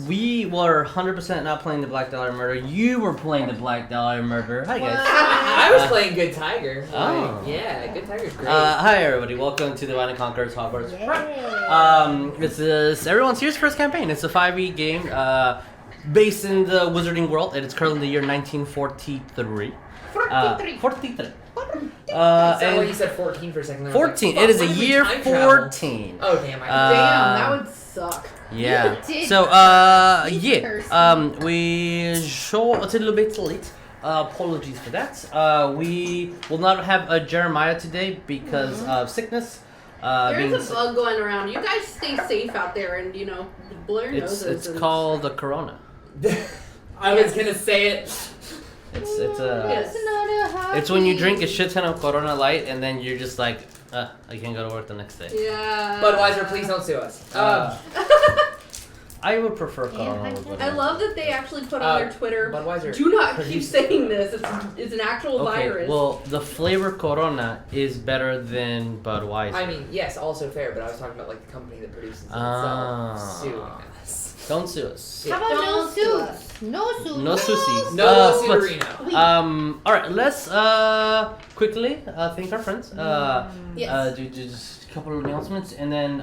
We were 100% not playing the Black Dollar Murder. You were playing the Black Dollar Murder. Hi, guys. I was playing Good Tiger. Oh. Yeah, Good Tiger's great. Hi, everybody. Welcome to Divine and Conqueror's Hogwarts Prep. This is everyone's here's first campaign. It's a 5e game based in the Wizarding world, and it's currently the year 1943. 43. And when you said 14 for a second. 14. Like, it is a year 14. Oh, damn. Damn, that would suck. Yeah. So, we show a little bit late. Apologies for that. We will not have a Jeremiah today because of sickness. There's a bug going around. You guys stay safe out there and, blur your noses. It's called the corona. I was gonna say it. It's when you drink a shit ton of Corona Light and then you're just like, I can't go to work the next day. Yeah. Budweiser, please don't sue us. I would prefer Corona. I love that they actually put on their Twitter. Budweiser. Do not keep saying this. It's an actual virus. Well, the flavor Corona is better than Budweiser. I mean, yes, also fair, but I was talking about like the company that produces it itself suing us. Don't sue us. How about no suits? No sushi. No suitorino. Alright, let's quickly thank our friends. Yes. Do just a couple of announcements and then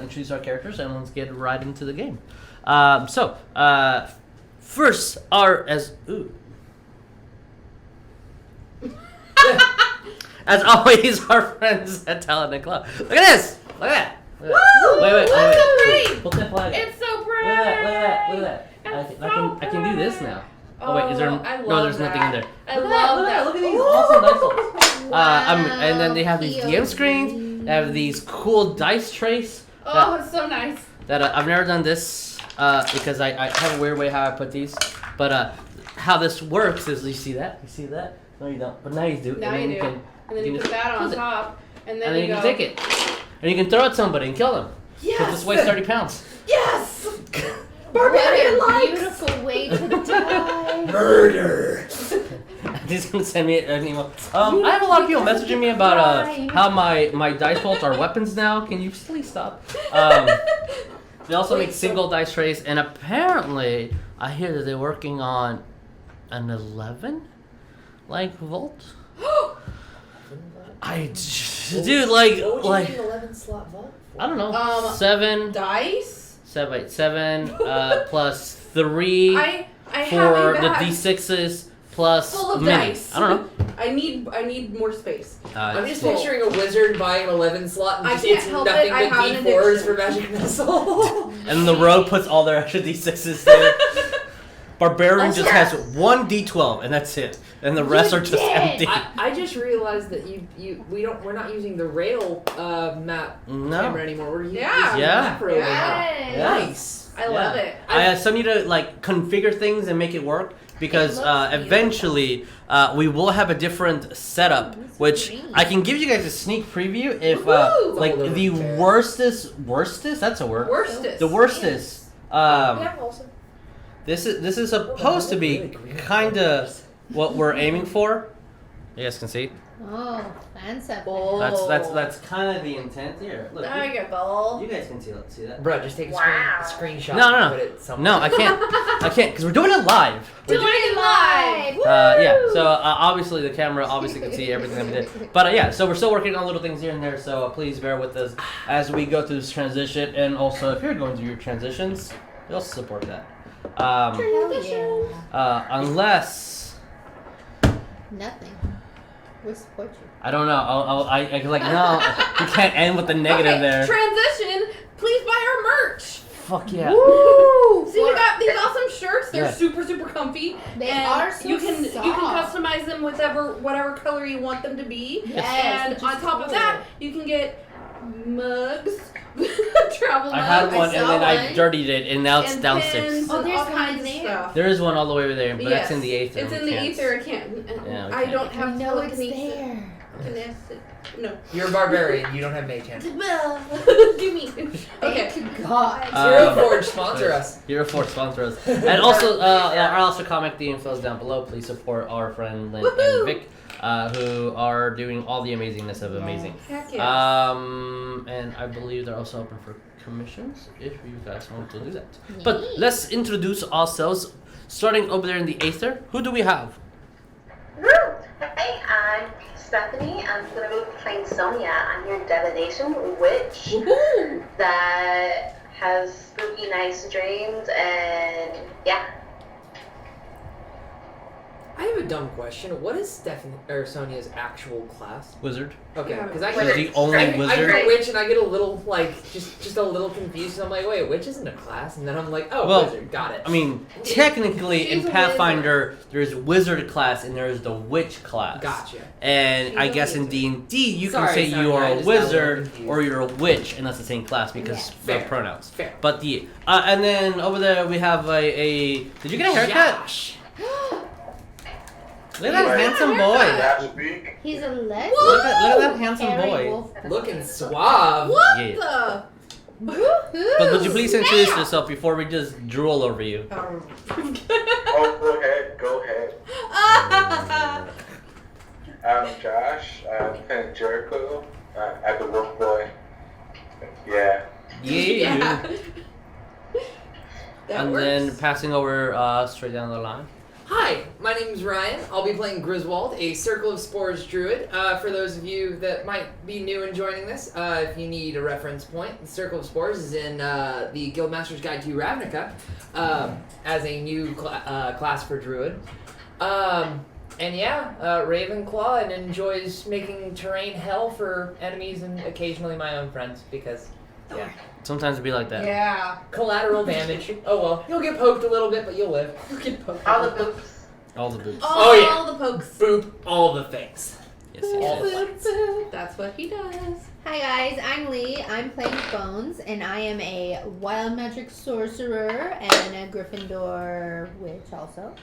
introduce our characters and let's get right into the game. First as always, our friends at Talent and Club. Look at this! Look at that! Woo! Wait. So pretty. Look that flag. It's so pretty. Look at that. I can do this now. Oh wait, is there? No, there's nothing in there. I love that. Look at these awesome dice rolls. And then they have these DM screens. They have these cool dice trays. Oh, it's so nice. That I've never done this because I have a weird way how I put these. But how this works is you see that? You see that? No, you don't. But now you do. Now you do. And then you put that on top, and then you can take it. And you can throw at somebody and kill them. Yes. Because this weighs 30 pounds. Yes. Barbarian likes. Beautiful way to die. Murder. He's gonna send me an email. I have a lot of people messaging me about how my dice bolts are weapons now. Can you please stop? They also make single dice trays, and apparently I hear that they're working on an 11 volt. Dude, like 11 slot vault? I don't know. 7 dice. 7 plus 3 I for have the d6s plus full of mini. dice. I don't know. I need more space. I'm just picturing a wizard buying an 11 slot and I just can't it's help nothing it, I but have an D4s addiction. for magic missile. And the rogue puts all their extra d6s there. Barbarian Also, just has 1 d12 and that's it. And the rest are just empty. I just realized that we're not using the rail map camera anymore. We're using the macro now. Nice. I love it. I still need to like configure things and make it work because eventually we will have a different setup, which I can give you guys a sneak preview if like the worstest that's a word. Worstest. The worstest. Also. This is supposed to be kind of what we're aiming for. You guys can see. Oh, fancy. That's kind of the intent here. Look, There you go. you guys can see that. Bro, just take a screenshot. No. And put it somewhere. No, I can't because we're doing it live. Doing it live. Yeah. So obviously the camera can see everything that we did. But yeah, so we're still working on little things here and there. So please bear with us as we go through this transition. And also, if you're going through your transitions, we also support that. Unless Nothing. We support you. I don't know. I like no. You can't end with the negative there. Transition. Please buy our merch. Fuck yeah. Woo! See, we got these awesome shirts. They're Yeah. super comfy. They and are so you can soft. customize them with whatever color you want them to be. Yes, and which on is top cool. of that, you can get mugs, travel mugs. I had one and saw then I one. dirtied it and now it's and downstairs. pins Oh, and there's all one kinds in of there. stuff. There is one all the way over there, but Yes. that's in the Aether. It's in the Aether. I can't. Yeah, we I can't. don't have I know it's telekinesis. there. No. You're a barbarian. You don't have mage hand. Give me. Okay. Thank God. Zero Forge, sponsor us. Hero Force sponsor us. And also, I'll also comment the info down below. Please support our friend Lynn and Vic. who are doing all the amazingness of amazing. Heck And I believe they're also open for commissions if you guys want to do that. But let's introduce ourselves, starting over there in the Aether. Who do we have? Hey, I'm Stephanie. I'm going to be playing Sonya. I'm your divination witch that has spooky nice dreams, and yeah. I have a dumb question. What is Sonia's actual class? Wizard. Okay, because I She's the only I wizard. hear witch and I get a little just a little confused. So I'm like, wait, witch isn't a class, and then I'm like, oh, Well, wizard, got it. I mean, technically She's in a Pathfinder, there's wizard class and there's the witch class. Gotcha. And She's I a guess in wizard. D&D, you can Sorry, say you Sonya, are I a just got a little wizard confused. or you're a witch, and that's the same class because Yes. of Fair. pronouns. Fair. But and then over there we have a. Did you get a haircut? Josh. Look at that handsome boy. Last week, He's a legend. Look at that handsome Hairy boy. wolf. Looking suave. What Yeah. the? Woohoo! But would you please introduce yourself before we just drool over you? oh, go ahead. I'm Josh. I'm playing Jericho at the Wolf Boy. Yeah. Yeah. That And works. then passing over straight down the line. Hi, my name is Ryan. I'll be playing Griswold, a Circle of Spores Druid. For those of you that might be new and joining this, if you need a reference point, the Circle of Spores is in the Guildmaster's Guide to Ravnica as a new class for Druid. And yeah, Ravenclaw and enjoys making terrain hell for enemies and occasionally my own friends because, yeah. Sometimes it'd be like that. Yeah. Collateral damage. Oh well, you'll get poked a little bit, but you'll live. You get poked. All the boots. All the boobs. Oh, yeah. All the pokes. Boop all the things. Yes, All yes, the yes. things. That's what he does. Hi guys, I'm Lee. I'm playing Bones, and I am a wild magic sorcerer and a Gryffindor witch also.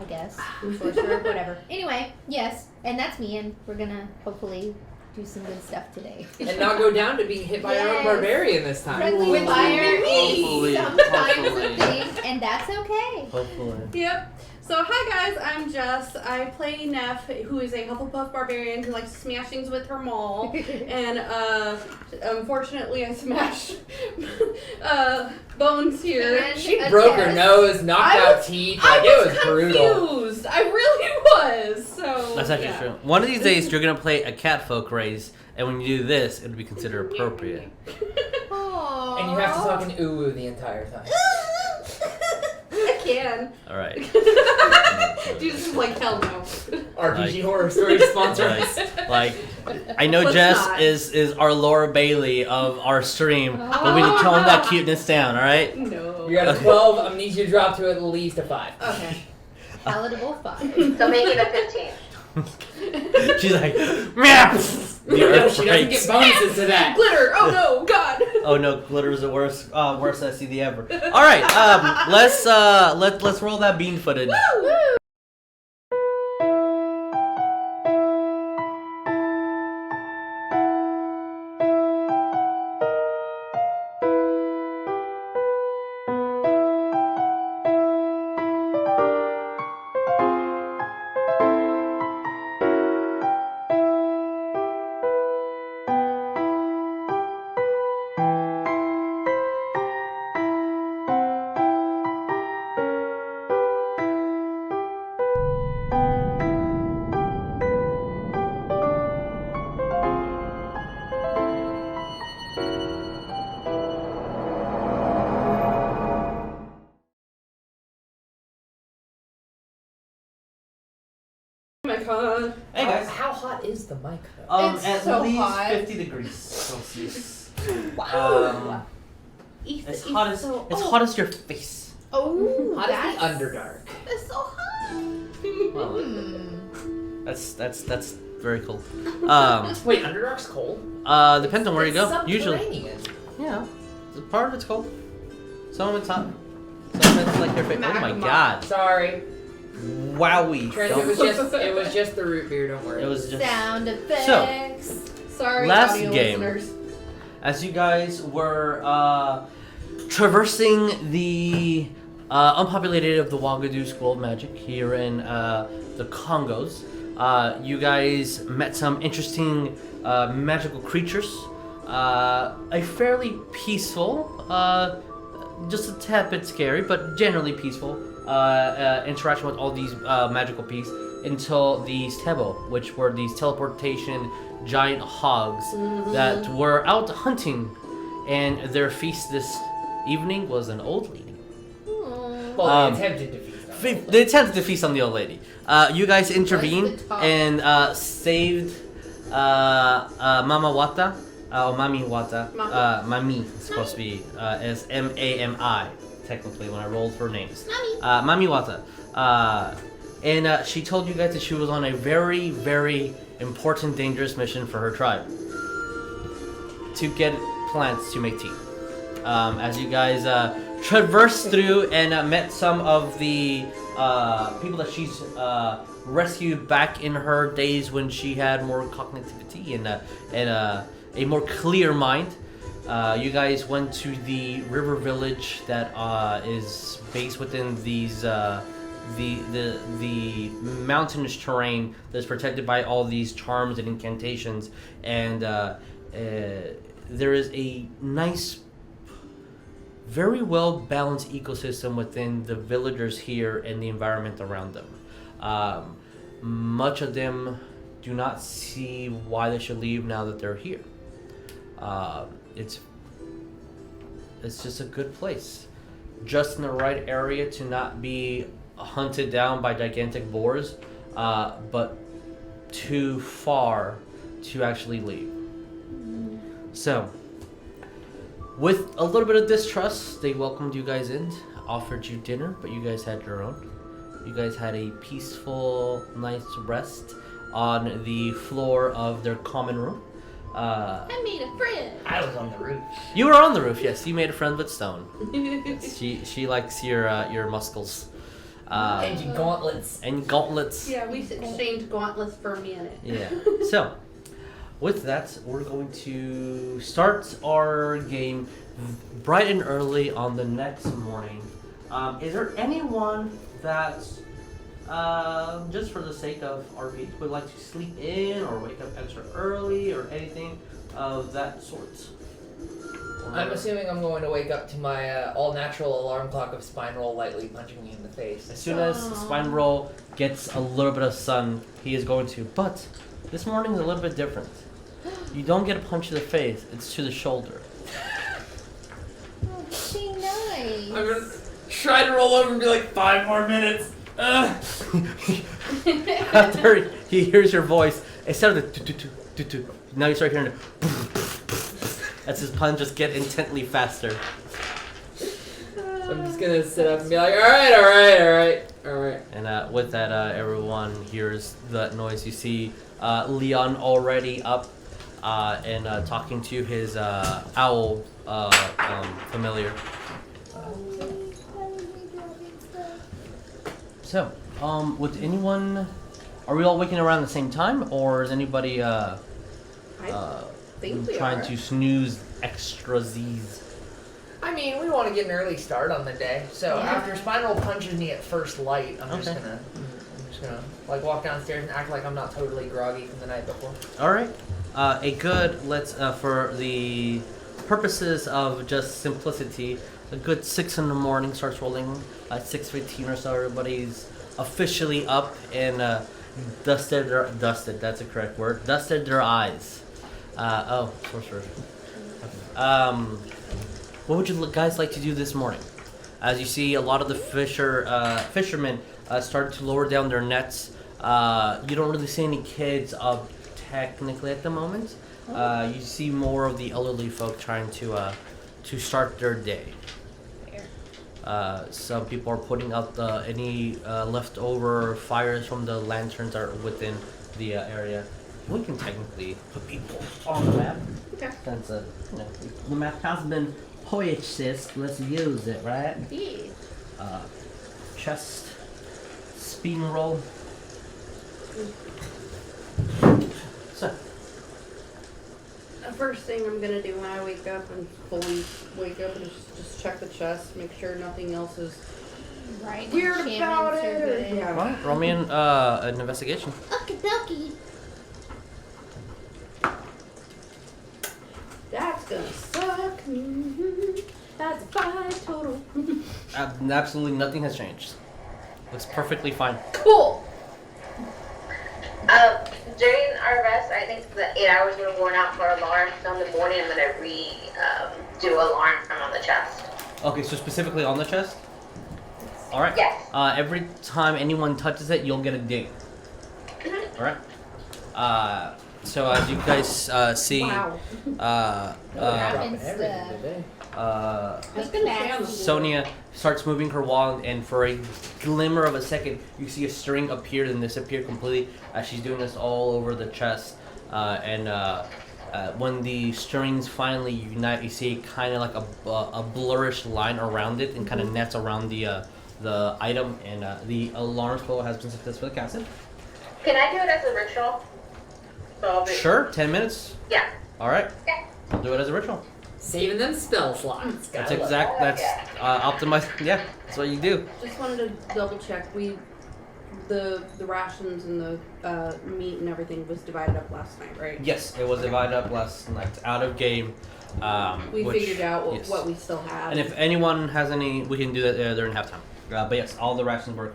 I guess. Sorcerer, whatever. Anyway, yes, and that's me, and we're gonna hopefully do some good stuff today. And not go down to being hit by our own Yes. barbarian this time. Friendly Which fire would be me. sometimes Hopefully. a thing, and that's okay. Hopefully. Yep. So hi guys, I'm Jess. I play Neff, who is a Hufflepuff barbarian who likes to smash things with her maul. And unfortunately, I smashed Bones here. And She a broke her Jess. nose, knocked I out was- teeth. I Like, it was was brutal. confused. I really was. So That's actually yeah. true. One of these days, you're gonna play a catfolk race, and when you do this, it'll be considered appropriate. Aww. And you have to talk in uwu the entire time. I can. All right. Jesus is like hell no. RPG Like- Horror Story sponsor us. Like, I know Let's Jess not. is our Laura Bailey of our stream, but we need to tone that cuteness down. All right. No. You're at a 12. I'm gonna need you to drop to at least a 5. Okay. Palatable 5. So make it a 15. She's like, meow. The No, earth she doesn't breaks. get bonuses to that. Glitter. Oh no, God. Oh no, glitter is the worst SCD ever. All right, let's roll that bean footage. Woo! Oh my God. Hey guys. How hot is the mic though? It's At so least hot. 50 degrees Celsius. Wow. As hot as your face. Oh, Hot as that's the Underdark. That's so hot. Well, Hmm. that's very cool. Wait, Underdark's cold? Depends on where you go. It's Usually, subterranean. yeah. Part of it's cold. Some of it's hot. Some of it's like your face. Oh my Magma. god! Sorry. Wowie! Trent, it was just the root beer, don't worry. It was just. Sound effects. Sorry, Last audio game. listeners. As you guys were traversing the unpopulated of the Wangadoo School of Magic here in the Congos, You guys met some interesting magical creatures. A fairly peaceful, just a tad bit scary, but generally peaceful interaction with all these magical beasts until these Tebo, which were these teleportation giant hogs that were out hunting, and their feast this evening was an old lady. Well, they attempted to feast on it. They attempted to feast on the old lady. You guys intervened and saved Mama Wata. Mami Wata. Mami is supposed to be as Mami, technically, when I rolled for names. Mami Wata. And she told you guys that she was on a very, very important, dangerous mission for her tribe. To get plants to make tea. As you guys traversed through and met some of the people that she's rescued back in her days when she had more cognitivity and a more clear mind. You guys went to the river village that is based within these the mountainous terrain that's protected by all these charms and incantations, and there is a nice, very well balanced ecosystem within the villagers here and the environment around them. Much of them do not see why they should leave now that they're here. It's just a good place, just in the right area to not be hunted down by gigantic boars, but too far to actually leave. So, with a little bit of distrust, they welcomed you guys in, offered you dinner, but you guys had your own. You guys had a peaceful, nice rest on the floor of their common room. I made a friend. I was on the roof. You were on the roof, yes. You made a friend with Stone. She likes your muscles. And your gauntlets. And gauntlets. Yeah, we exchanged gauntlets for a minute. Yeah. So, with that, we're going to start our game bright and early on the next morning. Is there anyone that, just for the sake of RP, would like to sleep in or wake up extra early or anything of that sort? I'm assuming I'm going to wake up to my all-natural alarm clock of Spine Roll lightly punching me in the face. As soon as Spine Roll gets a little bit of sun, he is going to. But this morning is a little bit different. You don't get a punch to the face, it's to the shoulder. Oh, be nice. I'm going to try to roll over and be like, 5 more minutes. After he hears your voice, instead of the now you start hearing it. As his punches get intently faster. I'm just going to sit up and be like, alright. And with that, everyone hears that noise. You see Leon already up and talking to his owl familiar. So, would anyone... Are we all waking around the same time, or is anybody Think we trying are. to snooze extra Z's? I mean, we want to get an early start on the day, so Yeah. after Spine Roll punches me at first light, I'm just Okay. gonna like walk downstairs and act like I'm not totally groggy from the night before. All right. A good, for the purposes of just simplicity, a good 6 in the morning starts rolling. At 6:15 or so, everybody's officially up and dusted. That's a correct word. Dusted their eyes. Sorcerer. What would you guys like to do this morning? As you see, a lot of the fishermen started to lower down their nets. You don't really see any kids up technically at the moment. You see more of the elderly folk trying to start their day. Some people are putting out any leftover fires from the lanterns that are within the area. We can technically put people on the map. Okay. Since the map has been poetized, let's use it, right? Yeah. Chest, spin roll. So, The first thing I'm gonna do when I wake up and fully wake up is just check the chest, make sure nothing else is Right. weird about enchantments are it. Or, good. yeah. well, roll me an investigation. Okay. Ducky. That's gonna suck. That's a 5 total. Absolutely nothing has changed. Looks perfectly fine. Cool. During our rest, I think the 8 hours were worn out for alarm. So in the morning, I'm gonna do alarm on the chest. Okay, so specifically on the chest? Alright. Yes. Every time anyone touches it, you'll get a ding. Alright? So as you guys see, Wow. What happens everything to today. I was gonna say on the Sonya starts moving her wand, and for a glimmer of a second, you see a string appear and disappear completely as she's doing this all over the chest. When the strings finally unite, you see kind of like a blurrish line around it, and kind of nets around the item, and the alarm spell has been successfully casted. Can I do it as a ritual? So I'll be- Sure, 10 minutes. Yeah. All right, Yeah. I'll do it as a ritual. Saving them spell slots. That's Gotta love exact. That's optimized. Yeah, that's what you do. Just wanted to double check. The rations and the meat and everything was divided up last night, right? Yes, it was divided up last night out of game. We figured out yes. what we still had. And if anyone has any, we can do that during halftime. But yes, all the rations were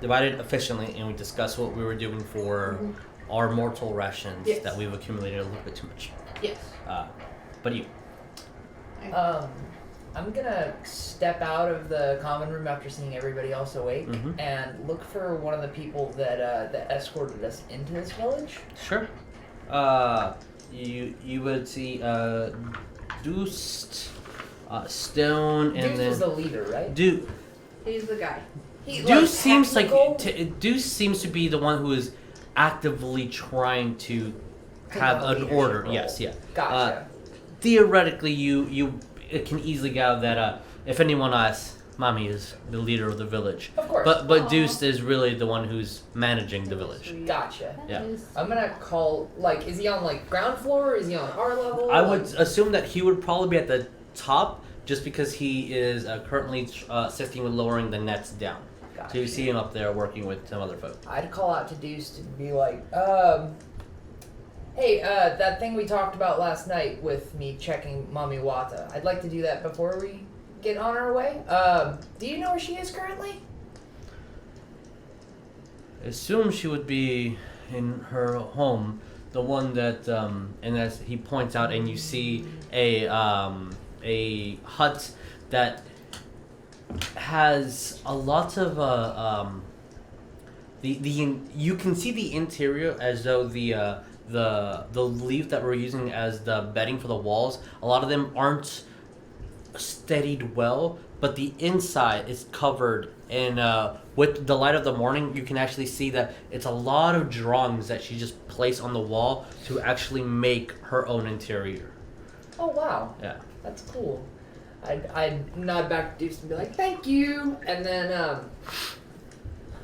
divided efficiently, and we discussed what we were doing for our mortal rations Yes. that we've accumulated a little bit too much. Yes. But you, I'm gonna step out of the common room after seeing everybody else awake Mhm. and look for one of the people that escorted us into this village. sure. You would see Deuced, Stone, and Deuce then was the leader, right? He's the guy. Deuce seems technical- Deuce seems to be the one who is actively trying to Take have on the an leadership order. role. Yes, yeah. Gotcha. Theoretically, you it can easily get out that if anyone asks, Mommy is the leader of the village. Of course. But Deuce is really the one who's managing the village. Gotcha. Yeah. I'm gonna call. Like, is he on like ground floor? Or is he on our level? I Like- would assume that he would probably be at the top, just because he is currently assisting with lowering the nets down. So you Gotcha. see him up there working with some other folk. I'd call out to Deuce to be like, hey, that thing we talked about last night with me checking Mommy Wata. I'd like to do that before we get on our way. Do you know where she is currently? Assume she would be in her home, the one that and as he points out, and you see a hut that has a lot of you can see the interior as though the leaf that we're using as the bedding for the walls, a lot of them aren't steadied well, but the inside is covered, and with the light of the morning, you can actually see that it's a lot of drawings that she just placed on the wall to actually make her own interior. Oh wow, Yeah. that's cool. I'd nod back to Deuce and be like, thank you, and then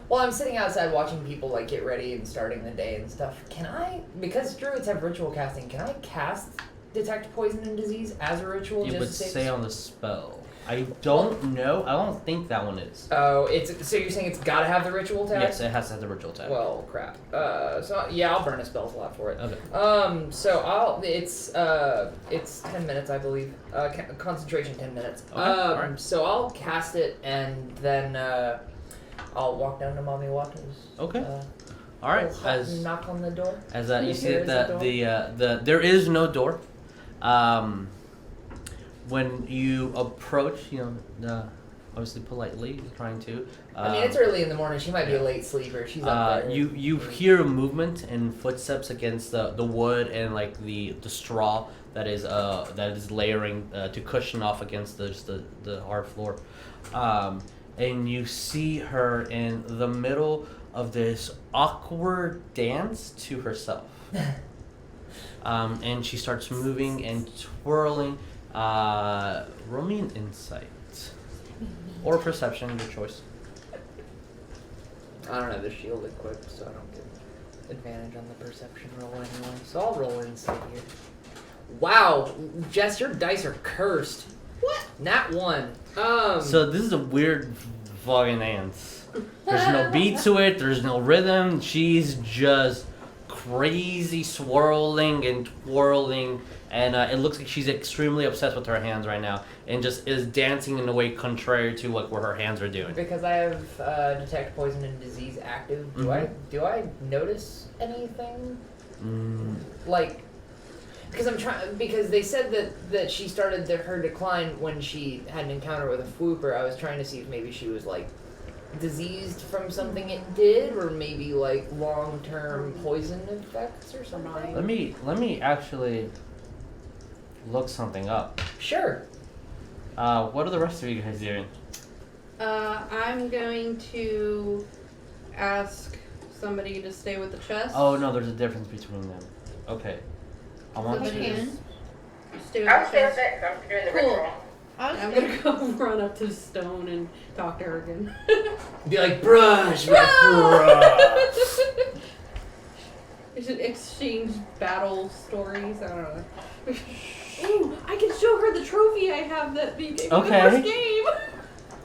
while I'm sitting outside watching people like get ready and starting the day and stuff, can I, because druids have ritual casting, can I cast detect poison and disease as a ritual? It just would to save say on the spell. I don't know. I don't think that one is. Oh, it's so you're saying it's got to have the ritual tag? Yes, it has to have the ritual tag. Well, crap. So yeah, I'll burn a spell slot for it. Okay. So it's 10 minutes, I believe. Concentration 10 minutes. Okay, alright. So I'll cast it and then I'll walk down to Mommy Wata's. Okay. All right. little hut and knock on the door. As you see Here is that the the there is no door. When you approach, obviously politely trying to. I mean, it's early in the morning. She might be a late sleeper. She's up there. You hear movement and footsteps against the wood and like the straw that is layering to cushion off against the hard floor, and you see her in the middle of this awkward dance to herself, and she starts moving and twirling. Roll me an insight or perception, your choice. I don't have the shield equipped, so I don't get advantage on the perception roll anyway. So I'll roll insight here. Wow, Jess, your dice are cursed. What? Nat 1. So this is a weird fucking dance. There's no beat to it. There's no rhythm. She's just crazy swirling and twirling, and it looks like she's extremely obsessed with her hands right now, and just is dancing in a way contrary to like what her hands are doing. Because I have detect poison and disease active, do I notice anything? Like, because they said that she started her decline when she had an encounter with a Fwooper. I was trying to see if maybe she was like diseased from something it did, or maybe like long-term poison effects or something. Let me actually look something up. Sure. What are the rest of you guys doing? I'm going to ask somebody to stay with the chest. Oh no, there's a difference between them. Okay, I want Somebody you. can. Stay with I'll the stay with chest. it 'cause I'm doing the Cool. ritual. I'm gonna go run up to Stone and talk to her again. Be like, brush, be like, brush. We should exchange battle stories. I don't know. Ooh, I can show her the trophy I have that we gave me the first game.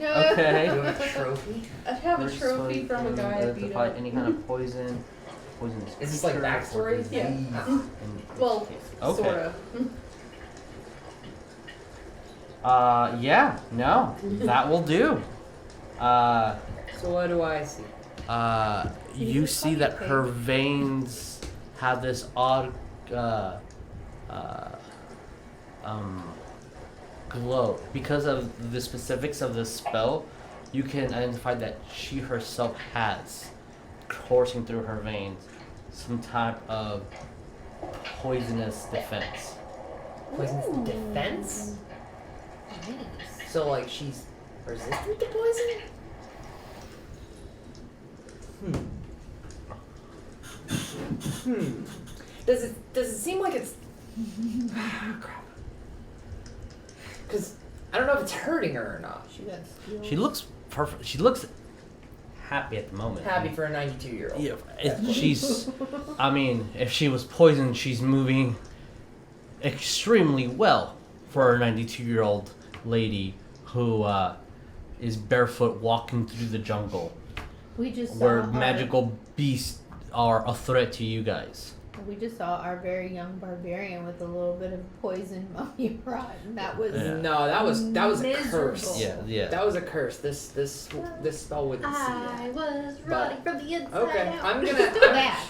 Okay. You want a trophy? I have a There's trophy from a guy I beat fight up. any kind of poison. Poisonous Is this like creature, backstory? or disease, Yeah. and- Well, Okay. sorta. Yeah, no, that will do. So what do I see? You see that her veins have this odd, glow. Because of the specifics of this spell, you can identify that she herself has, coursing through her veins, some type of poisonous defense. Poisonous Ooh. defense? Nice. So like she's resistant to poison? Does it seem like it's crap? Because I don't know if it's hurting her or not. She got skills. She looks perfect. She looks happy at the moment. Happy for a 92-year-old. Yeah, she's. I mean, if she was poisoned, she's moving extremely well for a 92-year-old lady who is barefoot walking through the jungle, We just where saw magical beasts are a threat to you guys. We just saw our very young barbarian with a little bit of poison mummy rot, and that was Yeah. No, that was a Miserable. curse. Yeah. That was a curse. This spell wouldn't see that. I was But- running from the inside Okay, out.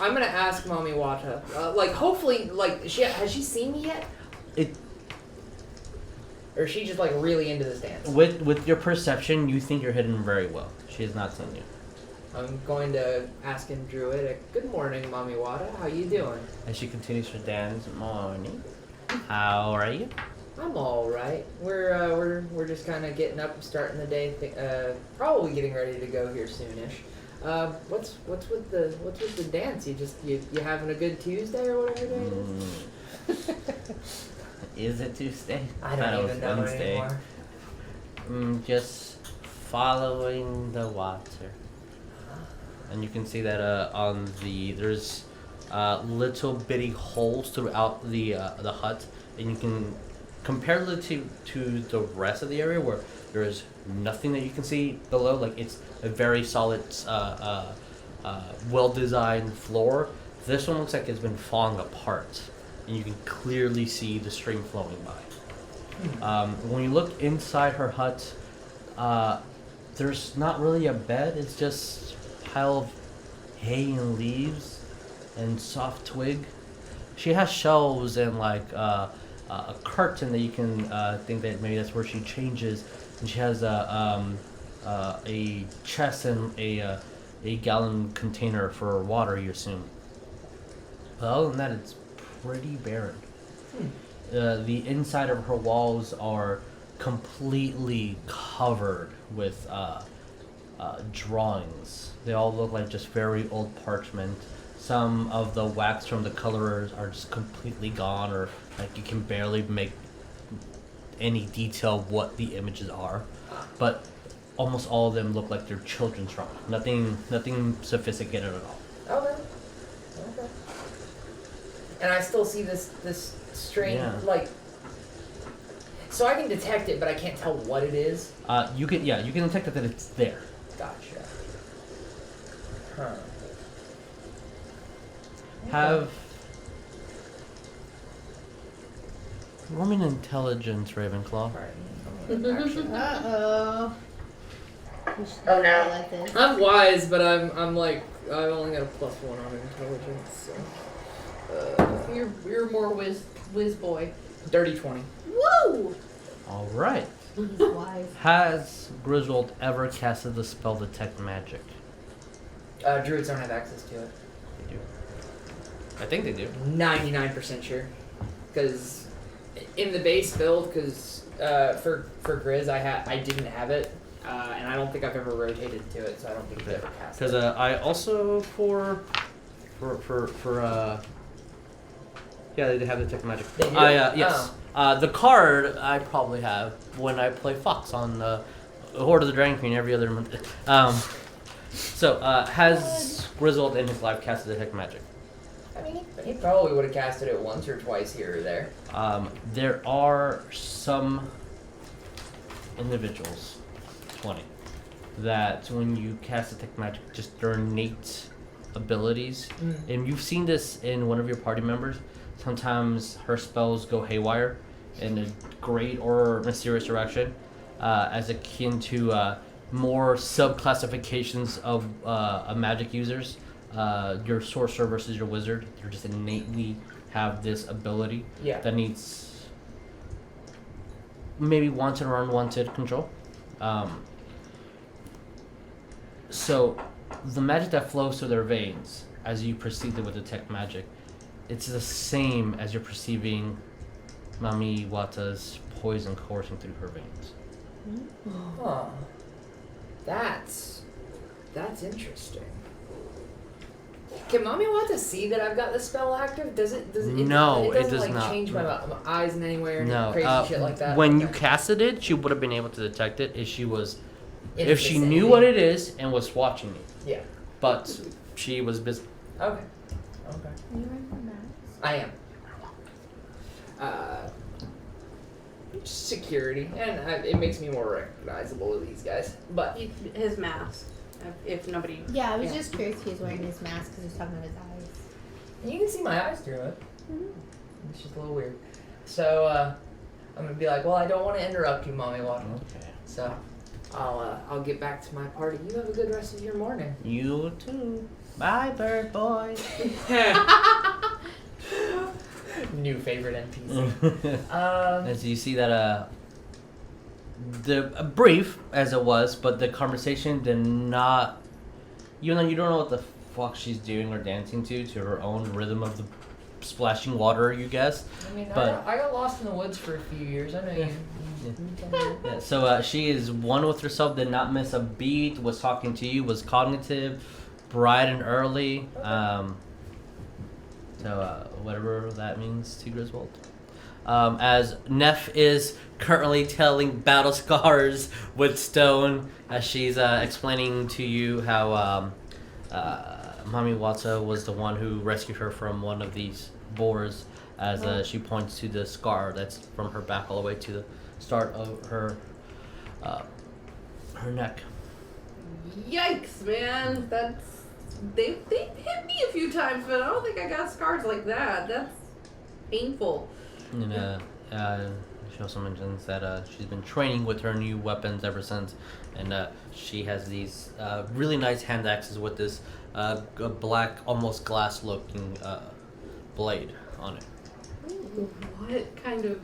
I'm gonna ask Mommy Wata. Like, hopefully, like, has she seen me yet? Or is she just like really into this dance? With your perception, you think you're hidden very well. She has not seen you. I'm going to ask in Druid. Good morning, Mommy Wata. How you doing? As she continues to dance, morning. How are you? I'm all right. We're just kind of getting up, starting the day. Probably getting ready to go here soonish. What's with the dance? You having a good Tuesday or whatever day it is? Is it Tuesday? I Thought it don't was even know Wednesday. anymore. Just following the water. And you can see that on there's little bitty holes throughout the hut, and you can compare it to the rest of the area where there is nothing that you can see below. Like, it's a very solid, well-designed floor. This one looks like it's been falling apart, and you can clearly see the stream flowing by. When you look inside her hut, there's not really a bed. It's just a pile of hay and leaves and soft twig. She has shelves and like a curtain that you can think that maybe that's where she changes. And she has a chest and a gallon container for water, you assume. But other than that, it's pretty barren. The inside of her walls are completely covered with drawings. They all look like just very old parchment. Some of the wax from the colorers are just completely gone, or like you can barely make any detail of what the images are. But almost all of them look like they're children's drawings. Nothing sophisticated at all. Okay. And I still see this strange like. So I can detect it, but I can't tell what it is. You can detect that it's there. Gotcha. Huh. Have Roman intelligence, Ravenclaw. Actually, Uh-oh. We should Oh, no. play like this. I'm wise, but I'm like I've only got a +1 on intelligence. So. You're more whiz boy. Dirty 20. Woo! All right. He's wise. Has Griswold ever casted the spell Detect Magic? Druids don't have access to it. They do. I think they do. 99% sure. Because in the base build, because for Grizz, I didn't have it, and I don't think I've ever rotated to it, so I don't think it's ever cast Because it. I also yeah, they have Detect Magic. They do? Yes. The card I probably have when I play Fox on Horde of the Dragon Queen every other month. Has Griswold in his life casted Detect Magic? I mean, he probably would have casted it once or twice here or there. There are some individuals, 20, that when you cast Detect Magic, just their innate abilities, and you've seen this in one of your party members, sometimes her spells go haywire in a great or mysterious direction, as akin to more sub-classifications of magic users. Your sorcerer versus your wizard, they're just innately have this ability that needs maybe wanted or unwanted control. So the magic that flows through their veins as you proceed with Detect Magic, it's the same as you're perceiving Mami Wata's poison coursing through her veins. Huh. That's interesting. Can Mommy Wata see that I've got the spell active? Does it? No, it doesn't does like not. change my eyes in any way or any No, crazy shit like that. when you Okay. casted it, she would have been able to detect it if she was, In if the she vicinity. knew what it is and was watching it. Yeah. But she was busy. Okay. You remember that? I am. Security, and it makes me more recognizable to these guys. But His mask. If nobody. Yeah, I was just curious if he was wearing his mask because he was talking about his eyes. you can see my eyes through it. It's just a little weird. So I'm gonna be like, well, I don't want to interrupt you, Mommy Wata. Okay. So I'll get back to my party. You have a good rest of your morning. You too. Bye, bird boy. New favorite NPC. As you see that, brief as it was, but the conversation did not. Even though you don't know what the fuck she's doing or dancing to her own rhythm of the splashing water, you guess. I mean, But- I got lost in the woods for a few years. I know you. Yeah, so she is one with herself, did not miss a beat, was talking to you, was cognitive, bright and early. Whatever that means to Griswold. As Neff is currently telling battle scars with Stone, as she's explaining to you how Mami Wata was the one who rescued her from one of these boars, as she points to the scar that's from her back all the way to the start of her neck. Yikes, man! They hit me a few times, but I don't think I got scars like that. That's painful. And she also mentions that she's been training with her new weapons ever since, and she has these really nice hand axes with this black, almost glass-looking blade on it. What kind of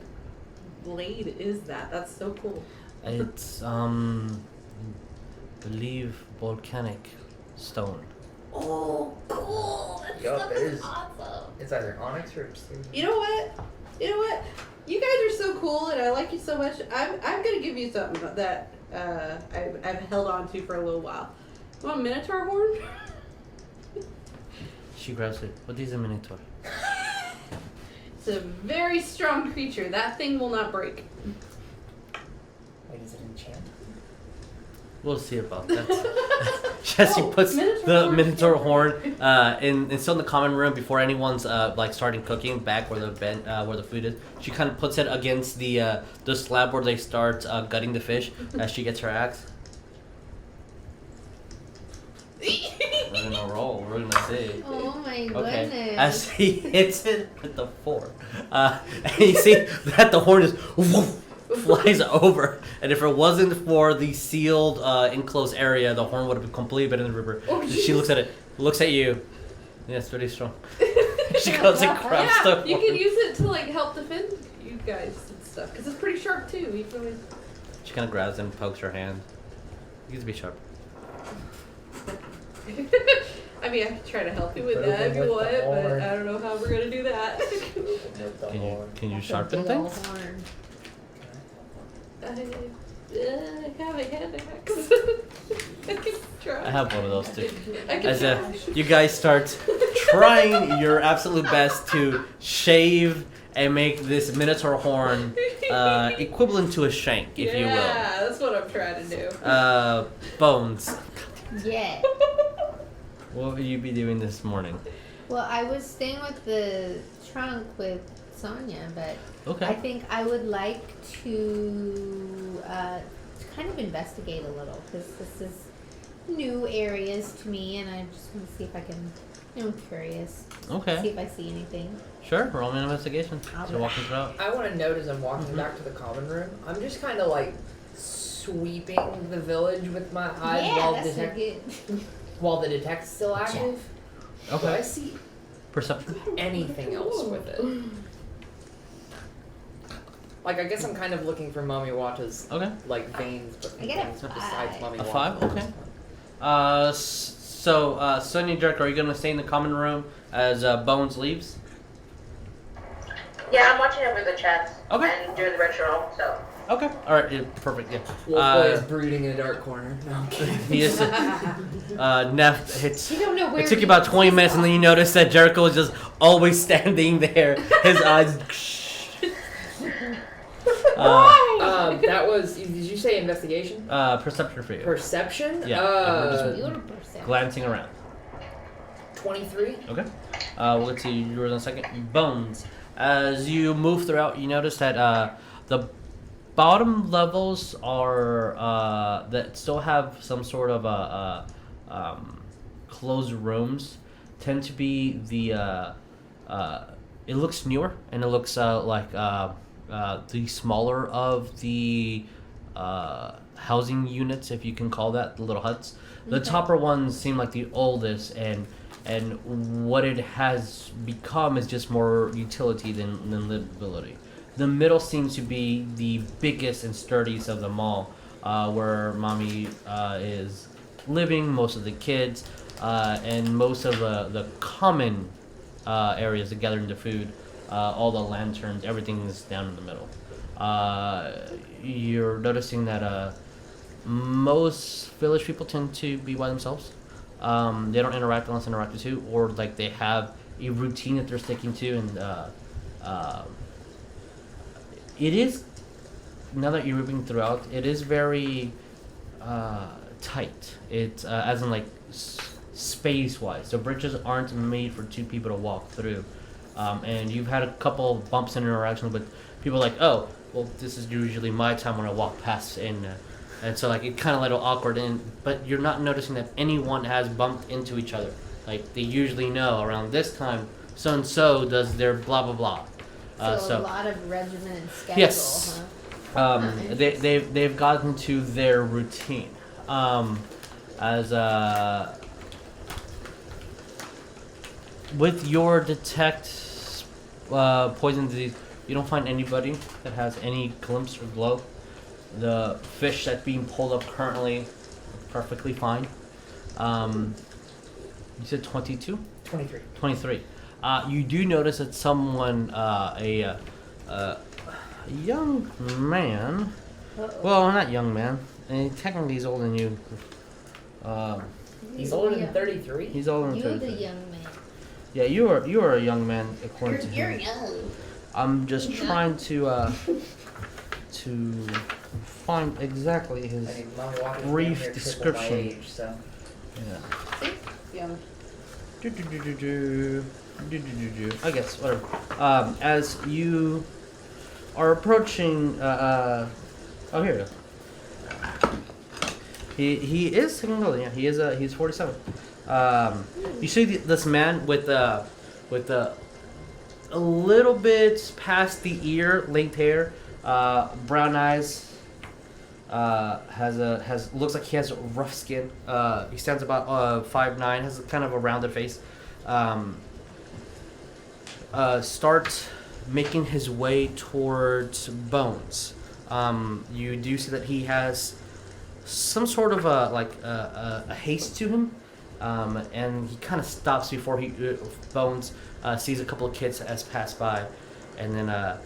blade is that? That's so cool. It's believe volcanic stone. Oh, cool! That Yup, stuff it is is. awesome. It's either onyx or it's. You know what? You guys are so cool, and I like you so much. I'm gonna give you something that I've held on to for a little while. You want a Minotaur horn? She grabs it. What is a minotaur? It's a very strong creature. That thing will not break. Wait, is it enchant? We'll see about that. Jesse puts Minotaur the horn. Minotaur horn in still in the common room before anyone's like starting cooking back where the food is. She kind of puts it against the slab where they start gutting the fish as she gets her axe. We're gonna my Okay. goodness. As he hits it with the 4, and you see that the horn just flies over, and if it wasn't for the sealed enclosed area, the horn would have completely been in the river. Oh, She looks at it, looks at you. Yeah, it's pretty strong. She goes and grabs the Yeah, horn. you can use it to like help defend you guys and stuff because it's pretty sharp too. You can always. She kind of grabs it and pokes her hand. It needs to be sharp. I mean, I could try to help you with Put that it if you with the want, but horn. I don't know how we're gonna do that. Can you That's a sharpen big ol' things? horn. I have a hand axe. I can try. I have one of those too. I can As try. you guys start trying your absolute best to shave and make this minotaur horn equivalent to a shank, if you will. Yeah, that's what I'm trying to do. Bones. Yeah. What will you be doing this morning? Well, I was staying with the trunk with Sonya, but I Okay. think I would like to kind of investigate a little because this is new areas to me, and I just want to see if I can. I'm curious. See Okay. if I see anything. Sure. Roll me an investigation. So walking throughout. I want to note as I'm walking back to the common room, I'm just kind of like sweeping the village with my eyes Yeah, while, that's so good. while the detect's still active. Do I Okay. see Perception. anything else with it? Like, I guess I'm kind of looking for Mummy Wata's Okay. like veins, but I get a things besides 5. Mummy A Wata. 5? Okay. So, Sonya and Jericho, are you going to stay in the common room as Bones leaves? Yeah, I'm watching over the chest Okay. and doing the ritual, so. Okay. All right. Yeah, perfect. Yeah. Wolf Boy is brooding in a dark corner. No, I'm kidding. He is. Neff hits. You don't know where. It took you about 20 minutes, and then you notice that Jericho is just always standing there. His eyes. That was. Did you say investigation? Perception for you. Perception? Yeah, we're just- Beautiful. Glancing around. 23. Okay. Let's see. Yours in a second. Bones. As you move throughout, you notice that the bottom levels are that still have some sort of closed rooms tend to be the it looks newer, and it looks like the smaller of the housing units, if you can call that, the little huts. The Okay. topper ones seem like the oldest, and what it has become is just more utility than livability. The middle seems to be the biggest and sturdiest of them all, where mommy is living, most of the kids, and most of the common areas, the gathering the food, all the lanterns, everything is down in the middle. You're noticing that most village people tend to be by themselves. They don't interact unless interacted to, or like they have a routine that they're sticking to, and it is, now that you're moving throughout, it is very tight. It's as in like space wise. So bridges aren't made for two people to walk through, and you've had a couple bumps and interactions with people like, oh, well, this is usually my time when I walk past, and so like it kind of a little awkward, but you're not noticing that anyone has bumped into each other. Like they usually know around this time, so and so does their blah blah blah. So a lot of regimented schedule, Yes. huh? They've gotten to their routine. As with your detect poison disease, you don't find anybody that has any glimpse or glow. The fish that's being pulled up currently, perfectly fine. You said 22? 23. 23. You do notice that someone, a young man, well, not young man, technically he's older than you. He's older than 33? He's older than You're the 33. young man. Yeah, you are a young man according to You're him. young. I'm just trying to find exactly his. I mean, Mummy Wata's Brief damn near triple my description. age, so. Yeah. Young. I guess whatever. As you are approaching, oh here we go. He is signaling. Yeah, he's 47. You see this man with a little bit past the ear, length hair, brown eyes. Looks like he has rough skin. He stands about 5'9", has kind of a rounded face. Starts making his way towards Bones. You do see that he has some sort of a haste to him, and he kind of stops before Bones sees a couple of kids as pass by, and then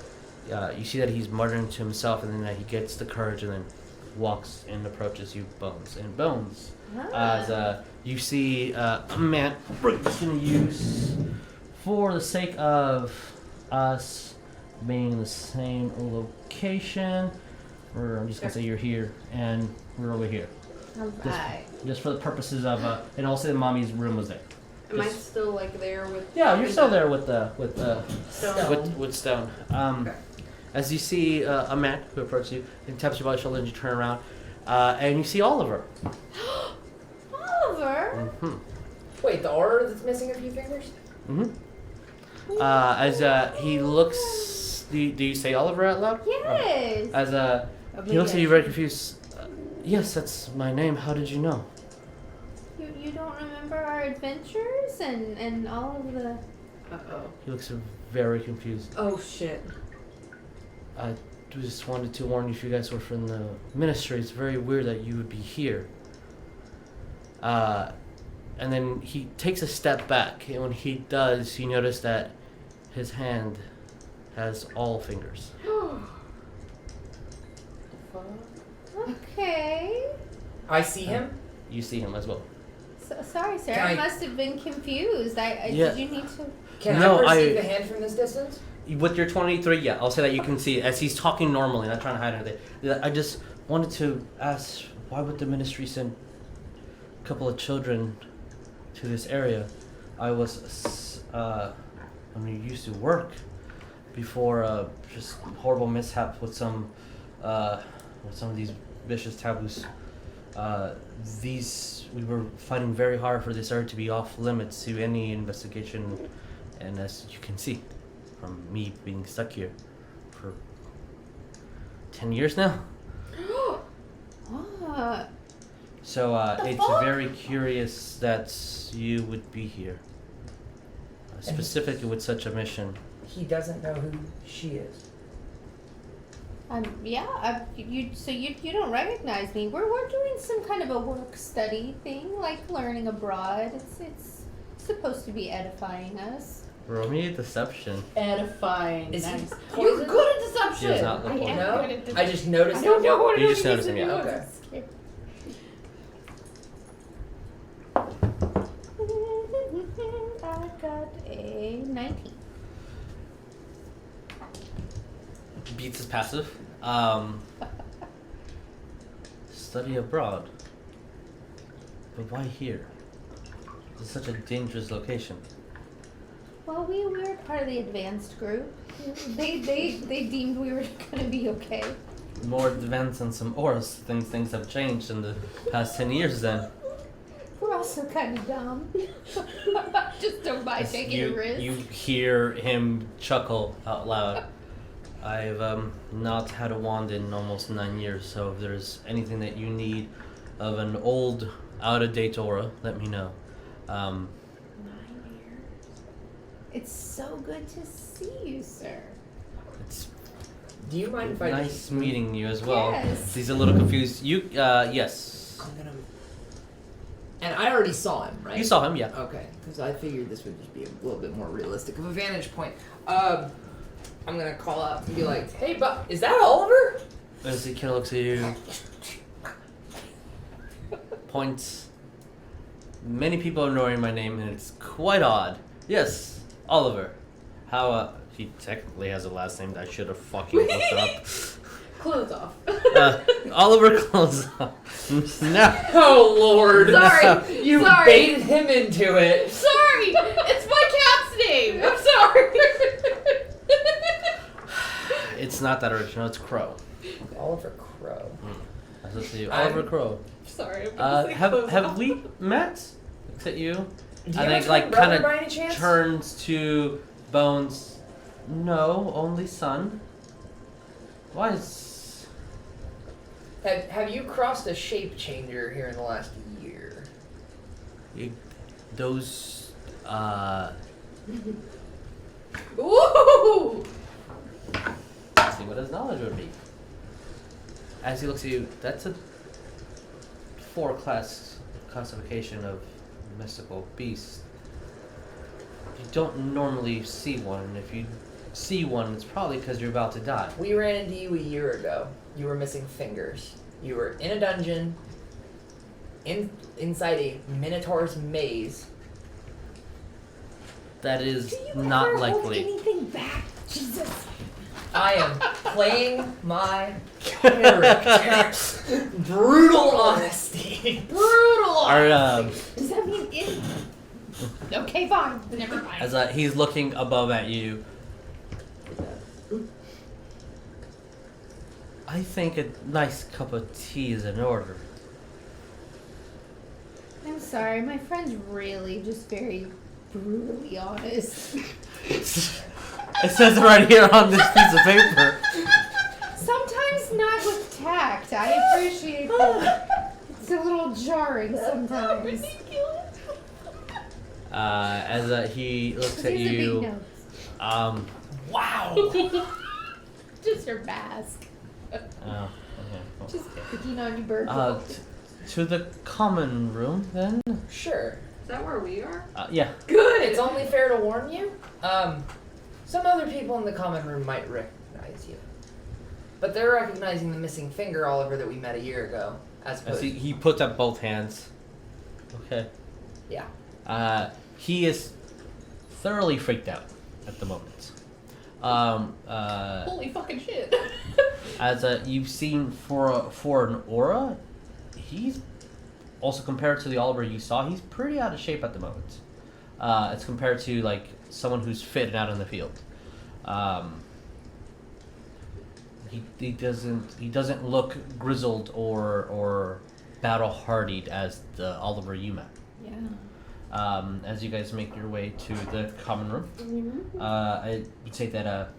you see that he's muttering to himself, and then he gets the courage and then walks and approaches you, Bones. And Bones, as you see a man we're just going to use, for the sake of us being in the same location, I'm just going to say you're here, and we're over here. Alright. Just for the purposes of, and also Mommy's room was there. Am I still like there with? Yeah, you're still there with Stone. with Stone. As you see a man who approaches you and taps you by the shoulder, and you turn around, and you see Oliver. Oliver? Wait, the aura that's missing a few fingers? As he looks, do you say Oliver out loud? Yes. As he looks at you very confused. Yes, that's my name. How did you know? You don't remember our adventures and all of the... Uh-oh. He looks very confused. Oh, shit. I just wanted to warn you, if you guys were from the ministry, it's very weird that you would be here. And then he takes a step back, and when he does, you notice that his hand has all fingers. Okay. I see him. You see him as well. So, sorry, sir. Can I I- must have been confused. Yeah. Did you need to... Can No, I perceive I- the hand from this distance? With your 23, yeah, I'll say that you can see as he's talking normally, not trying to hide anything. I just wanted to ask, why would the ministry send a couple of children to this area? I used to work before just horrible mishap with some of these vicious taboos. We were fighting very hard for this area to be off limits to any investigation, and as you can see from me being stuck here for 10 years now. What? So it's fuck? very curious that you would be here, specifically with such a mission. He doesn't know who she is. You don't recognize me. We're doing some kind of a work study thing, like learning abroad. It's supposed to be edifying us. Roll me a deception. Edifying. Is he Nice. poison? You're good at He deception. does not look I poisoned. am No? good at this. I just noticed I don't him. know what You it just is noticed him, to yeah. do. Okay. I got a 19. Beats his passive. Study abroad. But why here? It's such a dangerous location. Well, we were part of the advanced group. They deemed we were gonna be okay. More advanced than some auras. Things have changed in the past 10 years then. We're also kind of dumb. Just don't mind taking a risk. You hear him chuckle out loud. I've not had a wand in almost 9 years, so if there's anything that you need of an old, out-of-date aura, let me know. 9 years. It's so good to see you, sir. It's Do you mind if I nice just meeting you as well. Yes. He's a little confused. Yes. I'm gonna. And I already saw him, right? You saw him, yeah. Okay, because I figured this would just be a little bit more realistic of a vantage point. I'm gonna call out and be like, "Hey, but is that Oliver?" As the kid looks at you, points. Many people are knowing my name, and it's quite odd. Yes, Oliver. How, he technically has a last name that I should have fucking looked up. Clothes off. Oliver closes up. No. Oh Lord! Sorry. You Sorry. baited him into it. Sorry, it's my cat's name. I'm sorry. It's not that original, it's Crow. Oliver Crow. That's what you Oliver Crow. Sorry. I'm gonna say clothes Have off. we met? looks at you. Do you I have think a like twin brother kind by any of chance? turns to Bones. No, only son. Why is... Have you crossed a shape changer here in the last year? Those, Ooh! let's see what his knowledge would be. As he looks at you, that's a 4-class classification of mystical beast. You don't normally see one, and if you see one, it's probably because you're about to die. We ran into you a year ago. You were missing fingers. You were in a dungeon, inside a Minotaur's maze. That is not likely. anything back? Jesus. I am playing my character. Brutal honesty. Brutal Our, honesty. Does that mean it? Okay, fine. Never mind. as he's looking above at you, I think a nice cup of tea is in order. I'm sorry, my friend's really just very brutally honest. It says it right here on this piece of paper. Sometimes not with tact. I appreciate that. It's a little jarring sometimes. As he looks at These are big you, notes. Wow. Just your mask. oh, okay. Cool. Just picking on your bird. To the common room, then? Sure. Is that where we are? Yeah. Good. It's only fair to warn you. Some other people in the common room might recognize you, but they're recognizing the missing finger Oliver that we met a year ago. As opposed, He puts up both hands. Okay. yeah. He is thoroughly freaked out at the moment. Holy fucking shit. As you've seen for an aura, he's also compared to the Oliver you saw, he's pretty out of shape at the moment. It's compared to like someone who's fit and out in the field. He doesn't look grizzled or battle hardied as the Oliver you met. Yeah. As you guys make your way to the common room, Mm-hmm. I would say that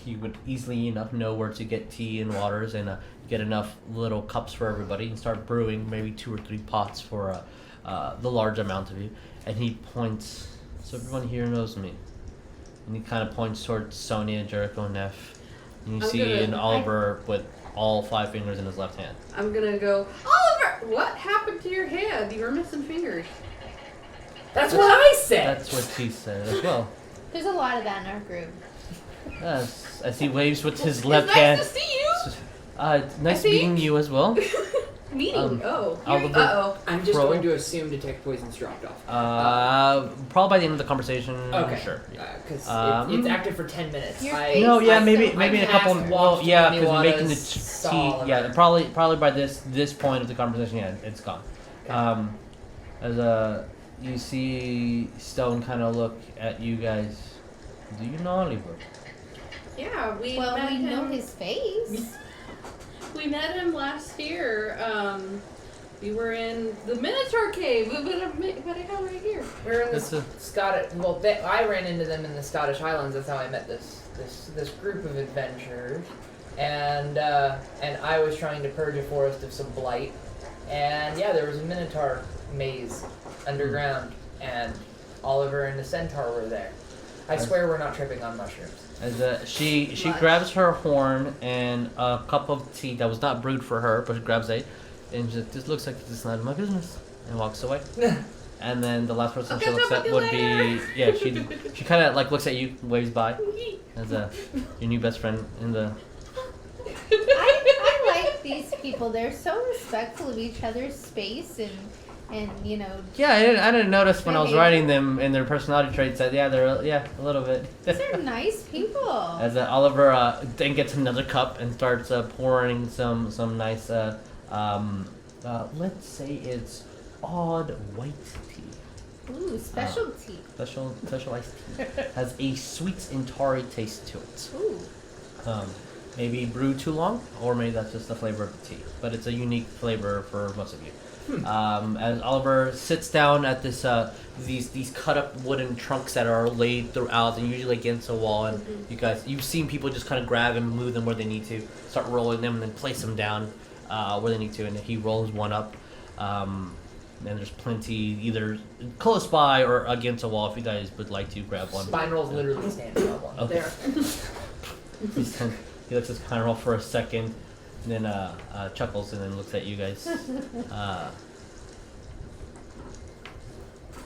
he would easily enough know where to get tea and waters and get enough little cups for everybody and start brewing maybe 2 or 3 pots for the large amount of you. And he points, so everyone here knows me. And he kind of points towards Sonya, Jericho, and Neff. And you I'm see gonna- an Oliver with all 5 fingers in his left hand. I'm gonna go, Oliver! What happened to your hand? You were missing fingers. That's what I said. That's what he said as well. There's a lot of that in our group. Yes, as he waves with his It's left nice hand. to see you! Nice think- meeting you as well. Meeting. Oliver, Uh-oh. I'm just Roll. going to assume detect poison's dropped off. probably by the end of the conversation. Okay. Sure. Yeah. Because Um, it's active for 10 minutes. Your I, face No, yeah, I maybe cast in a couple. walk Well, to yeah, because Nuada's making the saw tea. Yeah, Oliver. probably by this point of the conversation, yeah, it's gone. Okay. As you see Stone kind of look at you guys. Do you know Oliver? Yeah, we Well, met we him. know his face. We met him last year. We were in the Minotaur Cave. But I got right here. We're in That's the Scottish. Well, I ran into them in the Scottish Highlands. That's how I met this group of adventurers, and I was trying to purge a forest of some blight, and yeah, there was a Minotaur maze underground, and Oliver and the Centaur were there. I swear we're not tripping on mushrooms. As she Much. grabs her horn and a cup of tea that was not brewed for her, but she grabs it and just this looks like it's none of my business and walks away. And then the last person I'll she catch looks up at with would you be later. she kind of like looks at you, waves by as your new best friend in the. I like these people. They're so respectful of each other's space and you know. Yeah, I didn't notice when I was Maybe. writing them in their personality traits that they're a little bit. These are nice people. As Oliver then gets another cup and starts pouring some nice let's say it's odd white tea. Ooh, specialty. Special iced tea. Has a sweet and tarry taste to it. Ooh. maybe brewed too long, or maybe that's just the flavor of the tea. But it's a unique flavor for most of you. As Oliver sits down at this these cut up wooden trunks that are laid throughout and usually against a wall, and you've seen people just kind of grab and move them where they need to, start rolling them, and then place them down where they need to, and he rolls one up. And there's plenty either close by or against a wall if you guys would like to grab one. Spine roll's literally standing on one. Okay. There. He looks at his kind of roll for a second, and then chuckles and then looks at you guys.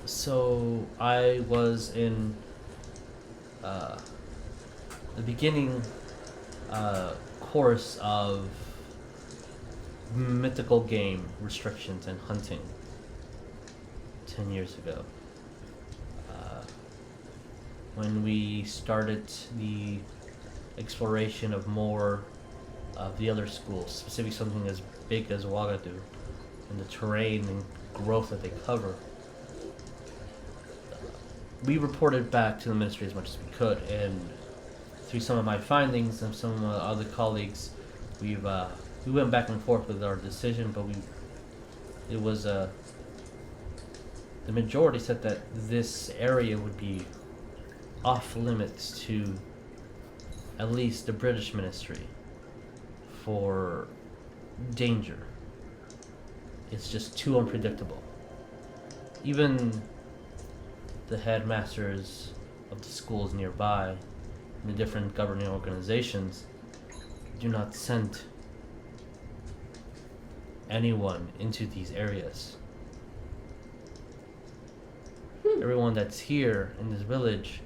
So I was in the beginning course of mythical game restrictions and hunting 10 years ago. When we started the exploration of more of the other schools, specifically something as big as Wagadu, and the terrain and growth that they cover, we reported back to the ministry as much as we could, and through some of my findings and some of my other colleagues, we went back and forth with our decision, but the majority said that this area would be off limits to at least the British ministry for danger. It's just too unpredictable. Even the headmasters of the schools nearby and the different governing organizations do not send anyone into these areas. Everyone that's here in this village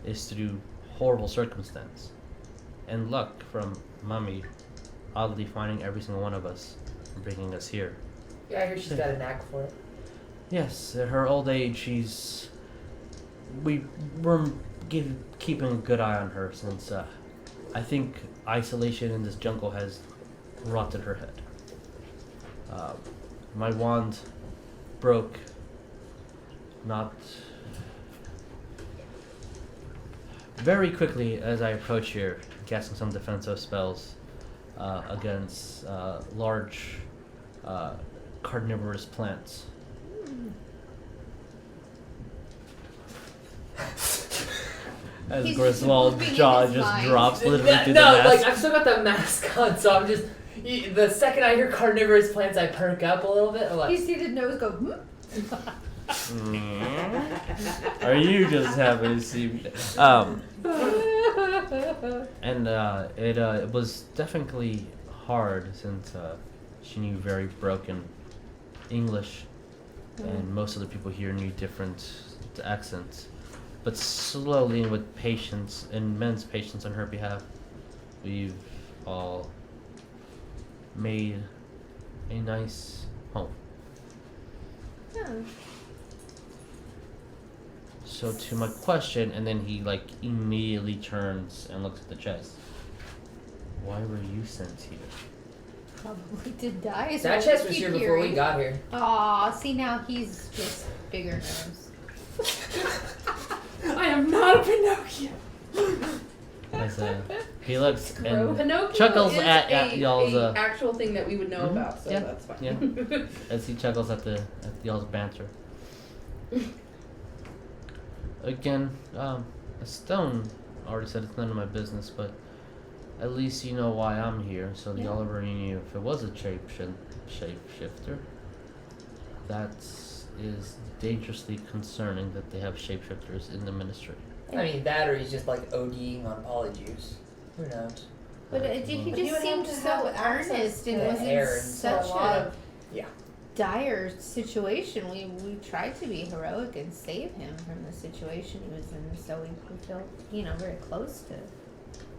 is through horrible circumstance and luck from Mummy oddly finding every single one of us and bringing us here. Yeah, I hear she's got a knack for it. Yes, at her old age, we're keeping a good eye on her since I think isolation in this jungle has rotted her head. My wand broke not very quickly as I approach here, casting some defensive spells against large carnivorous plants. As Griswold's jaw just drops literally through the mask. Like I've still got the mask on, so I'm just the second I hear carnivorous plants, I perk up a little bit. I'm like, You see the nose go. Are you just happy to see me? And it was definitely hard since she knew very broken English, and most of the people here knew different accents. But slowly, and with patience, immense patience on her behalf, we've all made a nice home. Yeah. So to my question, and then he immediately turns and looks at the chest. Why were you sent here? Probably did die. that chest was here before we got here. Aw, see now he's just bigger nose. I am not a Pinocchio. As he looks and Pinocchio chuckles is at y'all's a actual thing that we would know Mhm. about, so Yeah. that's fine. Yeah. As he chuckles at y'all's banter. Again, a stone already said it's none of my business, but at least you know why I'm here. So the Oliver knew if it was a shapeshifter, that is dangerously concerning that they have shapeshifters in the ministry. I mean, that or he's just like ODing on polyjuice. Who knows? But he But you just would seemed have to so have access earnest and to was air in and such a lot a of- dire situation. We tried to be heroic and save him from the situation he was in, so we felt, very close to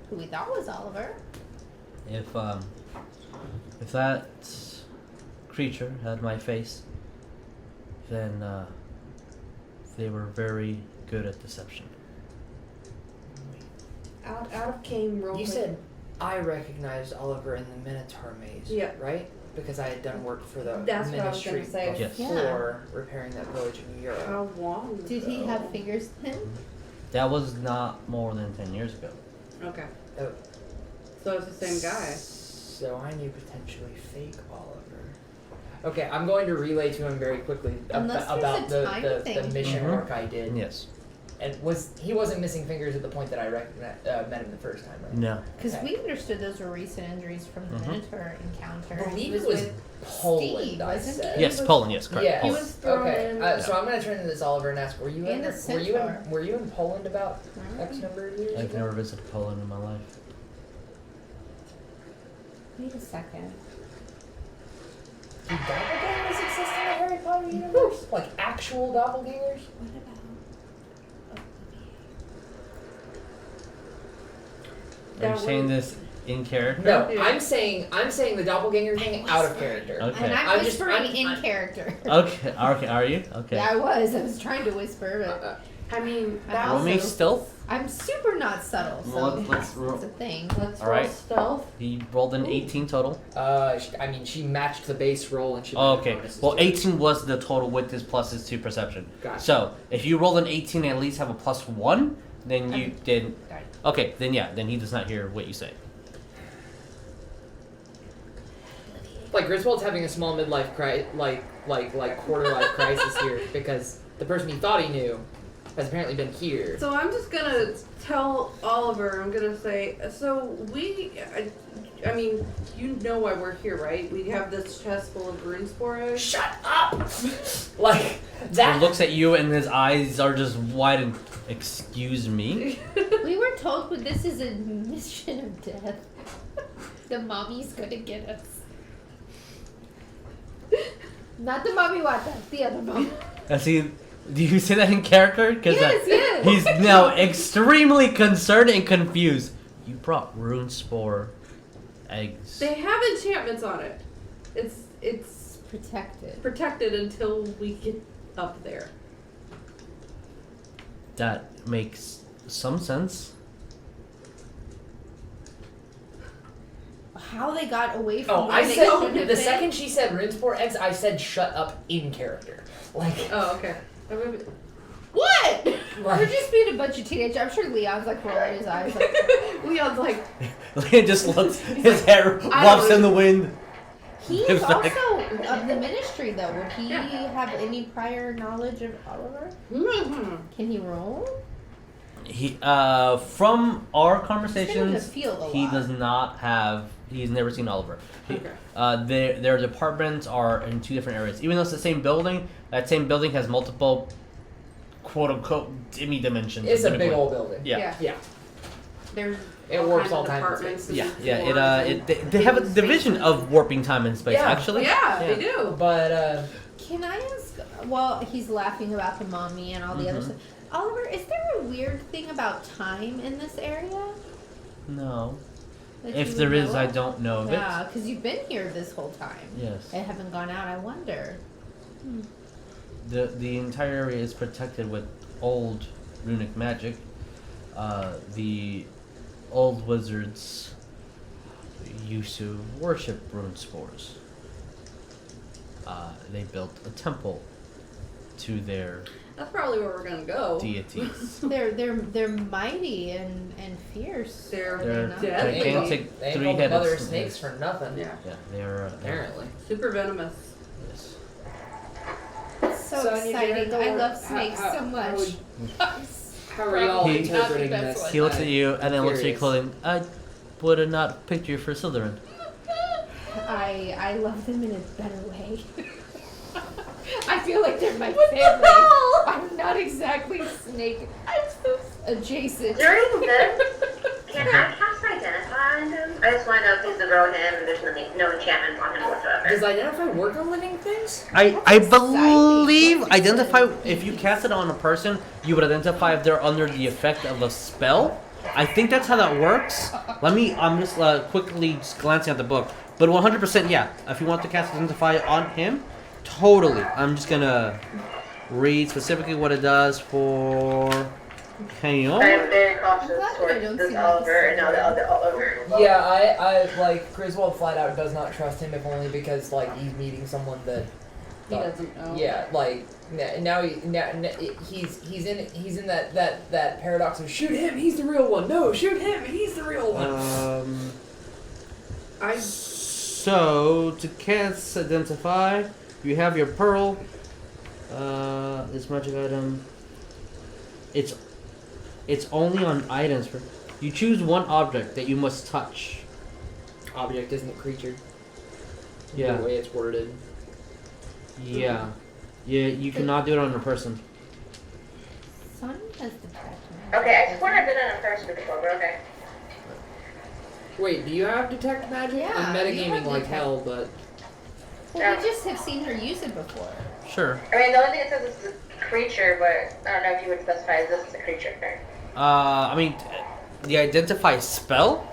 who we thought was Oliver. If that creature had my face, then they were very good at deception. Out of came real You quick. said I recognized Oliver in the Minotaur maze, Yeah. right? Because I had done work for the That's what I was ministry gonna say. Yes. before repairing that village in Europe. How long Did he ago? have fingers in him? That was not more than 10 years ago. Okay. Oh, So it's the same guy. So I knew potentially fake Oliver. Okay, I'm going to relay to him very quickly Unless there's about a time the thing. mission Mhm. work I did. Yes. And he wasn't missing fingers at the point that I met him the first time, right? No. Because Okay. we understood those were recent injuries from the Mhm. Minotaur encounter. I believe He it was with Poland, Steve, I wasn't said. he? Yes, Poland. Yes, correct. Yes. He Poland. was thrown Okay, in. so I'm gonna turn to this Oliver and ask: Were you And the centaur. were you in Poland about X number of years I've ago? never visited Poland in my life. Wait a second. Do doppelgangers exist in the Harry Potter universe? Like actual doppelgangers? What about? Are That you saying would- this in character? No, Yeah. I'm saying the doppelganger thing out of character. Okay. And I'm I'm just- whispering I'm- in I'm- character. Okay. Okay. Are you? Okay. Yeah, I was. I was trying to whisper, Uh, but I mean, that Roll me also- stealth. I'm super not subtle, so Well, let's roll. it's a thing. Let's All roll right. stealth. He rolled an 18 total. She matched the base roll and she. Oh, got okay. bonuses Well, to it. 18 was the total with his plus his 2 perception. Gotcha. So if you rolled an 18 and at least have a plus 1, then you did. Got it. Okay. Then yeah. Then he does not hear what you say. Like Griswold's having a small midlife quarter life crisis here because the person he thought he knew has apparently been here. So I'm just gonna tell Oliver. I'm gonna say. So I mean, you know why we're here, right? We have this chest full of rune spore eggs. Shut up! Like He that. looks at you and his eyes are just wide and. Excuse me. We were told this is a mission of death. The mommy's gonna get us. Not the mommy Wata, the other mom. See, do you say that in character? Because Yes. he's now extremely concerned and confused. You brought rune spore eggs. They have enchantments on it. It's Protected. protected until we get up there. That makes some sense. How they got away from Oh, where I they said shouldn't have the been? second she said rune spore eggs, I said shut up in character. Like, Oh, okay. What? We're like just being a bunch of teenagers. I'm sure Leon's like rolling his eyes. Like, Leon's like, Leon just looks, his hair I wafts don't- in the wind. he It is was like- also of the ministry, though. Would he Yeah. have any prior knowledge of Oliver? mm-hmm. Can he roll? He, from our He's been in the conversations, field a he lot. does not have. He's never seen Oliver. Okay. Their departments are in 2 different areas. Even though it's the same building, that same building has multiple, quote unquote, dimmy dimensions. it's a Dimmy big point. old building. Yeah. Yeah. There's It warps kinds all of kinds of departments space. and Yeah. floors and They have a hidden division spaces. of warping time and space. Yeah. Actually. Yeah, they do. But Can I ask? Well, he's laughing about the mommy and all the other Mhm. stuff. Oliver, is there a weird thing about time in this area? No. that If you there would is, know I of? don't know of Yeah, because you've been here this whole time. it. Yes. I haven't gone out. I wonder. The entire area is protected with old runic magic. The old wizards used to worship rune spores. They built a temple to their That's probably where we're gonna go. deities. They're mighty and fierce. They're are they They're not? deadly. gigantic they ain't called the three-headed mother of snakes. snakes for nothing. Yeah. Yeah, they're Apparently. Super venomous. yes. It's so Sonya, exciting. Jericho, I love how- snakes how- so how much. would- I'm s- How are y'all He- interpreting That's this? what- He looks at you and then looks at your curious. clothing. I would have not picked you for Slytherin. I love them in a better way. I feel like they're my What the family. hell? I'm not exactly snake adjacent. During this, can I cast Identify on him? I just want to know if he's the real him and there's no enchantments on him whatsoever. Does identify work on living things? I exciting. believe That's identify exciting. if you cast it on a person, you would identify if they're under the effect of a spell. I think that's how that works. I'm just quickly just glancing at the book, but 100% yeah. If you want to cast identify on him, totally. I'm just gonna read specifically what it does for Kenyon. I am very cautious I'm glad that I towards don't this see Oliver like and now the other Oliver. Yeah, I like Griswold flat out does not trust him, if only because like he's meeting someone that He doesn't know. yeah, like now he's in that paradox of shoot him, he's the real one. No, shoot him, he's the real one. So to cast identify, you have your pearl. This magic item. It's only on items. You choose one object that you must touch. Object isn't creature. Yeah. The way it's worded. Yeah. Yeah. You cannot do it on a person. Sonya has detect. Okay, I swear I've done it in person before, but okay. Wait, do you have detect magic? Yeah, I'm you metagaming have like detect. hell, but Well, we just have seen her use it before. Sure. I mean, the only thing it says is a creature, but I don't know if you would specify this as a creature. I mean, the identify spell.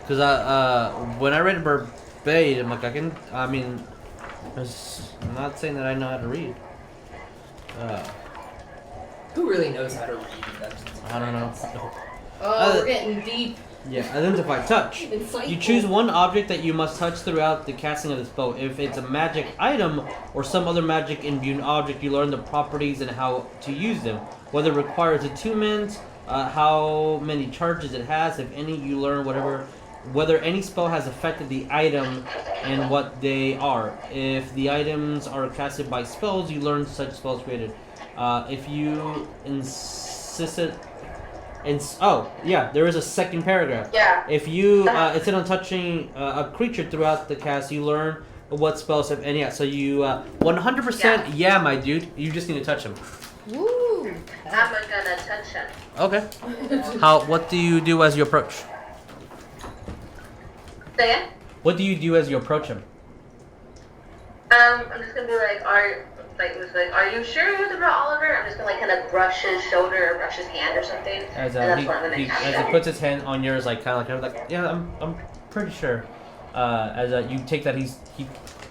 Because when I read verbatim, like I'm not saying that I know how to read. who really knows how to read Dungeons and I don't know. Dragons? Oh, we're getting deep. Yeah, identify touch. Insightful. You choose one object that you must touch throughout the casting of the spell. If it's a magic item or some other magic imbued object, you learn the properties and how to use them. Whether it requires attunement, how many charges it has, if any, you learn whether any spell has affected the item and what they are. If the items are casted by spells, you learn such spells created. If you insisted... there is a second paragraph. Yeah. If you instead on touching a creature throughout the cast, you learn what spells have any. So you 100%. Yeah, my dude. You just need to touch him. Woo! I'm gonna touch him. Okay. What do you do as you approach? Say it. What do you do as you approach him? I'm just gonna be like, are you sure about Oliver? I'm just gonna kind of brush his shoulder or brush his hand or something. As and that's what I'm gonna cast as he puts his hand on yours, like kind of like yeah, I'm pretty sure. As you take that, he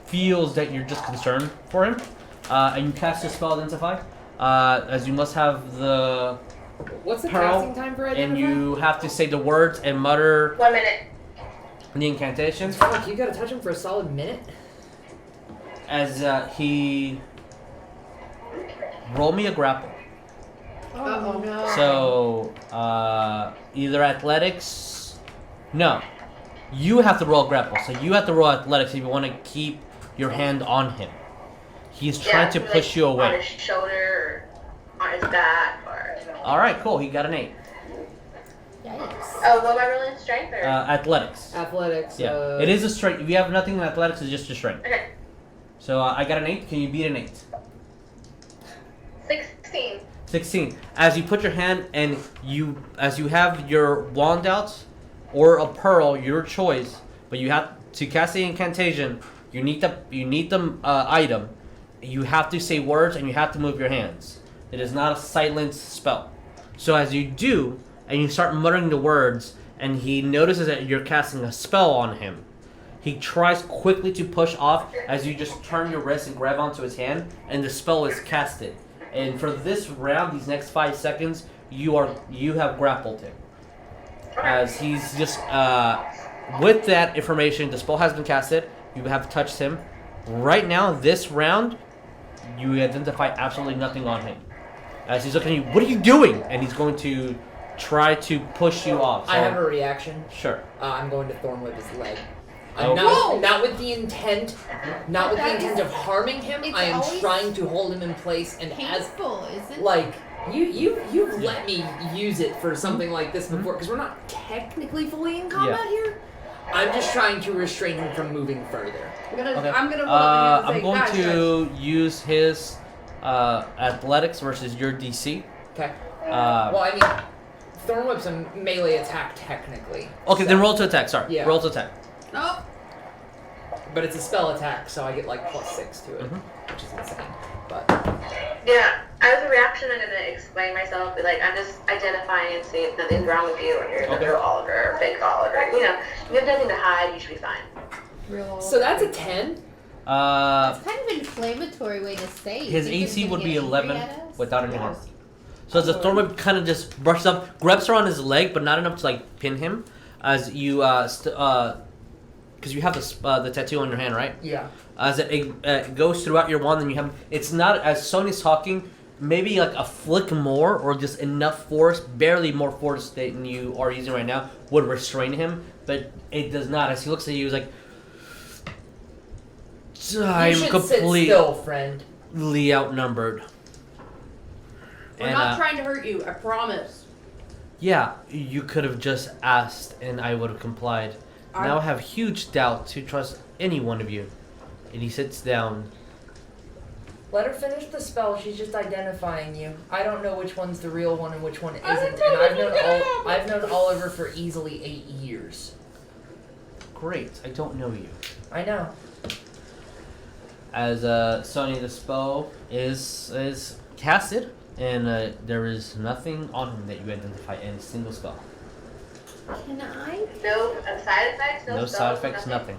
feels that you're just concerned for him, and you cast your spell identify. As you must have the What's the pearl, casting time for identify? and you have to say the words and mutter 1 minute. the incantations. Fuck, you gotta touch him for a solid minute? As he roll me a grapple. Oh no. So either athletics. No, you have to roll grapple. So you have to roll athletics if you want to keep your hand on him. He's trying to push you On away. his shoulder or on his back or. All right, cool. He got an 8. Yikes. Oh, what am I rolling? Strength or? Athletics. Athletics. Yeah, it is a strength. If you have nothing in athletics, it's just your strength. Okay. So I got an 8. Can you beat an 8? 16. 16. As you put your hand and as you have your wand out or a pearl, your choice, but you have to cast the incantation. You need the item. You have to say words and you have to move your hands. It is not a silent spell. So as you do, and you start muttering the words, and he notices that you're casting a spell on him, he tries quickly to push off as you just turn your wrist and grab onto his hand, and the spell is casted. And for this round, these next 5 seconds, you have grappled him. As he's just with that information, the spell has been casted. You have touched him. Right now, this round, you identify absolutely nothing on him. As he's looking at you, what are you doing? And he's going to try to push you off. So, I have a reaction. Sure. I'm going to thorn whip his leg. Oh. Not with the intent, not with the That intent is- of harming him. it's I am always trying to hold him in place, and as Painful, isn't like you've let me use it for something like this before, because we're not technically fully in combat here. I'm just trying to restrain him from moving further. I'm gonna Okay. hold up my hand and say, I'm going guys, to use his athletics versus your DC. Okay. Well, I mean, thorn whip's a melee attack technically. Okay, so- then roll to attack. Sorry. Yeah. Roll to attack. Oh, But it's a spell attack, so I get like +6 to it, which is insane. But Yeah. As a reaction, I'm gonna explain myself. Be like, I'm just identifying and saying nothing's wrong with you, or you're Okay. real Oliver or fake Oliver. You know, you have nothing to hide. You should be fine. real? so that's a 10. It's kind of an inflammatory way to say. His You think AC he's would be gonna get 11 angry at us? without any harm. So as the thorn whip kind of just brushes up, grabs her on his leg, but not enough to like pin him. As you because you have the tattoo on your hand, right? Yeah. As it goes throughout your wand, and you have it's not as Sonya's talking. maybe like a flick more, or just enough force, barely more force than you are using right now, would restrain him. But it does not. As he looks at you, he's like, I'm You should sit completely still, friend. outnumbered. We're And, not trying to hurt you, I promise. Yeah, you could have just asked and I would have complied. Now I have huge doubt to trust any one of you. And he sits down. Let her finish the spell. She's just identifying you. I don't know which one's the real one and which one isn't. And I've known Oliver for easily 8 years. Great, I don't know you. I know. As Sonya, the spell is casted, and there is nothing on him that you identify in a single spell. Can I? No side effects. No side effects, nothing.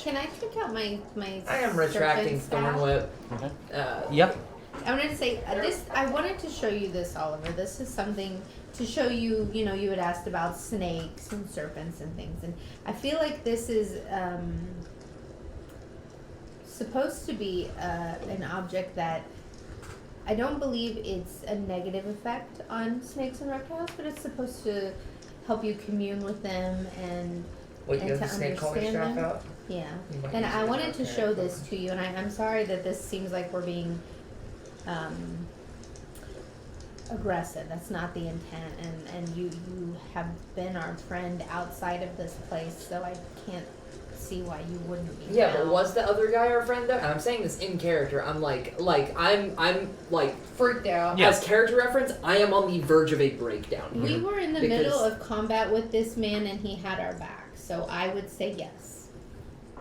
Can I take out my I am retracting serpent Thorn staff? Whip. Okay. Yep. I wanted to say this. I wanted to show you this, Oliver. This is something to show you. You know, you had asked about snakes and serpents and things, and I feel like this is supposed to be an object that I don't believe it's a negative effect on snakes and reptiles, but it's supposed to help you commune with them and Wait, you and have to the snake collar understand strap them. out? Yeah. You might And use I it wanted as to a show parent. this to you, and I'm sorry that this seems like we're being aggressive. That's not the intent, and you have been our friend outside of this place, so I can't see why you wouldn't be. Yeah, now. but was the other guy our friend though? And I'm saying this in character. I'm Freaked out. Yeah. as character reference, I am on the verge of a breakdown. We were in the Because- middle of combat with this man, and he had our back, so I would say yes.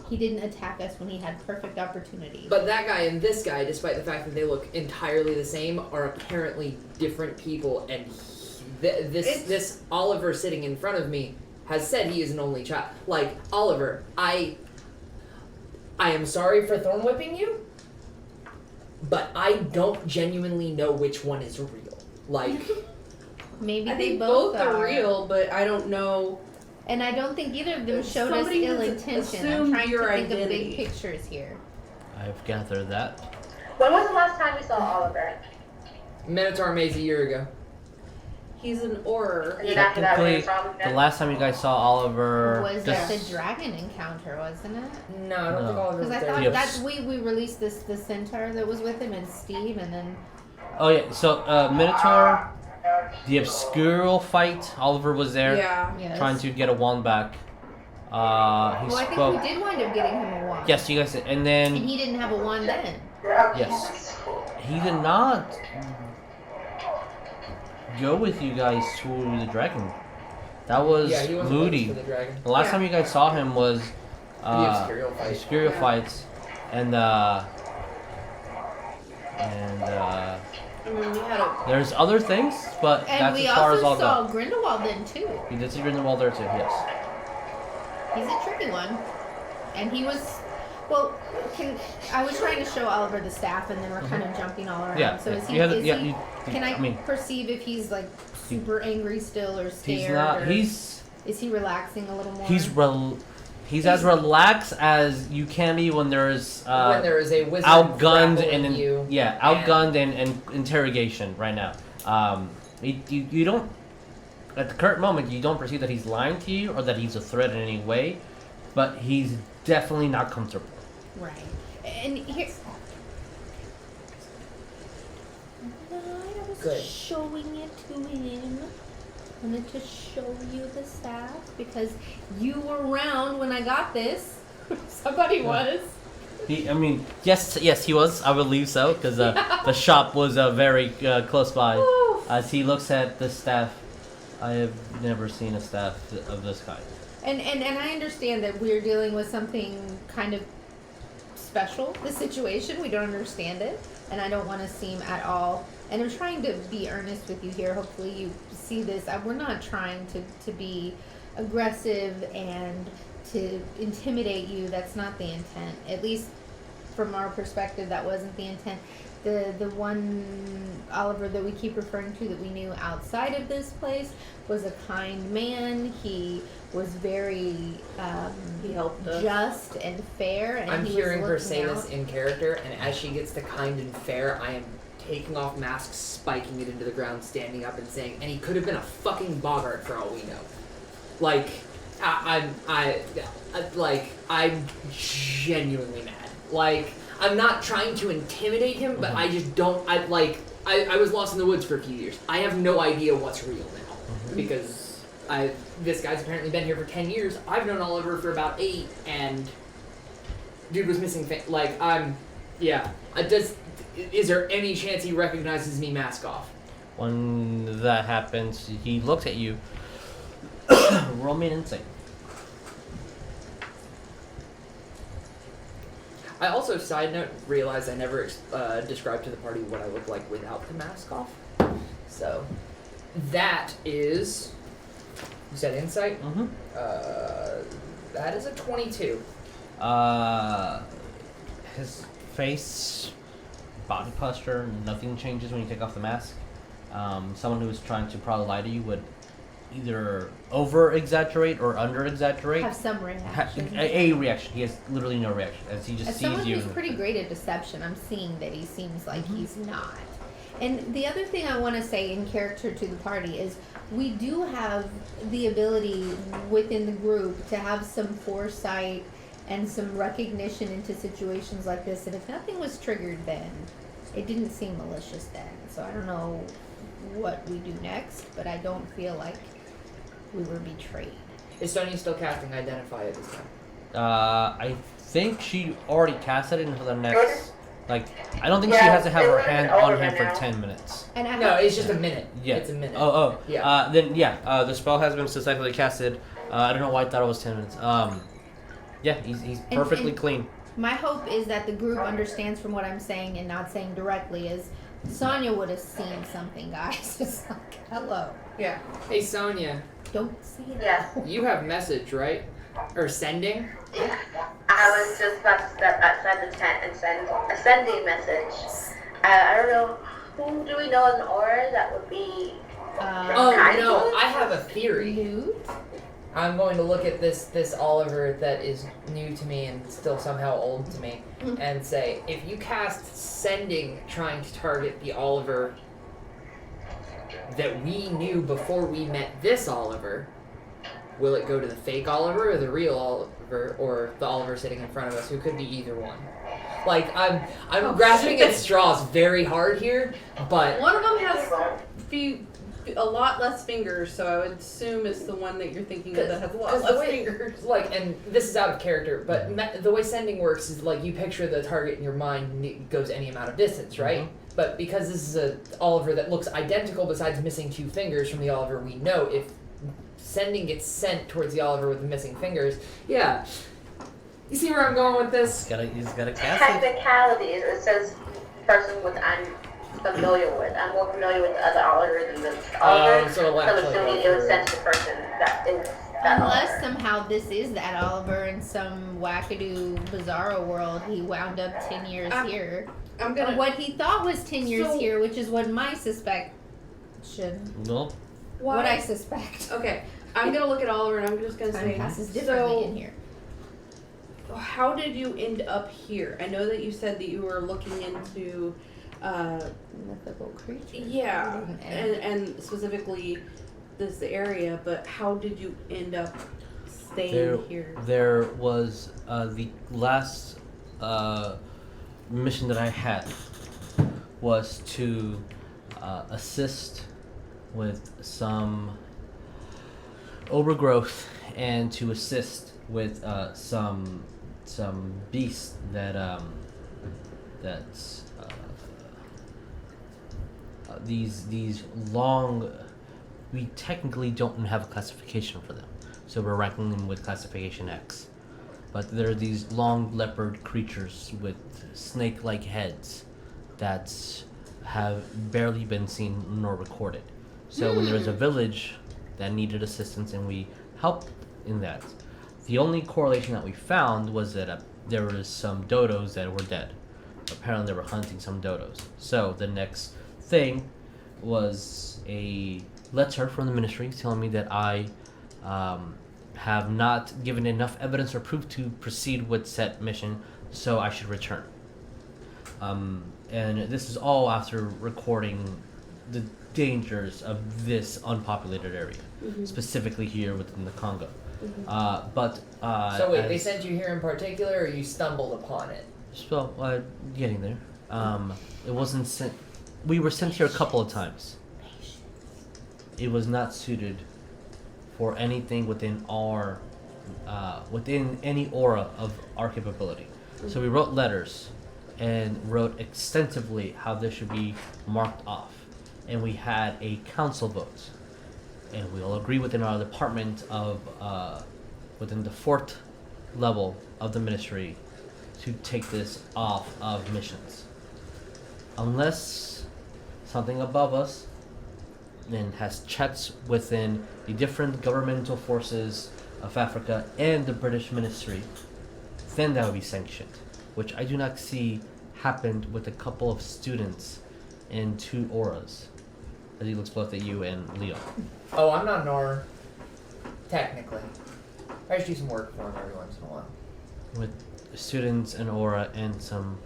He didn't attack us when he had perfect opportunity. But that guy and this guy, despite the fact that they look entirely the same, are apparently different people. And this Oliver sitting in front of me has said he is an only child. Like, Oliver, I am sorry for thorn whipping you, but I don't genuinely know which one is real. Like, Maybe I they think both are real, but I don't know. And I don't think either of them showed us Somebody ill has intention. I'm assumed trying to your think of identity. big pictures here. I've gathered that. When was the last time you saw Oliver? Minotaur Maze a year ago. He's an auror. Did after that Technically, we saw him the again? last time you guys saw Oliver, Was just the dragon encounter, wasn't it? No, I don't think No. Oliver was Because I there. thought Yep. that we released the centaur that was with him and Steve, and then oh yeah. So Minotaur, the obscural fight. Oliver was there, Yeah. trying to get a wand back. He Well, I spoke. think we did wind up getting him a wand. Yes, you guys did. And then And he didn't have a wand then. yes, he did not go with you guys to the dragon. That was Yeah, he wasn't Moody. for the dragon. The last Yeah. time you guys saw him was The obscurial fight. obscurial Yeah. fights, and I mean, we had a. there's other things, but And that's we as far as also I'll saw go. Grindelwald then too. You did see Grindelwald there too, yes. He's a tricky one. And he was, well, I was trying to show Oliver the staff, and then we're kind of jumping all around. Yeah. So is he, you had, is yeah, he you, can I, mean, perceive if he's like super angry still or scared? he's not. or He's is he relaxing a little more? he's as relaxed as you can be when there's when there is a wizard outgunned grappling and you. outgunned and interrogation right now. You don't at the current moment you don't perceive that he's lying to you or that he's a threat in any way, but he's definitely not comfortable. Right. And here's. I was Good. showing it to him. I wanted to show you the staff because you were around when I got this. Somebody was. Yes, he was. I believe so because the shop was very close by. As he looks at the staff, I have never seen a staff of this kind. And I understand that we're dealing with something kind of special, the situation. We don't understand it, and I don't want to seem at all. And I'm trying to be earnest with you here. Hopefully you see this. We're not trying to be aggressive and to intimidate you. That's not the intent. At least from our perspective, that wasn't the intent. The one Oliver that we keep referring to that we knew outside of this place was a kind man. He was very He helped us. just and fair, and I'm he hearing was her looking say out. this in character, and as she gets to kind and fair, I am taking off masks, spiking it into the ground, standing up and saying, and he could have been a fucking boggart for all we know. Like, I'm genuinely mad. Like, I'm not trying to intimidate him, but I just don't, I was lost in the woods for a few years. I have no idea what's real now. Because this guy's apparently been here for 10 years. I've known Oliver for about 8, and dude was missing is there any chance he recognizes me mask off? When that happens, he looks at you. Roll me an insight. I also, side note, realized I never described to the party what I look like without the mask off. So, that is... You said insight? Mm-hmm. That is a 22. His face, body posture, nothing changes when you take off the mask. Someone who is trying to probably lie to you would either over-exaggerate or under-exaggerate. Have some reaction. A reaction. He has literally no reaction as he just As sees someone you. who's pretty great at deception, I'm seeing that he seems like he's not. And the other thing I want to say in character to the party is we do have the ability within the group to have some foresight and some recognition into situations like this. And if nothing was triggered then, it didn't seem malicious then. So I don't know what we do next, but I don't feel like we were betrayed. Is Sonya still casting Identify at this time? I think she already casted it until the next. Like, I don't think she has to have her hand on him for 10 minutes. And I No, it's just a minute. Yeah. It's a minute. Yeah. The spell has been successfully casted. I don't know why I thought it was 10 minutes. Yeah, he's perfectly clean. My hope is that the group understands from what I'm saying and not saying directly is Sonya would have seen something, guys. It's like, hello. Yeah. Hey, Sonya, Don't say it. Yeah. you have message, right? Or sending? Yeah. I was just about to step outside the tent and send a sending message. I don't know, who do we know as an aura that would be... Oh, no, I have a theory. Newt? I'm going to look at this Oliver that is new to me and still somehow old to me and say, if you cast Sending trying to target the Oliver that we knew before we met this Oliver, will it go to the fake Oliver or the real Oliver or the Oliver sitting in front of us, who could be either one? Like, I'm grasping at straws very hard here, but... One of them has a lot less fingers, so I would assume it's the one that you're thinking of that has a lot less fingers. Like, and this is out of character, but the way Sending works is like you picture the target in your mind and it goes any amount of distance, right? Mm-hmm. But because this is a Oliver that looks identical besides missing 2 fingers from the Oliver we know, if Sending gets sent towards the Oliver with the missing fingers, yeah. You see where I'm going with this? He's gotta cast it. Technicalities, it says person with I'm familiar with. I'm more familiar with the other Oliver than this Oliver. So I'm assuming it was sent to the person that is that Unless Oliver. somehow this is that Oliver in some wackadoo bizarro world, he wound up 10 years here. I'm gonna. Or what he thought was 10 years So- here, which is what my suspicion. No. What I suspect. Okay, I'm gonna look at Oliver and I'm just gonna Time say. passes differently in So, here. how did you end up here? I know that you said that you were looking into. Mythical creature. Yeah, and specifically this area, but how did you end up staying here? There was the last mission that I had was to assist with some overgrowth and to assist with some beast that's these long. We technically don't have a classification for them, so we're ranking them with classification X. But there are these long leopard creatures with snake-like heads that have barely been seen nor recorded. So when there was a village that needed assistance and we helped in that, the only correlation that we found was that there was some dodos that were dead. Apparently they were hunting some dodos. So the next thing was a letter from the ministry telling me that I have not given enough evidence or proof to proceed with said mission, so I should return. And this is all after recording the dangers of this unpopulated area, specifically here within the Congo. So wait, they sent you here in particular, or you stumbled upon it? So, getting there. It wasn't sent. We were sent here a couple of times. It was not suited for anything within our, within any aura of our capability. So we wrote letters, and wrote extensively how this should be marked off, and we had a council vote, and we all agree within our department of, within the 4th level of the ministry, to take this off of missions. Unless something above us and has checks within the different governmental forces of Africa and the British ministry, then that would be sanctioned, which I do not see happened with a couple of students and 2 auras. As he looks both at you and Leo. Oh, I'm not an aura. Technically. I just do some work for him every once in a while. With students, an aura, and some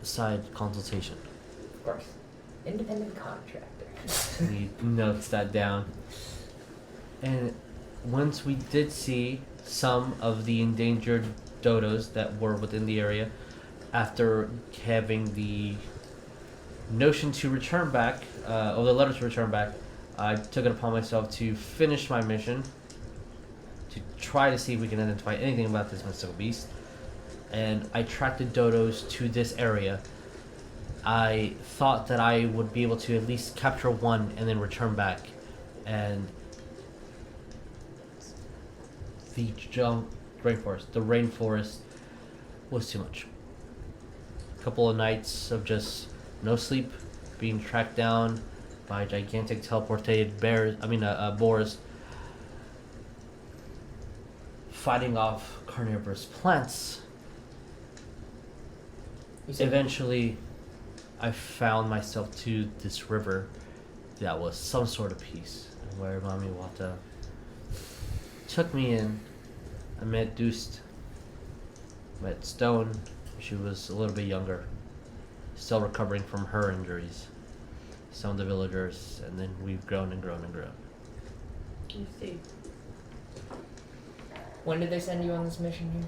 side consultation. Of course. Independent contractor. He notes that down. And once we did see some of the endangered dodos that were within the area, after having the notion to return back, or the letter to return back, I took it upon myself to finish my mission, to try to see if we can identify anything about this mystical beast. And I tracked the dodos to this area. I thought that I would be able to at least capture one and then return back. And the rainforest was too much. A couple of nights of just no sleep, being tracked down by gigantic teleported boars, fighting off carnivorous plants. Eventually, I found myself to this river that was some sort of peace, where Mami Wata took me in. I met Deuced, met Stone. She was a little bit younger, still recovering from her injuries. Some of the villagers, and then we've grown and grown and grown. You see. When did they send you on this mission here?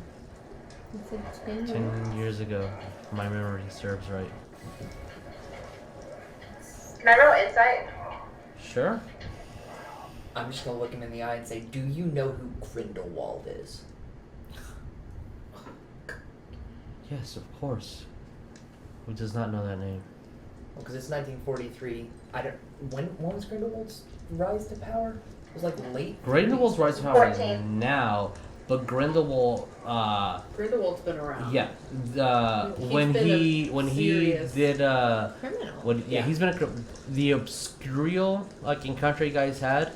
It's a 10 10 years ago, if my memory serves right. Can I roll insight? Sure. I'm just gonna look him in the eye and say, do you know who Grindelwald is? Yes, of course. Who does not know that name? Well, because it's 1943. When was Grindelwald's rise to power? It was like late. Grindelwald's rise to power is 14. now, but Grindelwald, Grindelwald's been around. yeah, He's when been he a when serious he did criminal. he's been the obscurial encounter you guys had,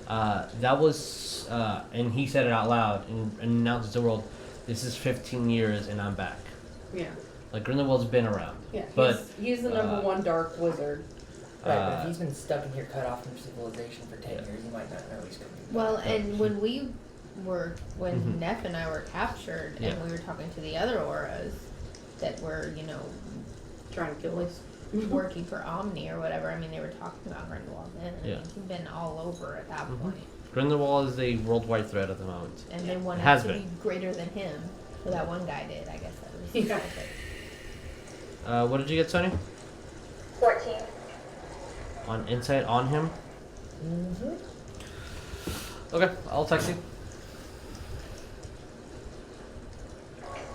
that was and he said it out loud and announced to the world, this is 15 years and I'm back. Yeah. Like Grindelwald's been around. Yeah. But, he's the number one dark wizard. Right, but if he's been stuck in here, cut off from civilization for 10 years, you might not know he's coming back. Well, and when Mhm. Neff and I were captured, Yeah. and we were talking to the other auras that were, Trying to kill us. working for Omni or whatever. I mean, they were talking about Grindelwald then. I Yeah. mean, he'd been all over at that Mhm. point. Grindelwald is a worldwide threat at the moment. And they wanted Has to been. be greater than him. So that one guy did, I guess that was Yeah. What did you get, Sonya? 14. On insight on him? Mm-hmm. Okay, I'll text you.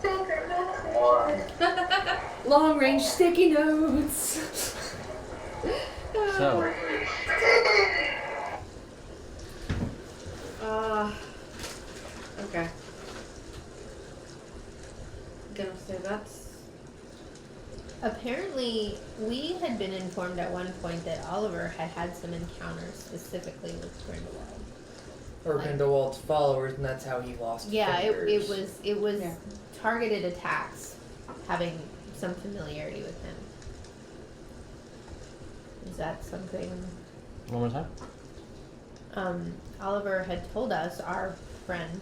Secret message. Long range sticky notes. So, Okay. Gonna say that's. Apparently, we had been informed at one point that Oliver had had some encounters specifically with Grindelwald. Or Like- Grindelwald's followers, and that's how he lost Yeah, it fingers. was Yeah. targeted attacks, having some familiarity with him. Is that something? one more time. Oliver had told us, our friend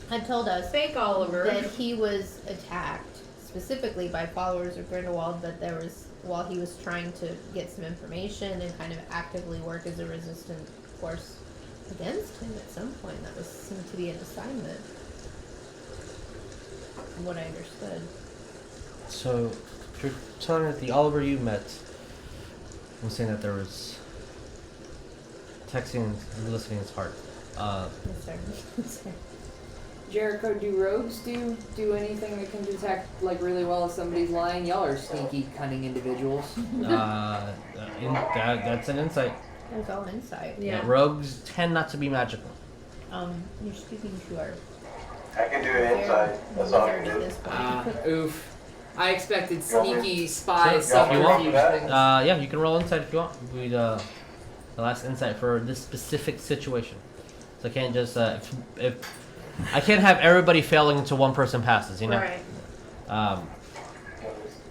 had told us Fake Oliver. that he was attacked specifically by followers of Grindelwald that there was, while he was trying to get some information and kind of actively work as a resistant force against him at some point. That was seemed to be an assignment, from what I understood. So, you're telling me that the Oliver you met was saying that there was texting and listening his heart. Yes, sir. Yes, sir. Jericho, do rogues do anything that can detect like really well if somebody's lying? Y'all are sneaky, cunning individuals. That's an insight. That was all insight. Yeah, rogues tend not to be magical. You're speaking to our I can do an insight. That's all I can wizard at do. this point. Oof. I expected sneaky spy Sure, if you subterfuge want. things. Yeah, you can roll insight if you want. We'd the last insight for this specific situation. So I can't just if I can't have everybody failing until one person passes, you know. Right.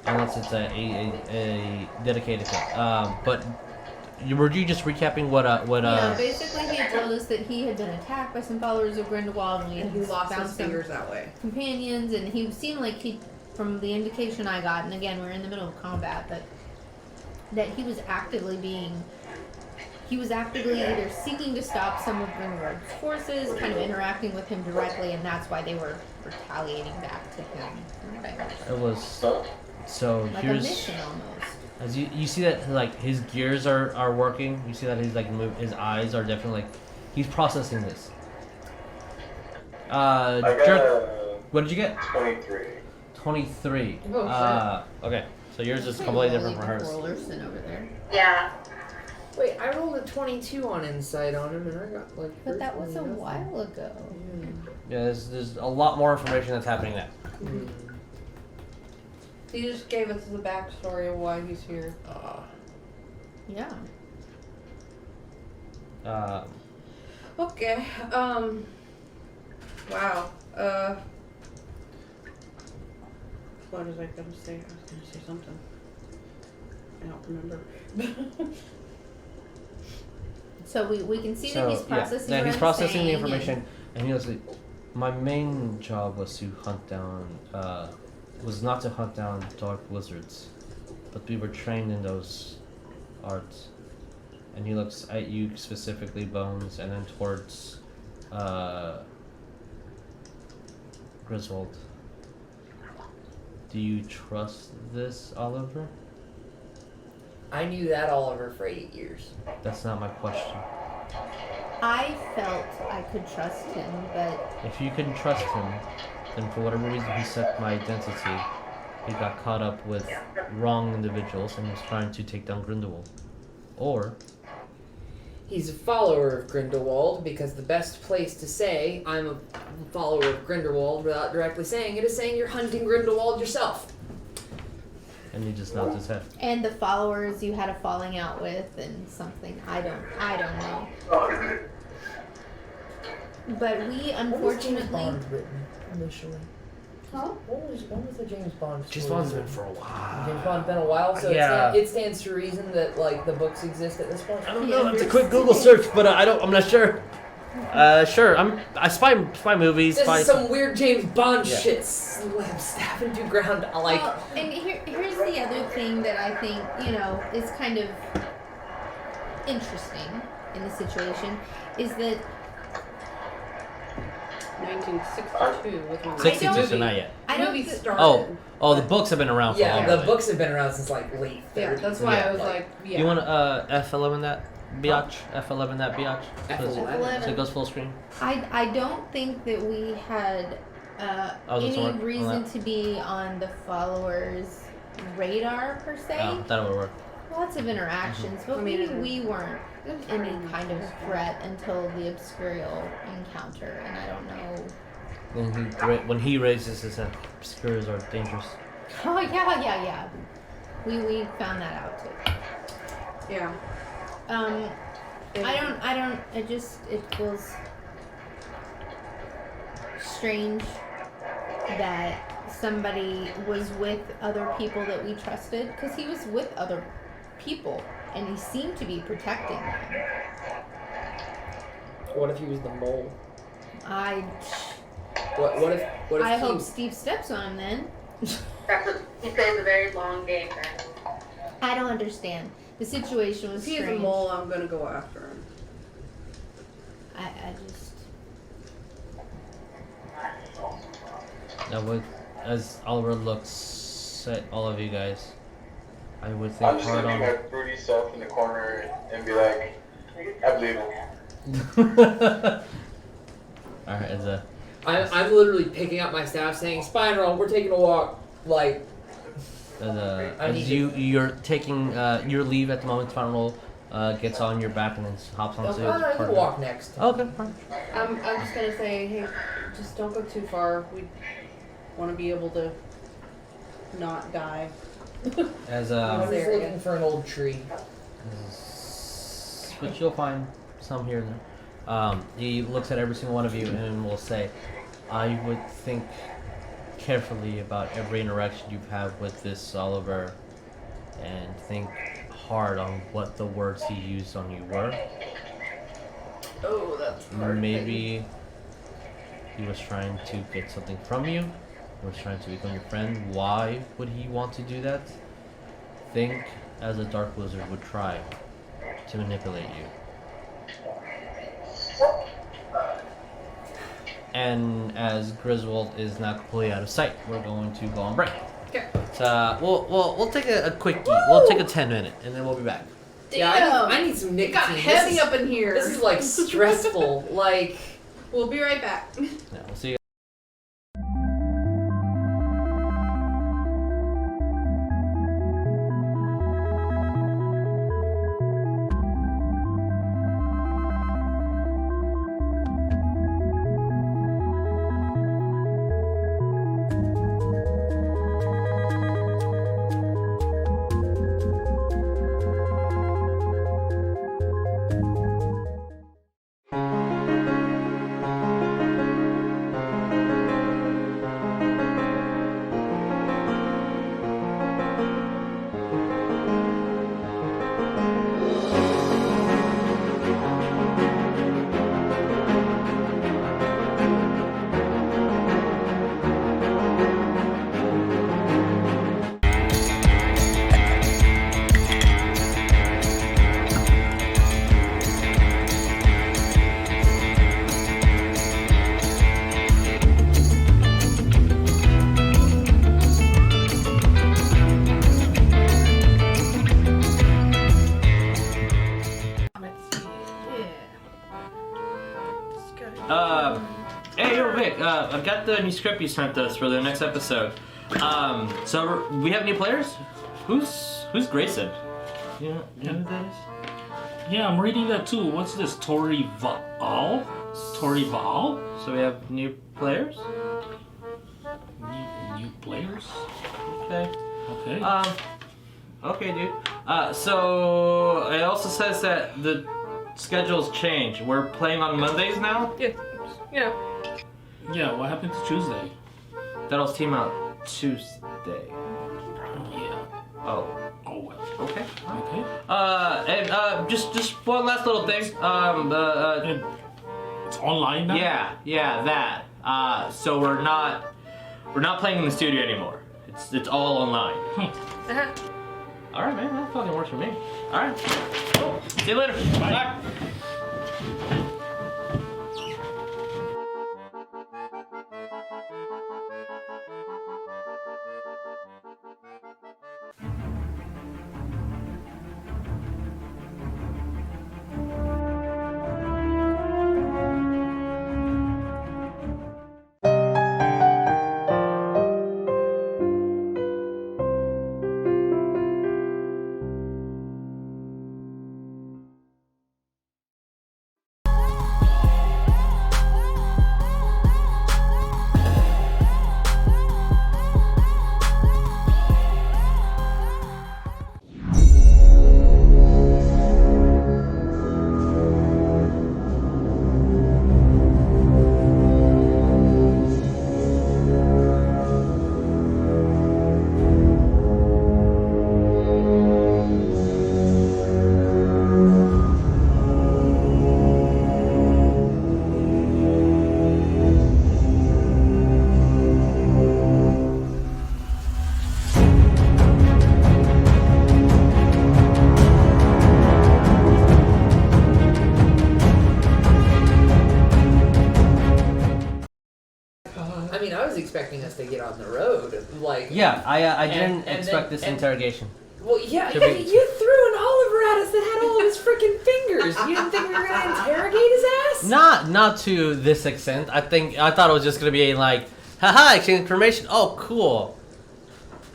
Unless it's a dedicated thing. But were you just recapping what Yeah, basically he had told us that he had been attacked by some followers of Grindelwald and And he lost found his some fingers that way. companions, and he seemed like from the indication I got, and again we're in the middle of combat, but that he was actively either seeking to stop some of Grindelwald's forces, kind of interacting with him directly, and that's why they were retaliating back to him. from what I understood. it was. So Like a here's mission almost. as you see that like his gears are working. You see that he's like his eyes are definitely like he's processing this. I got What did you get? 23. 23. Oh, Okay, so yours is Pretty completely well different from even hers. Rollerson over there. Yeah. Wait, I rolled a 22 on insight on him, and I got like. But that was a virtually while ago. nothing. Yeah, there's a lot more information that's happening now. He just gave us the backstory of why he's here. Yeah. Okay. Wow. What was I gonna say? I was gonna say something. I don't remember. So we can see that he's processing. Yeah, he's what I'm processing the saying, information, and he was like, my main job was to hunt down, was not to hunt down dark wizards, but we were trained in those arts. And he looks at you specifically, Bones, and then towards Griswold. Do you trust this, Oliver? I knew that Oliver for 8 years. That's not my question. I felt I could trust him, but If you can trust him, then for whatever reason he set my identity, he got caught up with wrong individuals and was trying to take down Grindelwald. Or He's a follower of Grindelwald because the best place to say I'm a follower of Grindelwald without directly saying it is saying you're hunting Grindelwald yourself. and he just nods his head. and the followers you had a falling out with and something I don't know. But we When was James unfortunately Bond written initially? Huh? When was the James Bond? James story Bond's been written? for a while. James Bond's been a while, so Yeah. it stands to reason that like the books exist at this point. I don't know. It's a quick Google search, but I'm not sure. Sure. I spy movies. This Spy is some weird James Bond Yeah. shit. Stabbing to ground. I like. well, and here's the other thing that I think, is kind of interesting in the situation is that 1962 with my 62, so not yet. I don't movie thi- started. Oh, the books have been around for Yeah, longer. the books have been around since like late 30s. Yeah, that's why Yeah. I was like, yeah. You want to F11 that biatch? F11 that biatch? F11. So it goes full screen. I don't think that we had Oh, that's any work on reason that. to be on the followers' radar per se. Oh, that would work. Lots of interactions, but I mean, we weren't any kind of threat until the obscurial encounter, and I don't know. When he raises his hand, obscures are dangerous. Oh yeah. We found that out too. Yeah. It feels strange that somebody was with other people that we trusted, because he was with other people and he seemed to be protecting them. What if he was the mole? I What if I he hope Steve steps on him then. He plays a very long game then. I don't understand. The situation was If he is a strange. mole, I'm gonna go after him. I just. Now, as Oliver looks at all of you guys, I would think I'm just hard gonna be on. my broody self in the corner and be like, I believe it. Alright, as a. I'm literally picking up my staff, saying, "Spiral, we're taking a walk." Like, As you're taking your leave at the moment, Final gets on your back and then hops onto his I can partner. walk next. Okay, fine. I'm just gonna say, hey, just don't go too far. We want to be able to not die. As I'm just Area. looking for an old tree. but you'll find some here and there. He looks at every single one of you and will say, "I would think carefully about every interaction you've had with this Oliver, and think hard on what the words he used on you were. Oh, that's hard. Maybe he was trying to get something from you. He was trying to become your friend. Why would he want to do that? Think as a dark wizard would try to manipulate you. And as Griswold is now completely out of sight, we're going to go on break. Okay. We'll take a quick. We'll take a 10-minute, and then we'll be back. Yeah, I need some It got nicotine. heavy up in here. This is like stressful. Like, We'll be right back. Yeah, we'll see you. Hey, yo, Vic, I've got the new script you sent us for the next episode. So we have new players? Who's Grayson? You know who that is? Yeah, I'm reading that too. What's this? Tori Vaal? Tori Vaal? So we have new players? New players? Okay. Okay. Okay, dude. So it also says that the schedule's changed. We're playing on Mondays now? Yeah. Yeah, what happened to Tuesday? That'll team out Tuesday. Yeah. Oh. Oh, well. Okay. Okay. And just one last little thing. And it's online now? Yeah, that. So we're not playing in the studio anymore. It's all online. All right, man. That fucking works for me. All right. Cool. See you later. Bye. I was expecting us to get on the road. Like. Yeah, I didn't and expect then- this interrogation. Well, yeah, Should yeah, we- you threw an Oliver at us that had all of his freaking fingers. You didn't think we were gonna interrogate his ass? Not to this extent. I thought it was just gonna be like, haha, exchange information. Oh, cool.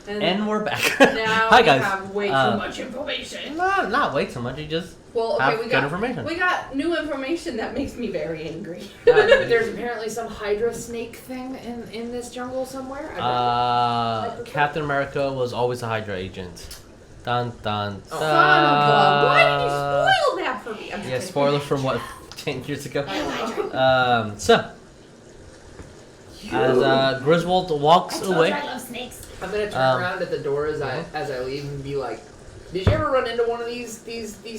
And we're back. Now Hi we guys. have way too much information. Not way too much. You just Well, have okay, good information. we got new information that makes me very angry. There's apparently some Hydra snake thing in this jungle somewhere. I don't Captain America was always a Hydra agent. Dun dun dun. Son of a... Why did you spoil that for me? I'm just Yeah, kidding. spoiler from what 10 years ago. So as Griswold walks away. I love snakes. I'm gonna turn around at the door as I leave and be like, "Did you ever run into one of these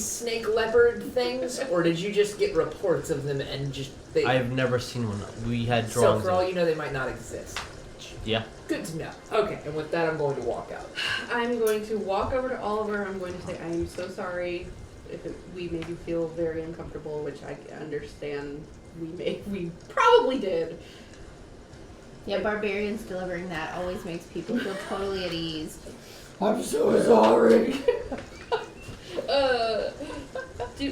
snake leopard things, or did you just get reports of them and just they?" I've never seen one. We had So drawings. for all you know, they might not exist. Yeah. Good to know. Okay, and with that, I'm going to walk out. I'm going to walk over to Oliver. I'm going to say, I am so sorry if we made you feel very uncomfortable, which I understand we probably did. Yeah, barbarians delivering that always makes people feel totally at ease. I'm so sorry.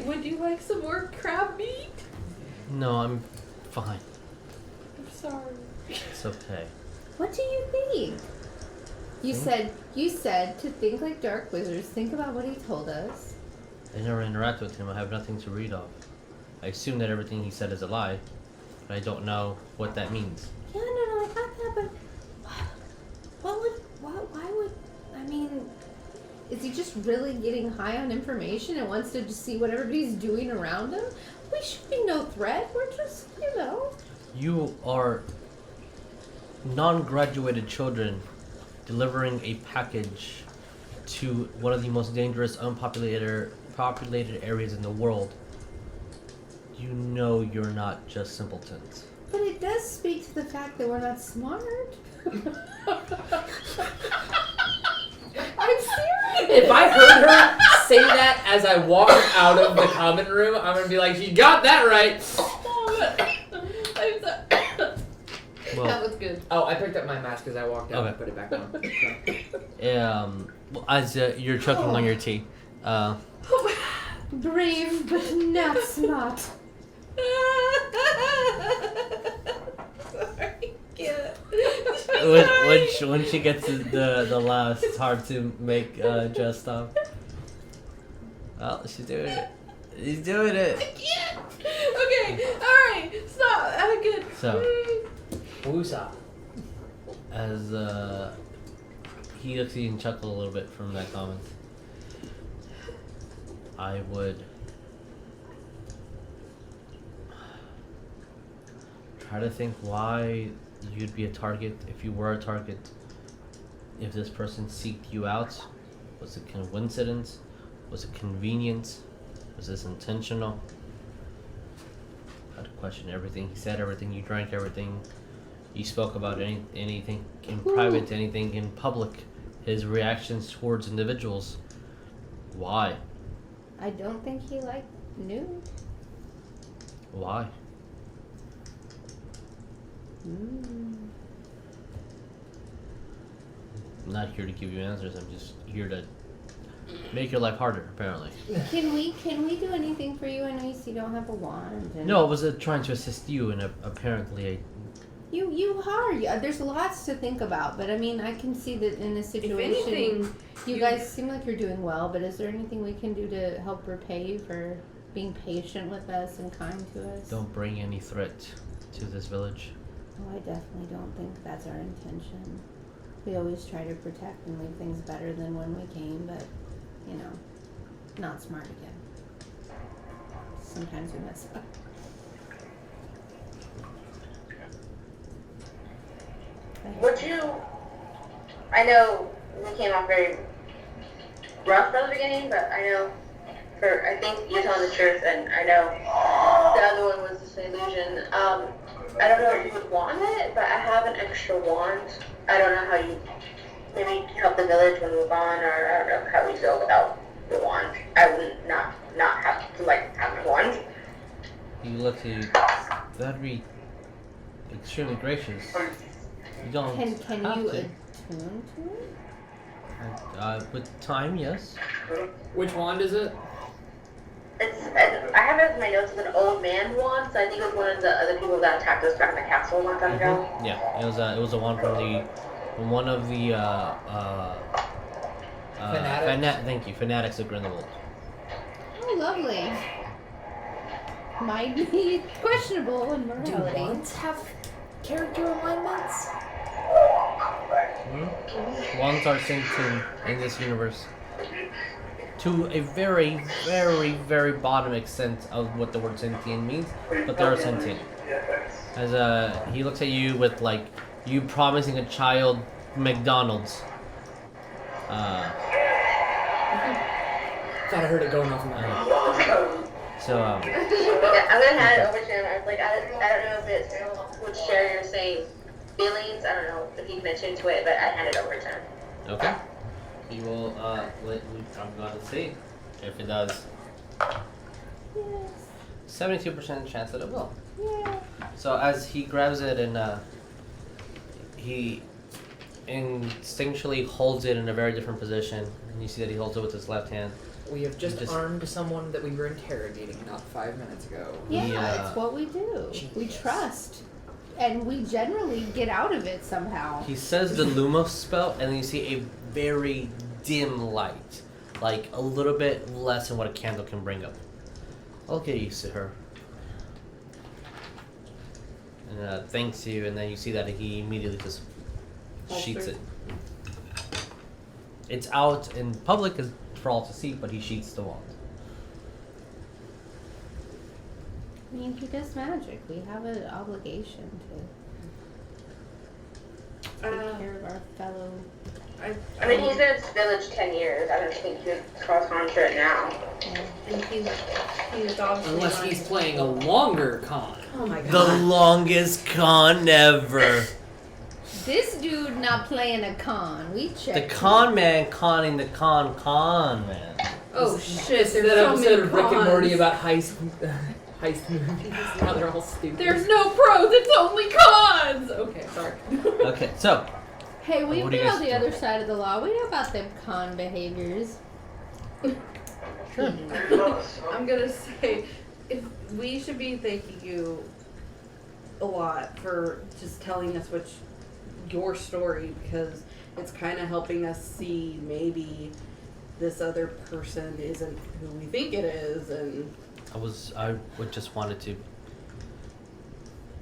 Would you like some more crab meat? No, I'm fine. I'm sorry. It's okay. What do you think? You said to think like dark wizards. Think about what he told us. I never interact with him. I have nothing to read off. I assume that everything he said is a lie, but I don't know what that means. Yeah, no, I got that, but why would, I mean, is he just really getting high on information and wants to just see what everybody's doing around him? We should be no threat. We're just, You are non-graduated children delivering a package to one of the most dangerous, populated areas in the world. You know you're not just simpletons. But it does speak to the fact that we're not smart. I'm serious. If I heard her say that as I walk out of the common room, I'm gonna be like, "You got that right." I'm sorry. Well, That was good. Oh, I picked up my mask as I walked out Okay. and put it back on. well, as you're choking on your tea, Brave, but not smart. Sorry. Yeah. when she gets to the last, it's hard to make Jess stop. Well, she's doing it. He's doing it. I can't. Okay. All right. Stop. I'm good. So, Woosah. as he looks at you and chuckle a little bit from that comment, I would try to think why you'd be a target if you were a target. If this person seeked you out, was it coincidence? Was it convenience? Was this intentional? I'd question everything he said, everything you drank, everything you spoke about, anything in private, anything in public. His reactions towards individuals. Why? I don't think he liked nude. Why? Mm. I'm not here to give you answers. I'm just here to make your life harder, apparently. Can we do anything for you? I know you don't have a wand. And No, I was trying to assist you, and apparently You are. There's lots to think about, but I mean, I can see that in this situation, anything, you guys seem like you're doing well. But is there anything we can do to help repay you for being patient with us and kind to us? don't bring any threat to this village. Oh, I definitely don't think that's our intention. We always try to protect and leave things better than when we came, but not smart again. Sometimes we mess up. I know we came off very rough from the beginning, but I know I think you're telling the truth, and I know the other one was just an illusion. I don't know if you would want it, but I have an extra wand. I don't know how you maybe help the village when we move on, or I don't know how we feel without the wand. I would not have to have my wand. You look to that'd be extremely gracious. You don't Can have you to. attune to it? With time, yes. Which wand is it? I have it in my notes as an old man wand, so I think it was one of the other people that attacked us back in the castle a long time ago. Yeah, it was a one from one of the Fanatics. thank you, fanatics of Griswold. Oh, lovely. Might be questionable in Do morality. wands have character alignments? Wands are sentient in this universe to a very, very, very bottom extent of what the word sentient means, but they are sentient. As he looks at you with like you promising a child McDonald's. Thought I heard it going off in my head. So Yeah, I'm gonna hand it over to him. I was like, I don't know if it would share your same feelings. I don't know if he can attune to it, but I hand it over to him. okay, he will. I'm going to see if it does. Yes. 72% chance that it will. Yeah. So as he grabs it and he instinctually holds it in a very different position, and you see that he holds it with his left hand. We have just armed someone that we were interrogating not 5 minutes ago. Yeah, it's what we do. We Genius. trust. And we generally get out of it somehow. He says the Lumos spell, and then you see a very dim light, like a little bit less than what a candle can bring up. I'll get used to her. And thanks you, and then you see that he immediately just sheets it. It's out in public for all to see, but he sheets the wand. I mean, he does magic. We have an obligation to take care of our fellow. I mean, he's been in this village 10 years. I don't think he would cause harm to it now. And he's obviously Unless like- he's playing a longer con. Oh my god. The longest con ever. This dude not playing a con. We The checked. con man conning the con man. Oh shit! There's There's that so episode many of Rick and Morty cons. about heist movies. Now they're all stupid. There's no pros. It's only cons. Okay, sorry. Okay, so Hey, we've What do you been guys on the do? other side of the law. We know about them con behaviors. sure. I'm gonna say, if we should be thanking you a lot for just telling us your story, because it's kind of helping us see maybe this other person isn't who we think it is, and I would just wanted to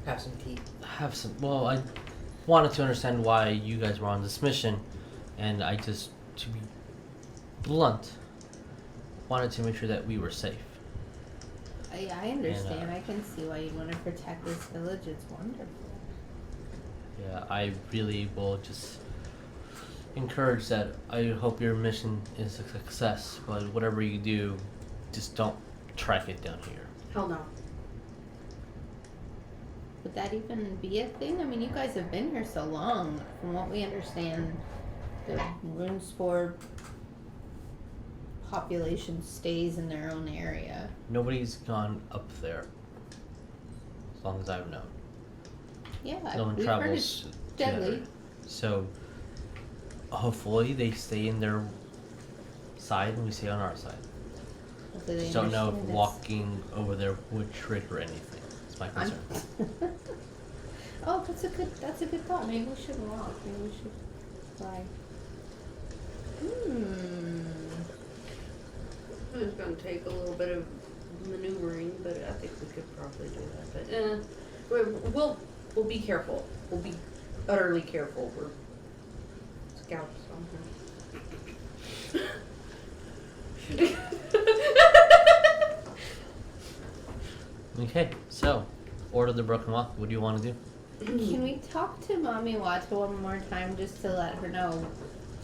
Have some tea. have some. Well, I wanted to understand why you guys were on this mission, and I just, to be blunt, wanted to make sure that we were safe. I understand. I can see why you'd want to protect this village. It's wonderful. Yeah, I really will just encourage that. I hope your mission is a success, but whatever you do, just don't track it down here. hell no. Would that even be a thing? I mean, you guys have been here so long. From what we understand, the rune spore population stays in their own area. Nobody's gone up there, as long as I've known. Yeah, No one we've heard travels it's deadly. together. So hopefully they stay in their side and we stay on our side. Hopefully they Just don't know if understand walking over there would trigger anything. That's my concern. Oh, that's a good thought. Maybe we shouldn't walk. Maybe we should fly. It's gonna take a little bit of maneuvering, but I think we could probably do that. But we'll be careful. We'll be utterly careful. We're scouts on here. Okay, so Order of the Broken Moth. What do you want to do? Can we talk to Mommy Wata one more time just to let her know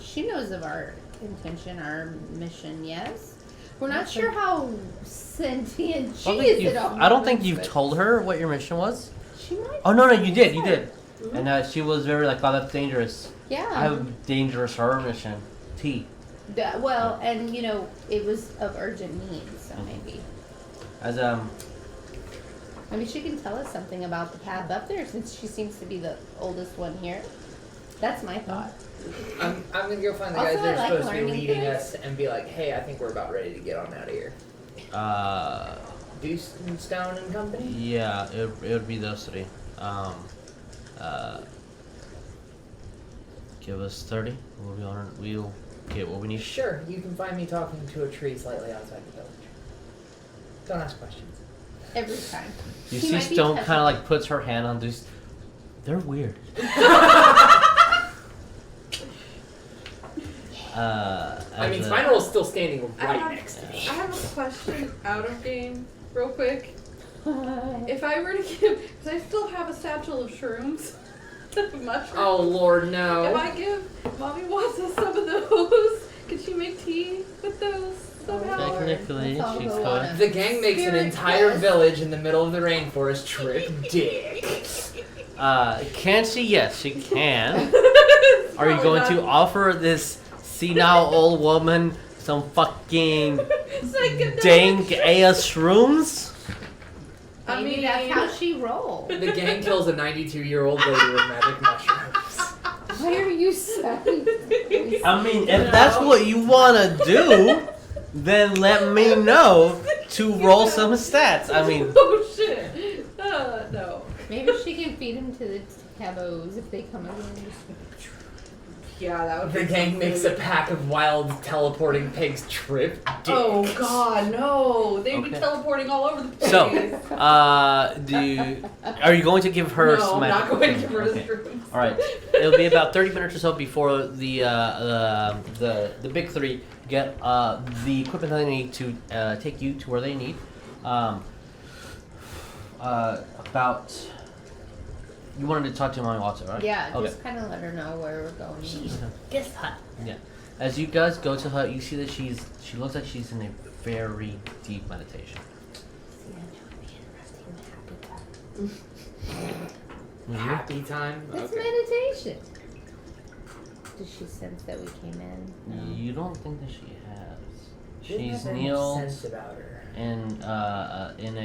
she knows of our intention, our mission? Yes. We're not sure how sentient she is at all. I don't think you've told her what your mission was. She might. Oh no, you did. You did. And she was very like, "Oh, that's dangerous." Yeah. I have dangerous her mission. T. Well, and it was of urgent need, so maybe. As Maybe she can tell us something about the path up there since she seems to be the oldest one here. That's my thought. I'm gonna go find the Also, guys that I are like supposed to be learning leading things. us and be like, hey, I think we're about ready to get on out of here. Deuce and Stone and company? Yeah, it would be those three. Give us 30. We'll get what we need. Sure, you can find me talking to a tree slightly outside the village. Don't ask questions. Every time. You She see might be Stone touching- kind of like puts her hand on these. They're weird. I mean, Spinal's still standing right next to me. I have a question out of game, real quick. If I were to give, because I still have a satchel of shrooms, mushrooms. Oh Lord, no. If I give Mommy Watson some of those, could she make tea with those somehow? Technically, That's all she the could. water. The gang makes an Spirit entire dust. village in the middle of the rainforest trip dick. Can she? Yes, she can. It's Are you probably going to not- offer this senile old woman some fucking Psychedelic dang shrooms? ass shrooms? I Maybe mean, that's how she rolls. The gang kills a 92-year-old lady with magic mushrooms. Why are you saying this? I mean, if that's what you want to do, then let me know to roll some stats. I mean, Oh shit. No. Maybe she can feed him to the cabos if they come around. Yeah, that would The be gang something. makes a pack of wild teleporting pigs trip dick. Oh god, no. They'd be Okay. teleporting all over the place. so, are you going to give her no, some I'm not magic? going to give her Okay. the shrooms. All right. It'll be about 30 minutes or so before the big three get the equipment that they need to take you to where they need. About. You wanted to talk to Mommy Watson, right? Yeah, Okay. just kind of let her know where we're going. Guess hut. Yeah. As you guys go to her, you see that she looks like she's in a very deep meditation. Mhm. Happy time? It's Okay. meditation. Does she sense that we came in? No. You don't think that she has. She doesn't She's have any kneeled sense about her. and in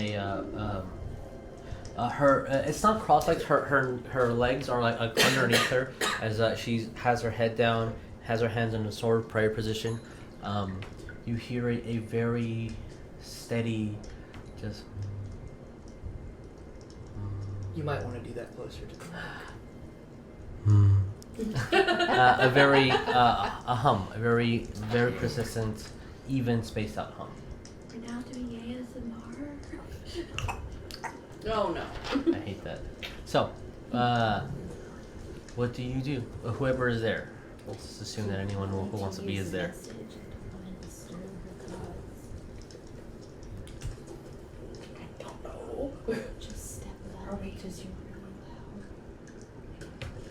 her it's not cross-legged. Her legs are like underneath her as she has her head down, has her hands in a sort of prayer position. You hear a very steady, just. You might want to do that closer to the mic. A very a hum, a very persistent, even spaced out hum. We're now doing ASMR. Oh no. I hate that. So, what do you do? Whoever is there. Let's just assume that anyone who wants to be is there. I don't know. Just step out because you're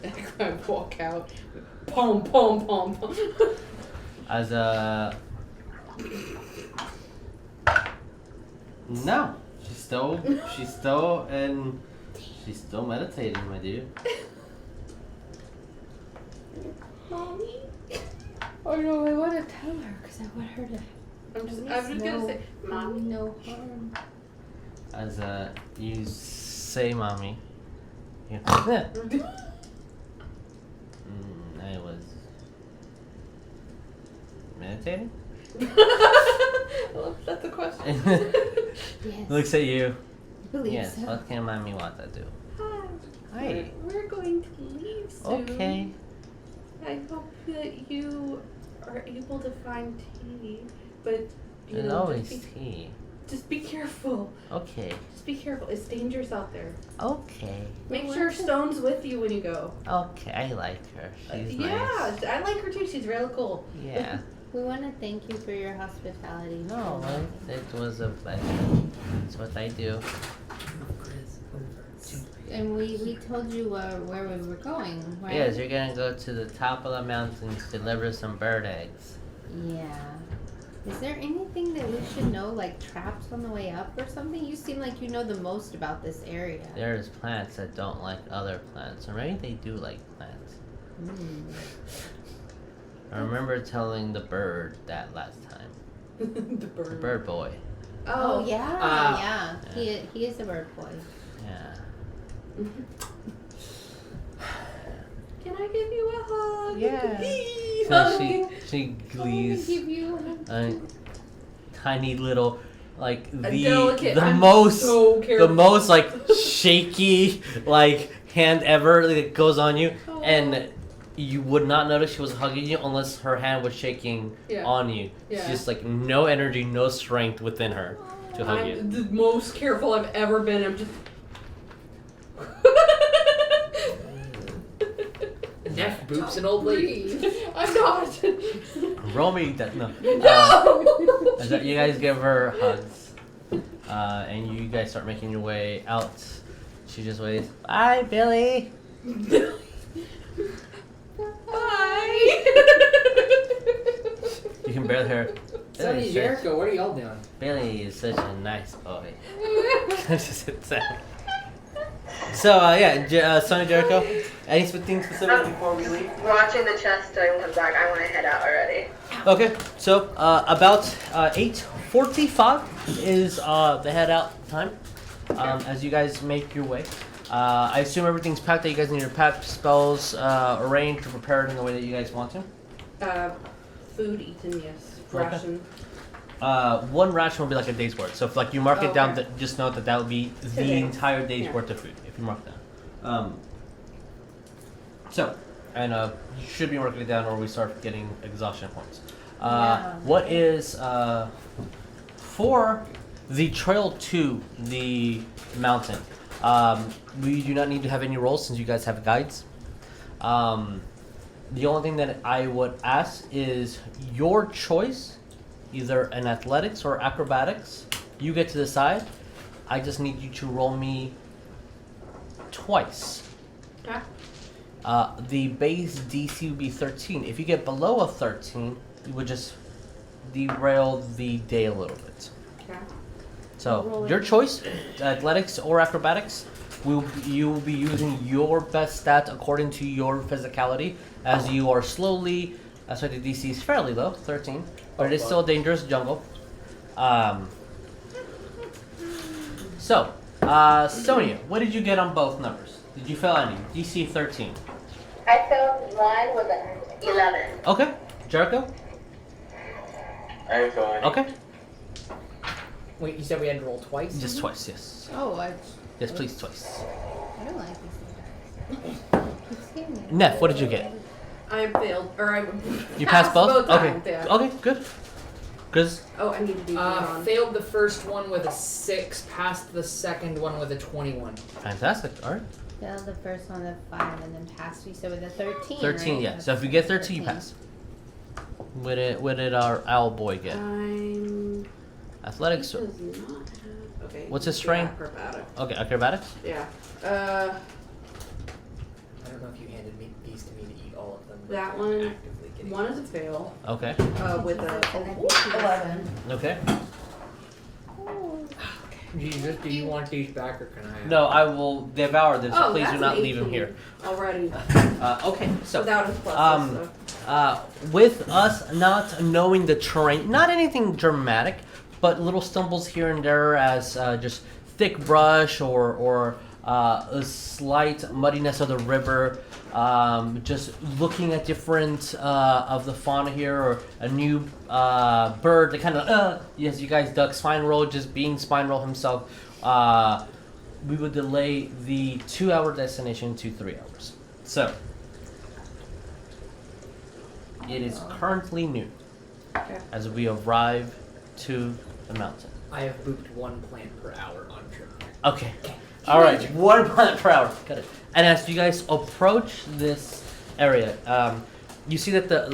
really loud. I walk out. Pom pom pom pom. As no, she's still meditating, my dude. Mommy. Oh no, I want to tell her because I want her to. I'm just gonna say, Mommy. No harm. As you say, mommy. You I was meditating. Well, that's a question. Yes. Looks at you. I believe Yes. so. What can mommy want to do? Hi. We're going to leave soon. Okay. I hope that you are able to find tea, but you There's know, always just be, tea. just be careful. Okay. Just be careful. It's dangerous out there. Okay. Make sure Stone's with you when you go. Okay. I like her. She's Yeah, nice. I like her too. She's really cool. Yeah. We want to thank you for your hospitality. No, it was a pleasure. That's what I do. And we told you where we were going, right? Yes, you're gonna go to the top of the mountains to deliver some bird eggs. Yeah. Is there anything that we should know, like traps on the way up or something? You seem like you know the most about this area. There's plants that don't like other plants, or maybe they do like plants. Mm. I remember telling the bird that last time. The The bird. bird boy. Oh yeah, Uh, yeah. He is a bird boy. Yeah. Can I give you a hug? Yeah. Please. So she glees Give you a tiny little, like delicate- the I'm most so the careful. most like shaky like hand ever that goes on you, and you would not notice she was hugging you unless her hand was shaking Yeah. on you. Yeah. It's just like no energy, no strength within her to hug you. I'm the most careful I've ever been. I'm just. Neff boops an old lady. I'm not. Roll me that no. No. As you guys give her hugs, and you guys start making your way out. She just waits. Bye, Billy. Bye. You can barely hear. Sonya, Billy's Jericho, what are y'all doing? Billy is such a nice boy. Just sits there. So Sonya, Jericho, any things specific before we leave? Watching the chest till everyone comes back, I want to head out already. Okay, so about 8:45 is the head out time. As you guys make your way, I assume everything's packed. That you guys need to pack spells, arranged or prepared in the way that you guys want to. Food eaten, yes. Okay. Ration. One ration will be like a day's worth. So if like you mark it down, Okay. just note that would be the Okay. entire day's Yeah. worth of food if you mark that. You should be marking it down, or we start getting exhaustion points. Yeah. What is for the trail to the mountain? We do not need to have any rolls since you guys have guides. The only thing that I would ask is your choice, either an athletics or acrobatics. You get to decide. I just need you to roll me twice. Okay. The base DC would be 13. If you get below a 13, you would just derail the day a little bit. Okay. So your choice, athletics or acrobatics. You will be using your best stat according to your physicality, as you are slowly. That's why the DC is fairly low, 13, but it is still a dangerous jungle. Sonya, what did you get on both numbers? Did you fail any? DC 13. I failed one with an 11. Okay. Jericho? I ain't feeling it. Okay. Wait, you said we had to roll twice? Just twice, yes. Oh, Yes, please, twice. I don't like these guys. Neff, what did you get? I failed, or I You passed both? Okay. times, yeah. Okay, good. Because Oh, I need to do on. Failed the first one with a 6, passed the second one with a 21. fantastic. All right. Failed the first one with a 5 and then passed. You said with a 13. 13, right? yeah. So if you get 13, you pass. What did our owl boy get? I'm. Athletics. He does not have. Okay. What's his yeah, strength? Acrobatic. Okay, acrobatics. Yeah. I don't know if you handed these to me to eat all of them. but That I'm one- actively getting One is a fail. Okay. With a 11. Okay. Jesus, do you want these back or can I have No, I will devour them. So Oh, please that's do not an leave them 18 here. Already. Okay. So. Without his pluses. So. With us not knowing the terrain, not anything dramatic, but little stumbles here and there as just thick brush or a slight muddiness of the river, just looking at different of the fauna here, or a new bird that kind of, yes, you guys duck spine roll, just being spine roll himself. We would delay the 2-hour destination to 3 hours. So, it is currently noon Okay. as we arrive to the mountain. I have booped 1 plant per hour on trip. Okay. All right. 1 plant per hour. Got it. And as you guys approach this area, you see that the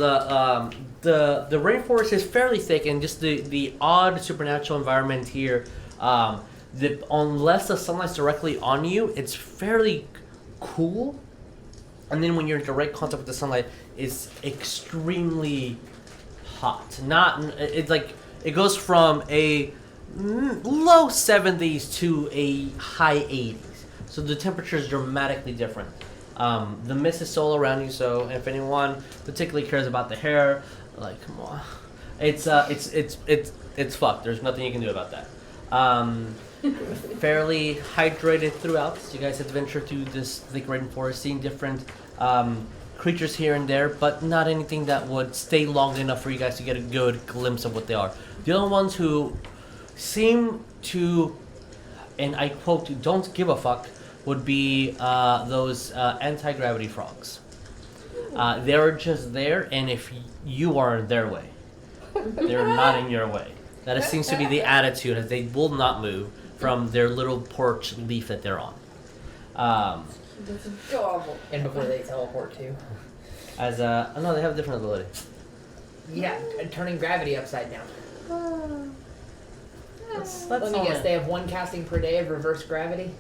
rainforest is fairly thick, and just the odd supernatural environment here. Unless the sunlight's directly on you, it's fairly cool. And then when you're in direct contact with the sunlight, it's extremely hot. It's like it goes from a low 70s to a high 80s. So the temperature is dramatically different. The mist is all around you, so if anyone particularly cares about the hair, like, come on, it's fucked. There's nothing you can do about that. Fairly hydrated throughout. You guys adventure through this thick rainforest, seeing different creatures here and there, but not anything that would stay long enough for you guys to get a good glimpse of what they are. The only ones who seem to, and I quote, don't give a fuck, would be those anti-gravity frogs. They're just there, and if you are in their way, they're not in your way. That seems to be the attitude, as they will not move from their little porch leaf that they're on. That's adorable. And before they teleport too. No, they have a different ability. Yeah, turning gravity upside down. Let's Let me guess, they have 1 casting per day of reverse gravity.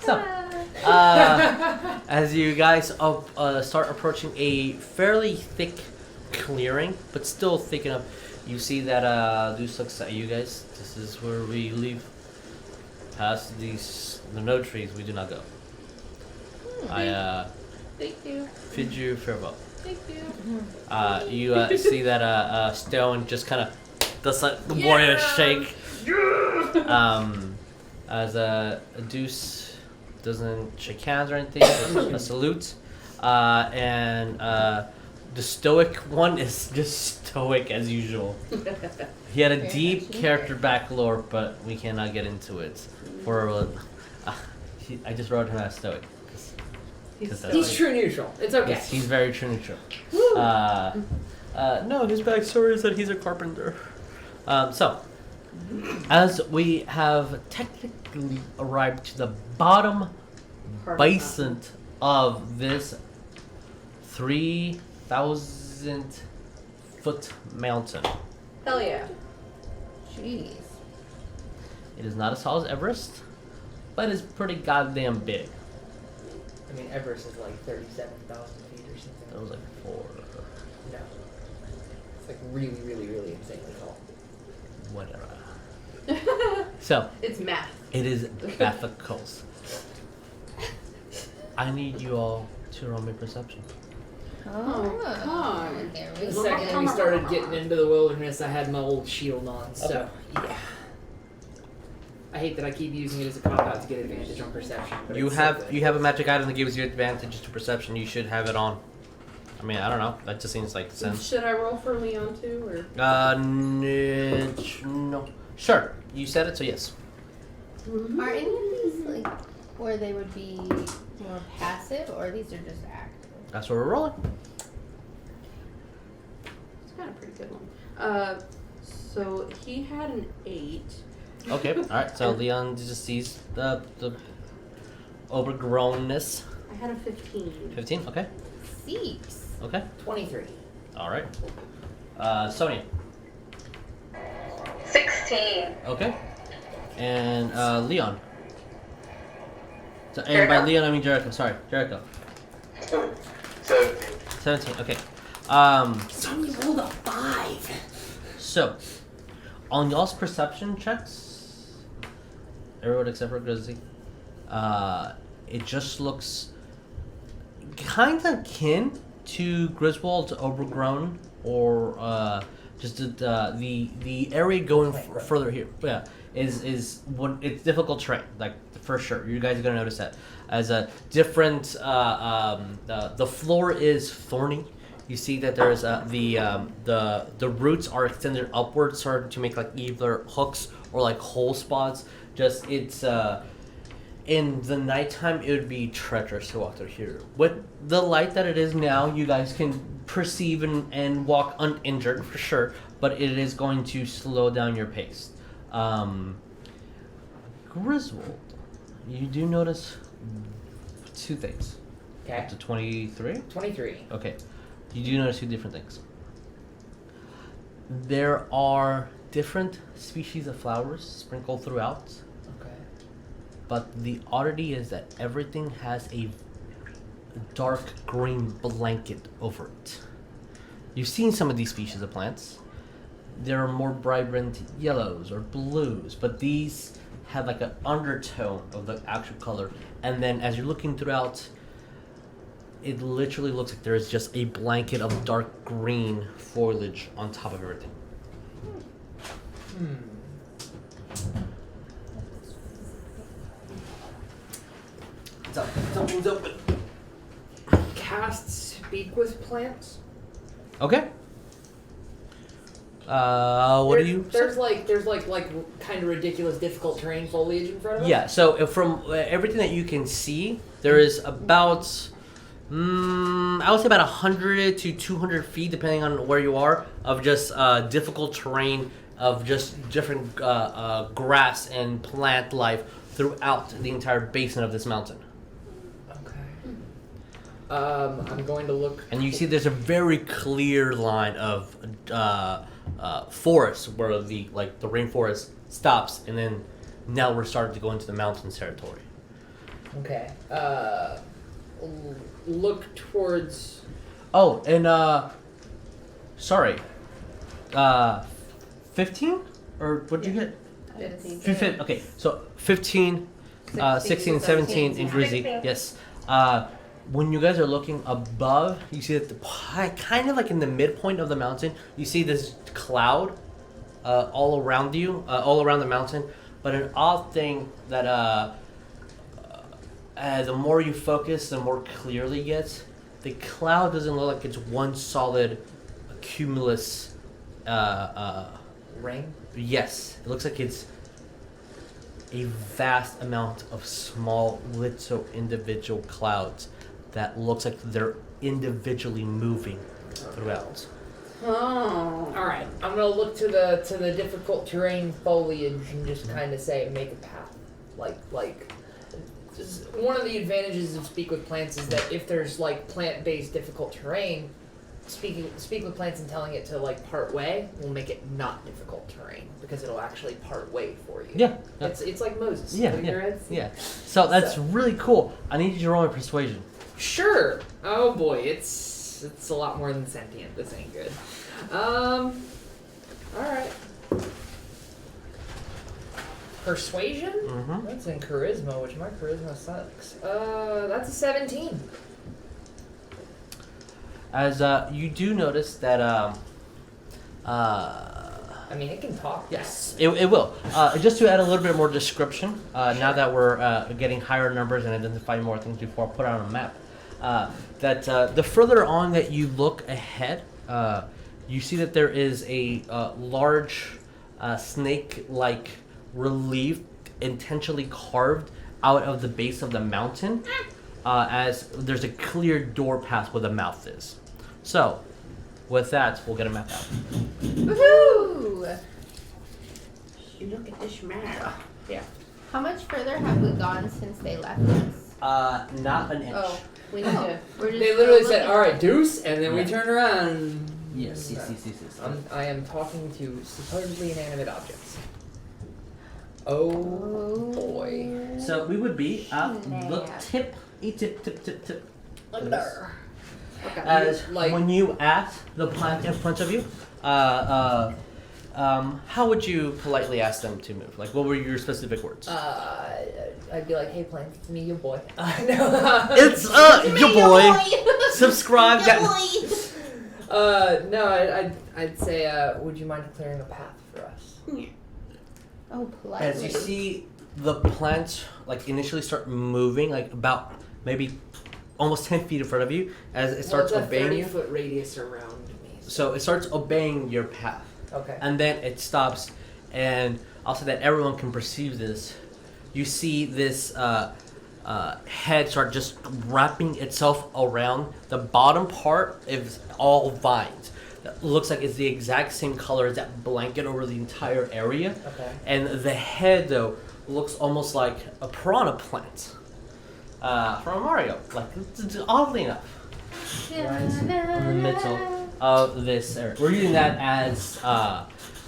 So, as you guys start approaching a fairly thick clearing, but still thick enough, you see that Deuce looks at you guys. This is where we leave. Past the no trees, we do not go. Thank you. Bid you farewell. Thank you. You see that Stone just kind of does the warrior shake. As Deuce doesn't shake hands or anything, just a salute. And the stoic one is just stoic as usual. He had a deep character backstory, but we cannot get into it. I just wrote him as stoic. He's true neutral. It's okay. Yes, he's very true neutral. No, his backstory is that he's a carpenter. So, as we have technically arrived to the bottom basement of this 3,000-foot mountain. Hell yeah. Jeez. It is not as tall as Everest, but it's pretty goddamn big. I mean, Everest is like 37,000 feet or something. That was like 4. No. It's like really, really, really insanely tall. Whatever. So, It's math. it is Bethicles. I need you all to roll me perception. Oh, God. Here we The go. second we started getting into the wilderness, I had my old shield on, so yeah. I hate that I keep using it as a cop-out to get advantage on perception. But You it's have so good. you have a magic item that gives you advantage to perception. You should have it on. I mean, I don't know. That just seems like sense. Should I roll for Leon too, or? No. Sure. You said it, so yes. Are any of these like where they would be more passive, or these are just active? That's what we're rolling. It's got a pretty good one. So he had an 8. Okay. All right. So Leon just sees the overgrownness. I had a 15. 15. Okay. 6. Okay. 23. All right. Sonya. 16. Okay. And Leon. So, and by Leon I mean Jericho. Sorry, Jericho. 17. 17. Okay. Sonya rolled a 5. So, on y'all's perception checks, everyone except for Grizzly, it just looks kind of kin to Griswold's overgrown, or just the area going further here. Yeah, is what it's difficult terrain, like for sure. You guys are gonna notice that as a different. The floor is thorny. You see that there's the roots are extended upwards, starting to make like either hooks or like hole spots. Just it's in the nighttime it would be treacherous to walk through here. With the light that it is now, you guys can perceive and walk uninjured for sure, but it is going to slow down your pace. Griswold, you do notice 2 things. Okay. Up to 23? 23. Okay. You do notice 2 different things. There are different species of flowers sprinkled throughout, Okay. but the oddity is that everything has a dark green blanket over it. You've seen some of these species of plants. There are more vibrant yellows or blues, but these have like an undertone of the actual color. And then as you're looking throughout, it literally looks like there is just a blanket of dark green foliage on top of everything. Something's open. Cast Speak with Plants. Okay. What do you? There's like kind of ridiculous, difficult terrain foliage in front of us. Yeah. So from everything that you can see, there is about, I would say about 100 to 200 feet, depending on where you are, of just difficult terrain of just different grass and plant life throughout the entire basin of this mountain. I'm going to look. And you see there's a very clear line of forest where the rainforest stops, and then now we're starting to go into the mountains territory. Okay. Look towards. Oh, and sorry. 15? Or what did you get? 15. Okay, so 15, 16, 17 in Grizzly. Yes. When you guys are looking above, you see that kind of like in the midpoint of the mountain, you see this cloud all around you, all around the mountain. But an odd thing that the more you focus, the more clearly it gets. The cloud doesn't look like it's one solid cumulus Rain? Yes, it looks like it's a vast amount of small little individual clouds that looks like they're individually moving throughout. Oh. All right, I'm gonna look to the difficult terrain foliage and just kind of say make a path, like. Just one of the advantages of Speak with Plants is that if there's like plant-based difficult terrain, speak with plants and telling it to like part way will make it not difficult terrain because it'll actually part way for you. Yeah. It's like Moses. Yeah, With your heads. yeah. So that's really cool. I need you to roll my persuasion. Sure. Oh boy, it's a lot more than sentient. This ain't good. All right. Persuasion? Mm-hmm. That's in charisma, which my charisma sucks. That's a 17. As you do notice that, I mean, it can talk. yes, it will. Just to add a little bit more description, now that we're getting higher numbers and identifying more things before I put it on a map, that the further on that you look ahead, you see that there is a large snake-like relief intentionally carved out of the base of the mountain, as there's a clear door path where the mouth is. So, with that, we'll get a map out. Woohoo! You look at this map. Yeah. How much further have we gone since they left us? Not an inch. Oh, we need to. We're just They literally still said, looking. "All right, deuce," and then we Yeah. turned around. And Yes. I am talking to supposedly inanimate objects. Oh boy. So we would be at the Snap. tip. Look at her. As Like- when you at the plant in front of you, how would you politely ask them to move? Like, what were your specific words? I'd be like, "Hey, plant, it's me, your boy." No. It's your boy. Subscribe. No, I'd say, would you mind clearing a path for us? Oh, politely. As you see the plants like initially start moving, like about maybe almost 10 feet in front of you, as it starts Well, it's a obeying you. 30-foot radius around me. So it starts obeying your path. Okay. And then it stops, and also that everyone can perceive this. You see this head start just wrapping itself around. The bottom part is all vines. That looks like it's the exact same color as that blanket over the entire area. Okay. And the head, though, looks almost like a piranha plant from Mario. Like, oddly enough. Right in the middle of this area. We're using that as a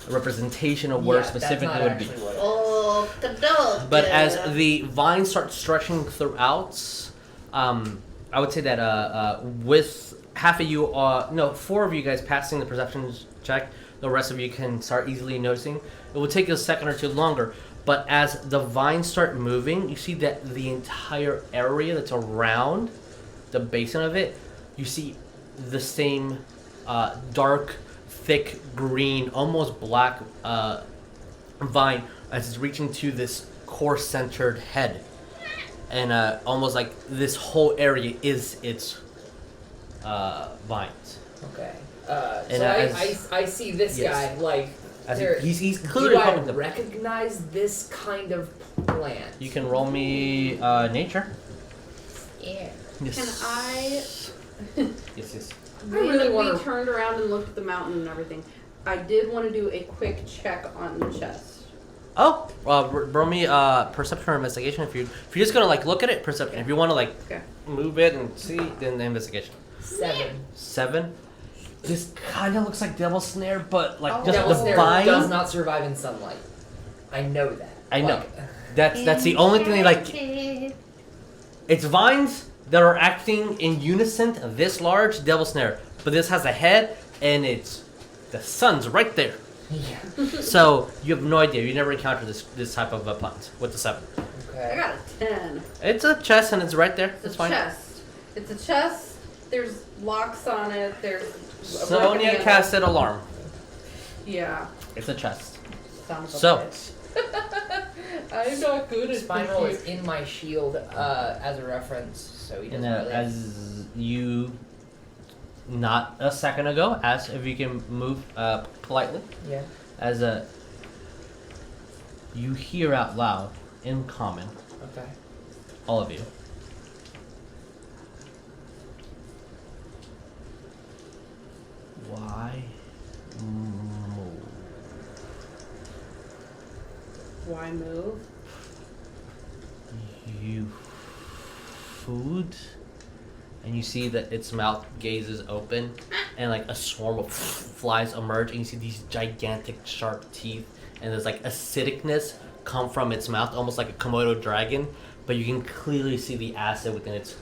representation of where specifically would be. Oh, kadol. But as the vines start stretching throughout, I would say that with half of you, 4 of you guys passing the perception check, the rest of you can start easily noticing. It will take you a second or two longer, but as the vines start moving, you see that the entire area that's around the basin of it, you see the same dark, thick green, almost black vine as it's reaching to this core-centered head. and almost like this whole area is its vines. Okay. And So I see this yes. guy like. As there- he's clearly do I coming to- recognize this kind of plant? You can roll me nature. Yeah. Yes. Can I? Yes. I really We wanna- turned around and looked at the mountain and everything. I did want to do a quick check on the chest. Oh, roll me perception or investigation. If you're just gonna like look at it, perception. If you want to like Okay. move it and see, then the investigation. 7. 7. This kind of looks like devil's snare, but like Oh. just Devil's the snare vine. does not survive in sunlight. I know that. I know. Like, That's the only thing. Like Enchanted. it's vines that are acting in unison. This large devil's snare, but this has a head, and it's the sun's right there. yeah. So you have no idea. You never encountered this type of a plant with the 7. I Okay. got a 10. It's a chest, and it's right there. It's It's a fine. chest. It's a chest. There's locks on it. There's. a Sonya broken casted alarm. Yeah. It's a chest. Son of a So- bitch. I'm not good at Spine roll is thinking. in my shield as a reference, so he And doesn't really. as you, not a second ago, asked if you can move politely, Yeah. as you hear out loud in common, Okay. all of you. Why move? Why move? You food? And you see that its mouth gazes open, and like a swarm of flies emerge, and you see these gigantic sharp teeth, and there's like acidicness come from its mouth, almost like a Komodo dragon, but you can clearly see the acid within its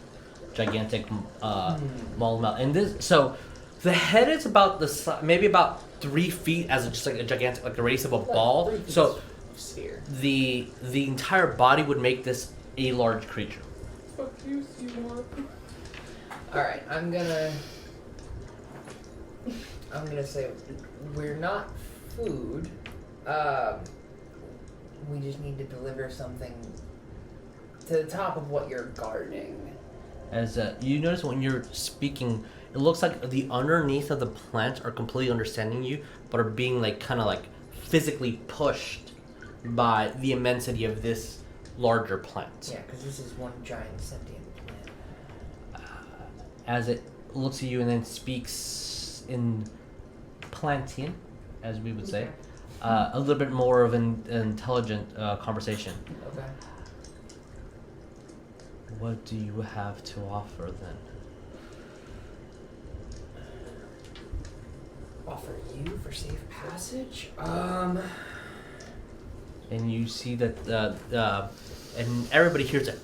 gigantic mauled mouth. And this, so the head is about the maybe about 3 feet as just like a gigantic, like the radius of a ball. So Sphere. the entire body would make this a large creature. Fuck you, Seymour. Alright, I'm gonna say we're not food. We just need to deliver something to the top of what you're guarding. As you notice when you're speaking, it looks like the underneath of the plants are completely understanding you, but are being like kind of like physically pushed by the immensity of this larger plant. Yeah, because this is one giant sentient plant. As it looks at you and then speaks in Plantian, as we would say, a little bit more of an intelligent conversation. Okay. What do you have to offer then? Offer you for safe passage? And you see that, and everybody hears it.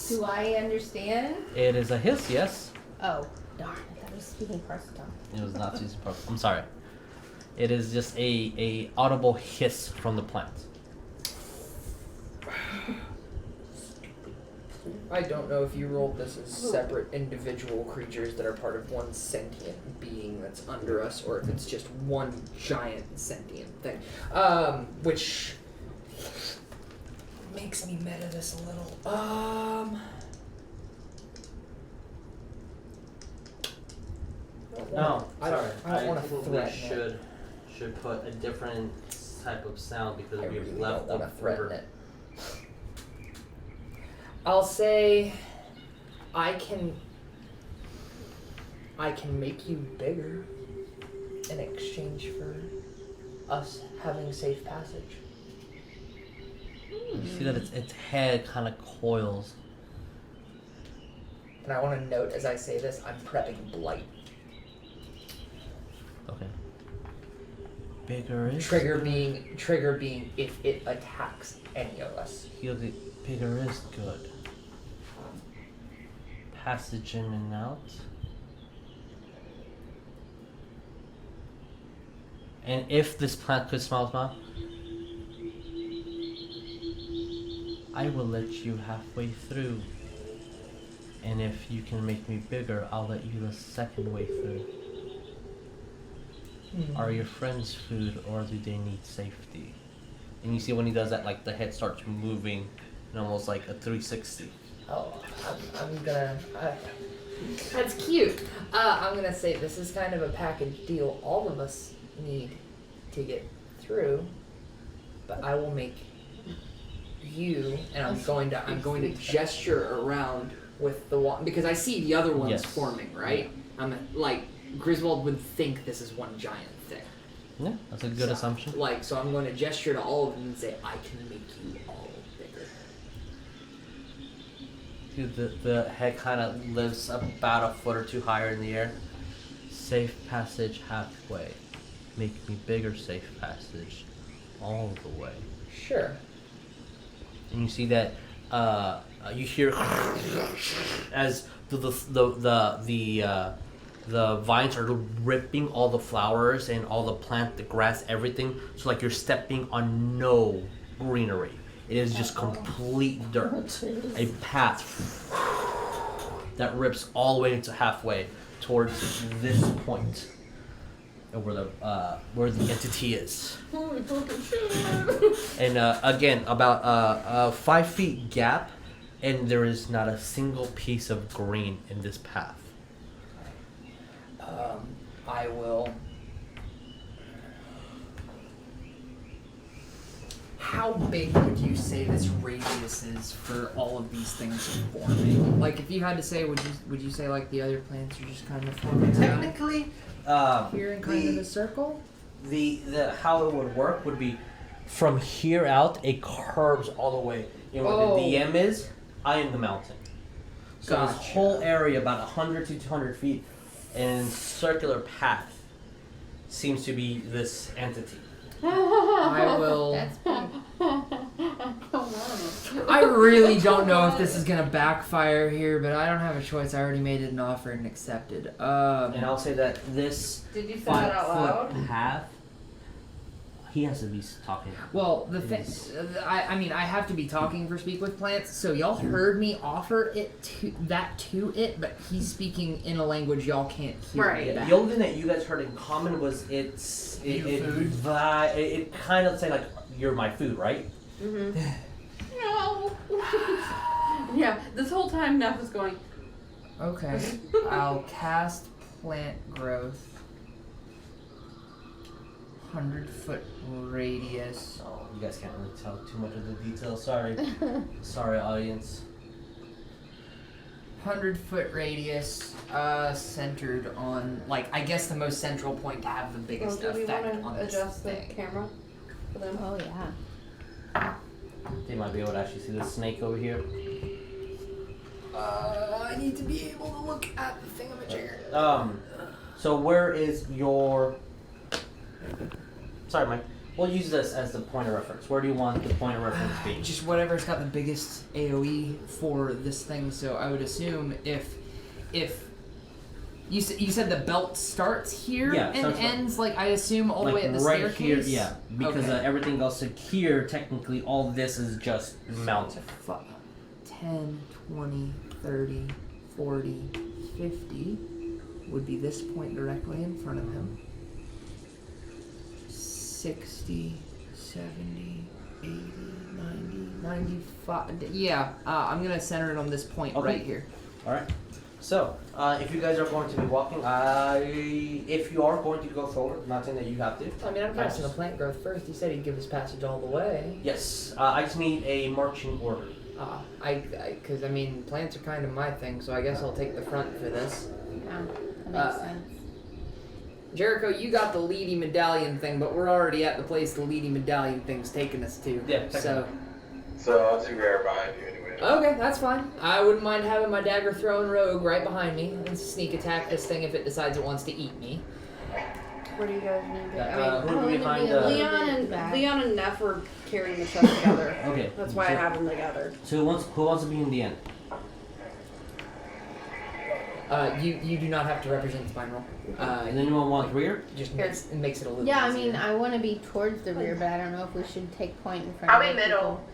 Do I understand? It is a hiss, yes. Oh, darn. I thought I was speaking Parsiton. It was not Susan Park. I'm sorry. It is just a audible hiss from the plant. I don't know if you rolled this as separate individual creatures that are part of one sentient being that's under us, or if it's just one giant sentient thing. Which makes me meta this a little. No, I don't want to threaten it. should put a different type of sound because I we really left don't the want to threaten order. it. I'll say I can make you bigger in exchange for us having safe passage. You see that its head kind of coils. And I want to note as I say this, I'm prepping blight. Okay. Bigger is Trigger being if it attacks any of us. Heal the bigger is good. Passage in and out. And if this plant could smell mouth, I will let you halfway through. And if you can make me bigger, I'll let you the second way through. Are your friends food or do they need safety? And you see when he does that, like the head starts moving and almost like a 360. Oh, I'm gonna. That's cute. I'm gonna say this is kind of a package deal all of us need to get through, but I will make you, and I'm going to gesture around with the one because I see the other ones Yes. forming, right? I'm like Griswold would think this is one giant thing. Yeah, that's a good assumption. Like, so I'm going to gesture to all of them and say, I can make you all bigger. Dude, the head kind of lifts about a foot or two higher in the air. Safe passage halfway. Make me bigger, safe passage all the way. Sure. And you see that you hear as the vines are ripping all the flowers and all the plant, the grass, everything. So like you're stepping on no greenery. It is just complete dirt. A path that rips all the way to halfway towards this point, where the entity is. And again, about a 5 feet gap, and there is not a single piece of green in this path. I will. How big would you say this radius is for all of these things forming? Like, if you had to say, would you say like the other plants are just kind of forming around Technically, here in kind of a circle? the how it would work would be from here out, it curves all the way. And where Oh. the DM is, I am the mountain. So this Gotcha. whole area, about 100 to 200 feet, and circular path seems to be this entity. I will. That's pretty. I really don't know if this is gonna backfire here, but I don't have a choice. I already made it an offer and accepted. And I'll say that this Did you say that out loud? 5 foot path, he has to be talking. Well, the thing, I mean, I have to be talking for Speak with Plants, so y'all heard me offer it to it, but he's speaking in a language y'all can't hear. Right. It The only thing that you guys heard in common was it kind of say like, you're my food, right? No. Yeah, this whole time Neff is going. Okay. I'll cast Plant Growth. 100-foot radius. Oh, you guys can't really tell too much of the details. Sorry. Sorry, audience. 100-foot radius, centered on, like, I guess the most central point to have the Oh, biggest do we effect want on to this adjust the thing. camera for them? Oh yeah. They might be able to actually see the snake over here. I need to be able to look at the thingamajigger. So where is your... Sorry, Mike. We'll use this as the point of reference. Where do you want the point of reference to be? Just whatever's got the biggest AoE for this thing. So I would assume if you said the belt starts here Yeah, and starts like- ends, like I assume all the way at the right staircase. here, yeah. Because Okay. everything else here, technically, all this is just mountain. 10, 20, 30, 40, 50 would be this point directly in front of him. 60, 70, 80, 90, 95. Yeah, I'm going to center it on this point Okay. right here. Alright. So, if you guys are going to be walking, if you are going to go forward, not saying that you have to. I mean, I'm casting the plant growth first. He said he'd give us passage all the way. Yes, I just need a marching order. Because I mean, plants are kind of my thing, so I guess I'll take the front for this. Yeah, that makes sense. Jericho, you got the leady medallion thing, but we're already at the place the leady medallion thing's taking us to. Yeah, So, So I'll just be right behind you anyway. okay, that's fine. I wouldn't mind having my dagger throwing rogue right behind me and sneak attack this thing if it decides it wants to eat me. Where do you guys need to? Who wanna behind be a Leon and Neff were carrying the chest together. Okay. That's why I have them together. So who wants to be in the end? You do not have to represent the spine roll. And then you want rear? Just makes it a little Yeah, I easier. mean, I want to be towards the rear, but I don't know if we should take point in front I'll of be the middle. people.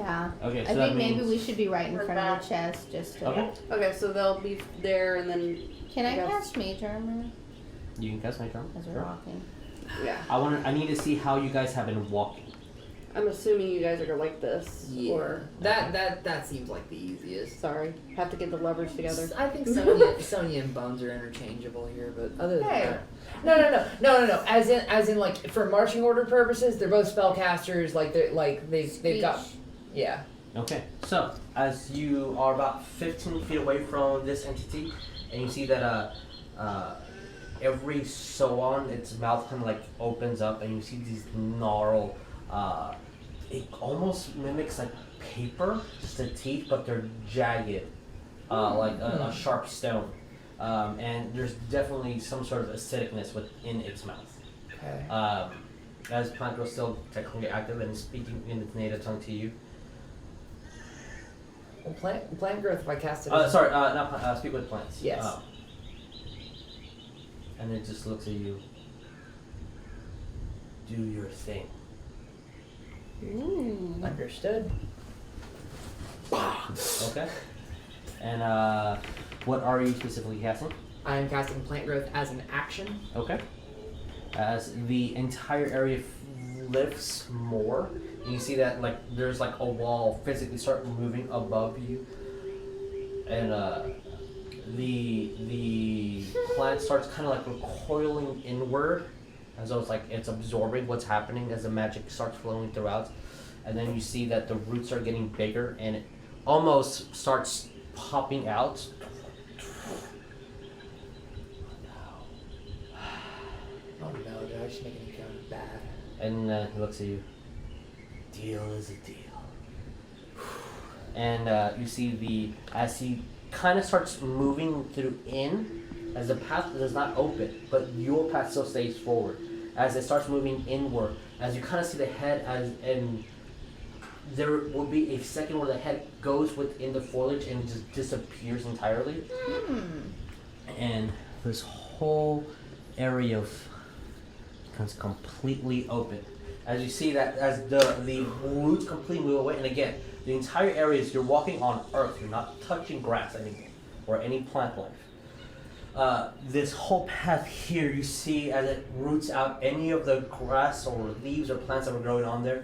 Yeah. Okay, so I that think maybe means... we should be right in front of the chest, just to... Okay. Okay, so they'll be there and then. Can I Yes. cast mage armor You can cast my turn. as we're Sure. walking? Yeah. I need to see how you guys have been walking. I'm assuming you guys are like this. Yeah. Or That seems like the easiest. sorry, have to get the levers together. I think Sonya and Bones are interchangeable here, but other than Hey. that, no. As in, like for marching order purposes, they're both spellcasters. Like they've got, yeah. Okay, so as you are about 15 feet away from this entity, and you see that every so on its mouth kind of like opens up, and you see these gnarled. It almost mimics like paper, just the teeth, but they're jagged, like a sharp stone. And there's definitely some sort of acidicness within its mouth. Okay. As Plant Girl's still technically active and speaking in its native tongue to you. Well, plant growth. If I cast it. Sorry, not plant, speak with plants. Yes. And it just looks at you. Do your thing. Ooh. Understood. Okay. And what are you specifically casting? I am casting plant growth as an action. Okay. As the entire area lifts more, you see that like there's like a wall physically start moving above you, and the plant starts kind of like recoiling inward, as though it's absorbing what's happening as the magic starts flowing throughout, and then you see that the roots are getting bigger and it almost starts popping out. Oh no, did I just make it sound bad? And he looks at you. Deal is a deal. And you see as he kind of starts moving through as the path does not open, but your path still stays forward. As it starts moving inward, as you kind of see the head and there will be a second where the head goes within the foliage and just disappears entirely. And this whole area becomes completely open. As you see that, as the roots completely move away, and again, the entire area is you're walking on earth. You're not touching grass anymore or any plant life. This whole path here, you see as it roots out any of the grass or leaves or plants that were growing on there.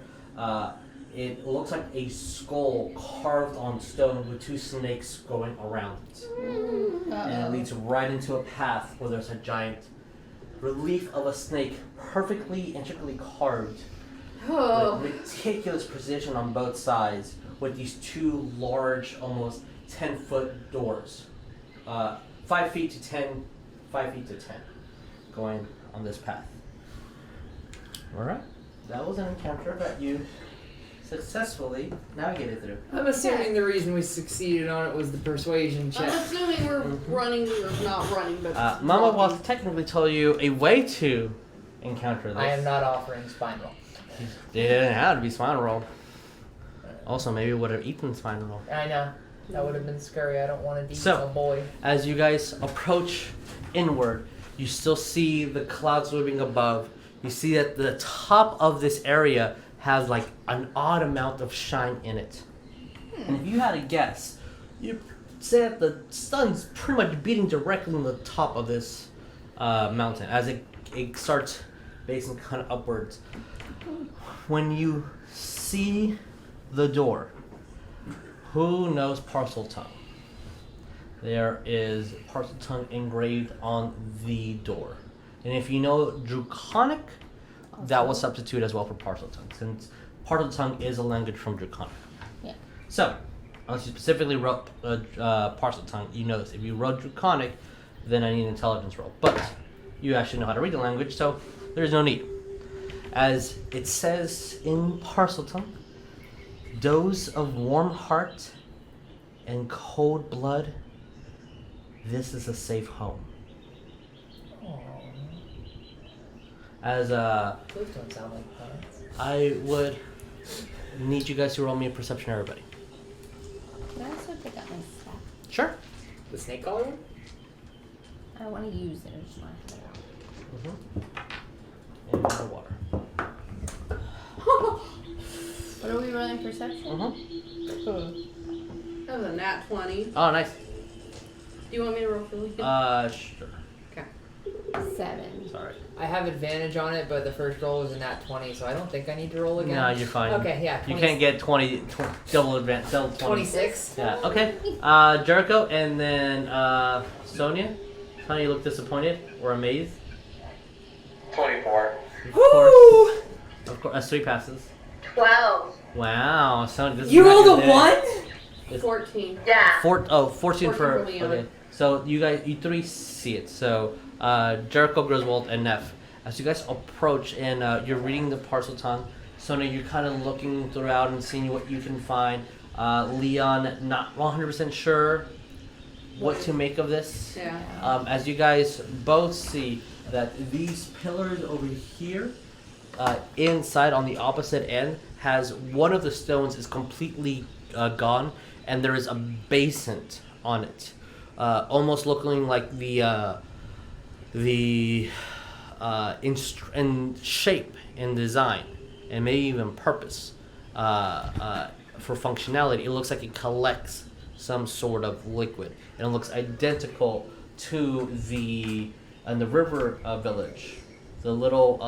It looks like a skull carved on stone with two snakes going around it. And it leads right into a path where there's a giant relief of a snake, perfectly intricately carved, with meticulous precision on both sides, with these two large, almost 10-foot doors, 5 feet to 10, going on this path. All right, that was an encounter that you successfully navigated through. I'm assuming the reason we succeeded on it was the persuasion check. I'm assuming we're running or not running, but Mama will technically tell you a way to encounter this. I am not offering spine roll. They didn't have to be spine rolled. Also, maybe would have eaten spine roll. I know. That would have been scary. I don't want to eat So, some boy. As you guys approach inward, you still see the clouds moving above. You see that the top of this area has like an odd amount of shine in it. And if you had a guess, you'd say that the sun's pretty much beating directly on the top of this mountain as it starts facing kind of upwards. When you see the door, who knows parcel tongue? There is parcel tongue engraved on the door. And if you know Draconic, that will substitute as well for parcel tongue, since parcel tongue is a language from Draconic. Yeah. So, unless you specifically wrote parcel tongue, you know this. If you wrote Draconic, then I need an intelligence roll. But you actually know how to read the language, so there's no need. As it says in parcel tongue, dose of warm heart and cold blood, this is a safe home. As Those don't sound like plants. I would need you guys to roll me a perception, everybody. Can I also pick up my staff? Sure. The snake collar one? I don't want to use it. I just want to put it out. And the water. What are we rolling? Perception? that was a nat 20. Oh, nice. Do you want me to roll for you? Sure. Okay. 7. Sorry. I have advantage on it, but the first roll was a nat 20, so I don't think I need to roll again. No, you're fine. Okay, yeah. You can't get 20 double advance. Double 20. 26. Yeah. Okay. Jericho, and then Sonya. Sonya, you look disappointed or amazed. 24. Of course. Of course. That's 3 passes. 12. Wow. Sonya, this You is rolled not a your day. 1? It's 14. Yeah. 14 14 for for Leon. okay. So you 3 see it. So Jericho, Griswold, and Neff. As you guys approach and you're reading the parcel tongue, Sonya, you're kind of looking throughout and seeing what you can find. Leon, not 100% sure what to make of this. Yeah. As you guys both see that these pillars over here, inside on the opposite end, has one of the stones is completely gone, and there is a basement on it, almost looking like in shape and design, and maybe even purpose for functionality. It looks like it collects some sort of liquid, and it looks identical to the river village, the little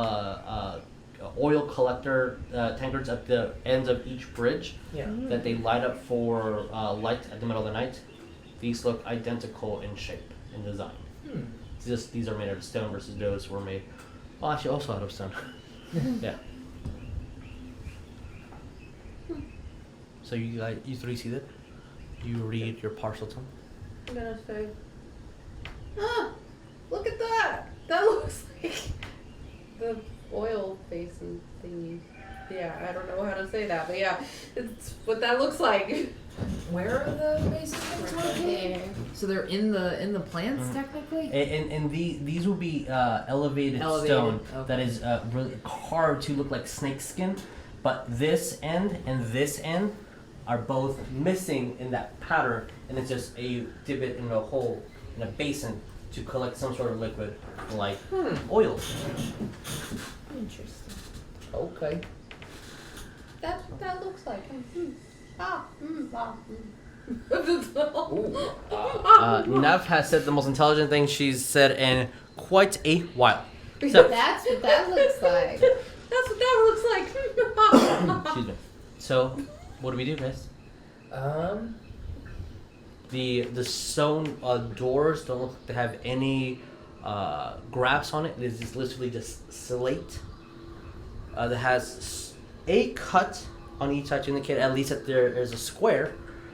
oil collector tankards at the ends of each bridge that they light up for light at the middle of the night. These look identical in shape and design. It's just these are made out of stone versus those were made, well, actually also out of stone. Yeah. So you 3 see that? You read your parcel tongue? I'm gonna say, look at that! That looks like the oil basin thingy. Yeah, I don't know how to say that, but yeah, it's what that looks like. Where are the basic things located? There. So they're in the plants technically? And these will be elevated stone that is really carved to look like snake skin, but this end and this end are both missing in that pattern, and it's just a divot in a hole in a basin to collect some sort of liquid like oil. Interesting. Okay. That's what that looks like. Nev has said the most intelligent thing she's said in quite a while. So, That's what that looks like. That's what that looks like. excuse me. So, what do we do, guys? The stone doors don't look like they have any graphs on it. It is just literally just slate that has a cut on each side to indicate at least that there is a square,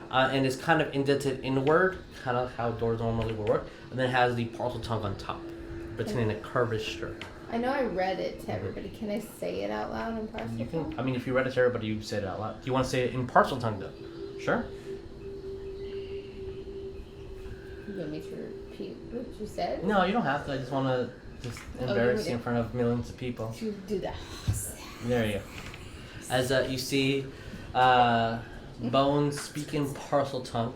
and is kind of indented inward, kind of how doors normally would work, and then it has the parcel tongue on top, between a curvature. I know I read it to everybody. Can I say it out loud in parcel You can, tongue? I mean, if you read it to everybody, you say it out loud. Do you want to say it in parcel tongue, though? Sure. You want me to repeat what you said? No, you don't have to. I just want to just embarrass you in front of millions of people. To do that. There you go. As you see, Bones speaking parcel tongue.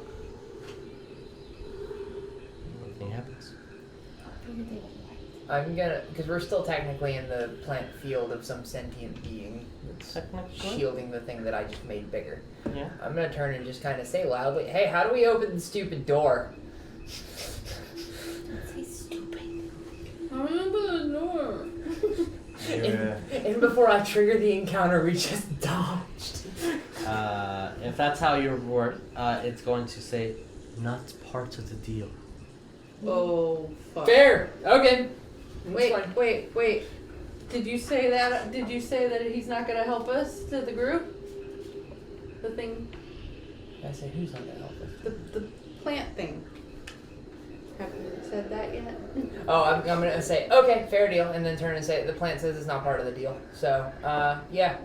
Nothing happens. I'm gonna, because we're still technically in the plant field of some sentient being that's Technically? shielding the thing that I just made bigger. Yeah. I'm gonna turn and just kind of say loudly, "Hey, how do we open the stupid door?" Say stupid. I'm gonna open the door. And before I trigger the encounter, we just dodged. If that's how you word, it's going to say, not part of the deal. Oh, fuck. Fair. Okay. Wait, That's fine. wait. Did you say that? Did you say that he's not gonna help us to the group? The thing, I said, who's not gonna help us? the plant thing. Have you said that yet? Oh, I'm gonna say, okay, fair deal, and then turn and say, the plant says it's not part of the deal. So, yeah.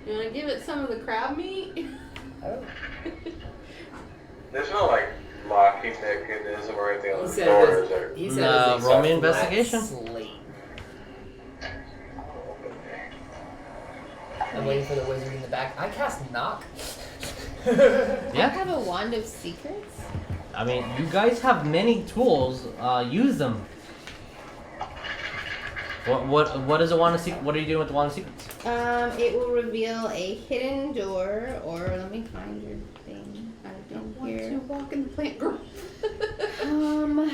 You wanna give it some of the crab meat? Oh. There's no like locking mechanism or anything on He the said doors it or. was, he said No, it was a roll me flat investigation. slate. I'm waiting for the wizard in the back. I cast knock. I Yeah. have a wand of secrets. I mean, you guys have many tools. Use them. What is a wand of secrets? What are you doing with the wand of secrets? It will reveal a hidden door, or let me find your thing. I've been Once here. you walk in the plant group. I mean,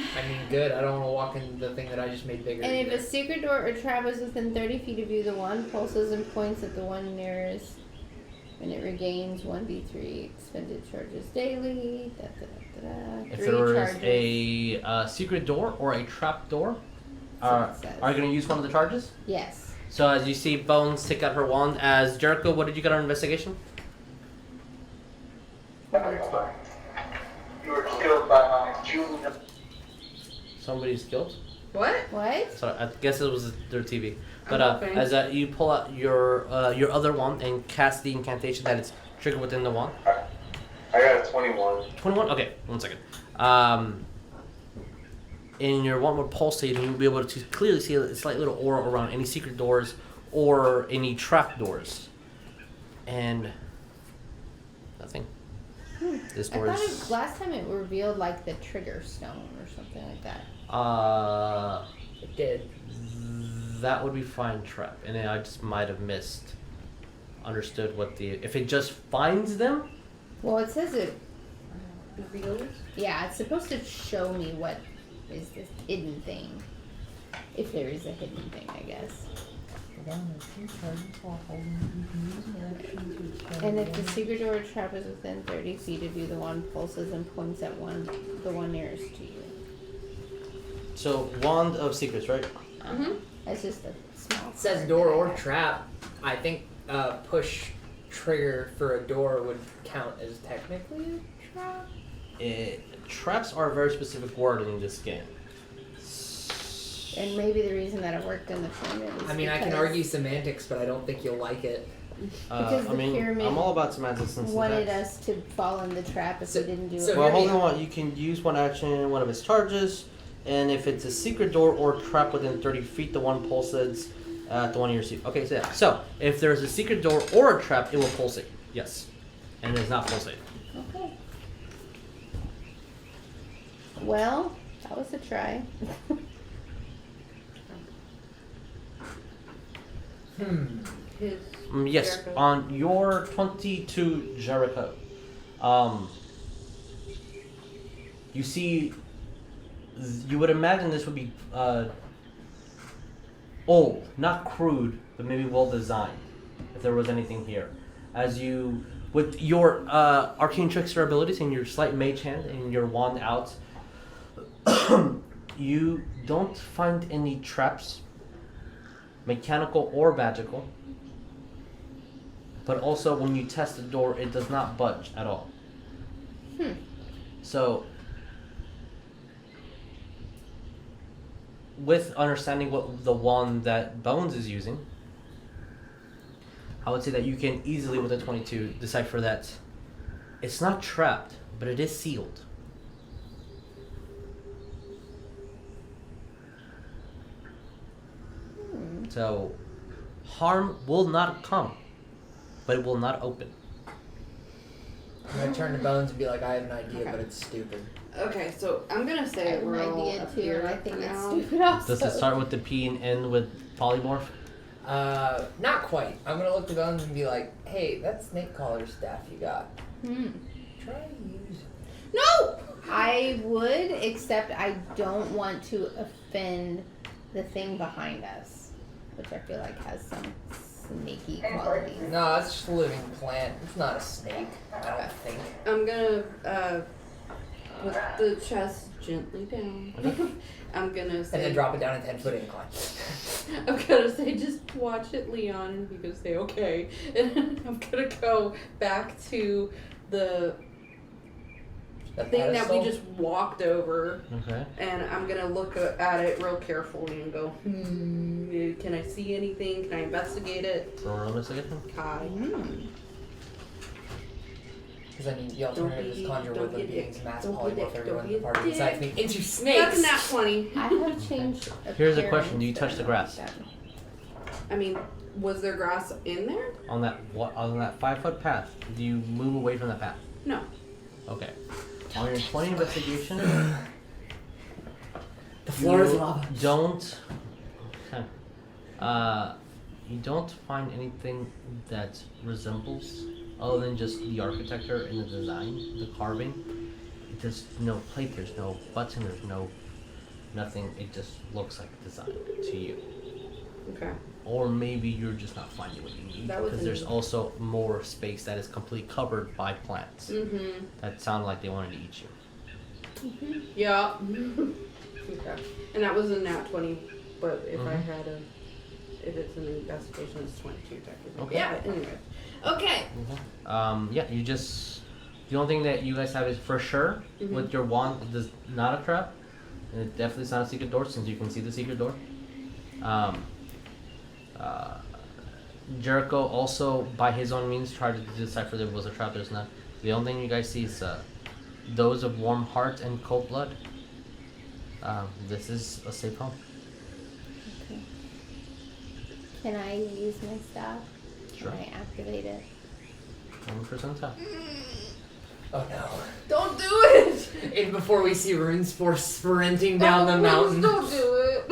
good. I don't want to walk into the thing that I just made bigger. And if either. a secret door or trap is within 30 feet of you, the wand pulses and points at the one nearest. And it regains 1d3 expended charges daily. Da, da, da, da. If 3 there was charges. a secret door or a trap door, That's are what it says. you going to use one of the charges? Yes. So as you see Bones take out her wand, as Jericho, what did you get on investigation? You were killed by my junior. Somebody's killed. What? What? So I guess it was their TV. But I'm hoping. as you pull out your other wand and cast the incantation that is triggered within the wand. I got a 21. 21? Okay, 1 second. And your wand will pulsate and you'll be able to clearly see a slight little aura around any secret doors or any trap doors. And nothing. This I door thought is... last time it revealed like the trigger stone or something like that. It did. That would be fine trap, and then I just might have understood what the... If it just finds them, Well, it says it. Reveals? Yeah, it's supposed to show me what is this hidden thing. If there is a hidden thing, I guess. And if the secret door or trap is within 30 feet of you, the wand pulses and points at the one nearest to you. so Wand of Secrets, right? Mm-hmm. It's just a small. It says part door that I or have. trap. I think push trigger for a door would count as technically a trap. Traps are a very specific word in this game. And maybe the reason that it worked in the tournament is I mean, I can because argue semantics, but I don't think you'll like it. Because the pyramid I'm all about semantics and wanted syntax. us to fall in the trap if So- we didn't do so it. Well, hear me hold out. on. You can use one action, one of its charges, and if it's a secret door or trap within 30 feet, the one pulsates at the one you receive. Okay, so yeah. So if there's a secret door or a trap, it will pulsate. Yes, and it is not pulsate. Okay. Well, that was a try. His Yes, Jericho. on your 22 Jericho, you see, you would imagine this would be old, not crude, but maybe well designed, if there was anything here. As you, with your arcane trickster abilities and your slight mage hand and your wand out, you don't find any traps, mechanical or magical. But also, when you test the door, it does not budge at all. So, with understanding what the wand that Bones is using, I would say that you can easily, with a 22, decipher that it's not trapped, but it is sealed. So, harm will not come, but it will not open. I'm gonna turn to Bones and be like, I have an idea, but it's stupid. Okay, so I'm gonna I say have an we're all idea up too, here and I think for it's now. stupid also. Does it start with the P and end with polymorph? Not quite. I'm gonna look to Bones and be like, hey, that snake collar staff you got. Try and use it. No! I would, except I don't want to offend the thing behind us, which I feel like has some snaky qualities. No, it's just a living plant. It's not a snake. I don't think. I'm gonna put the chest gently down. I'm gonna say And then drop it down a 10-foot incline. I'm gonna say just watch it, Leon, and he goes say okay. And I'm gonna go back to the That thing that we pedestal? just walked over, Okay. and I'm gonna look at it real carefully and go, can I see anything? Can I investigate it? So roll investigation. Kai. Because I mean, the alternative is conjure don't woodland be a beings, dick. mass Don't be a polymorph dick. everyone Don't in the be a party besides me into snakes! That's a nat 20. I have changed. Here's a question, appearance do you touch that the I grass? don't like I mean, was there grass in there? On that 5-foot path, do you move away from that path? No. Okay. On your 20 investigation, The floor is you lava. don't. You don't find anything that resembles, other than just the architecture and the design, the carving. There's no plate. There's no button. There's no nothing. It just looks like design to you. Okay. Or maybe you're just not finding what you need That was because there's neat. also more space that is completely covered by plants Mm-hmm. that sound like they wanted to eat you. Yeah. Okay. And that was a nat 20, but if I had a, if it's an investigation, it's 22 technically. Okay. Yeah. But anyway. Okay. Yeah, you just the only thing that you guys have is for sure with your wand. It is not a trap, and it definitely is not a secret door since you can see the secret door. Jericho also, by his own means, tried to decipher there was a trap. There's not. The only thing you guys see is those of warm heart and cold blood. This is a safe home. Okay. Can I use my staff? Sure. Can I activate it? 1% tap. Oh no. Don't do it! And before we see runes sprinting down the Please mountain. don't do it.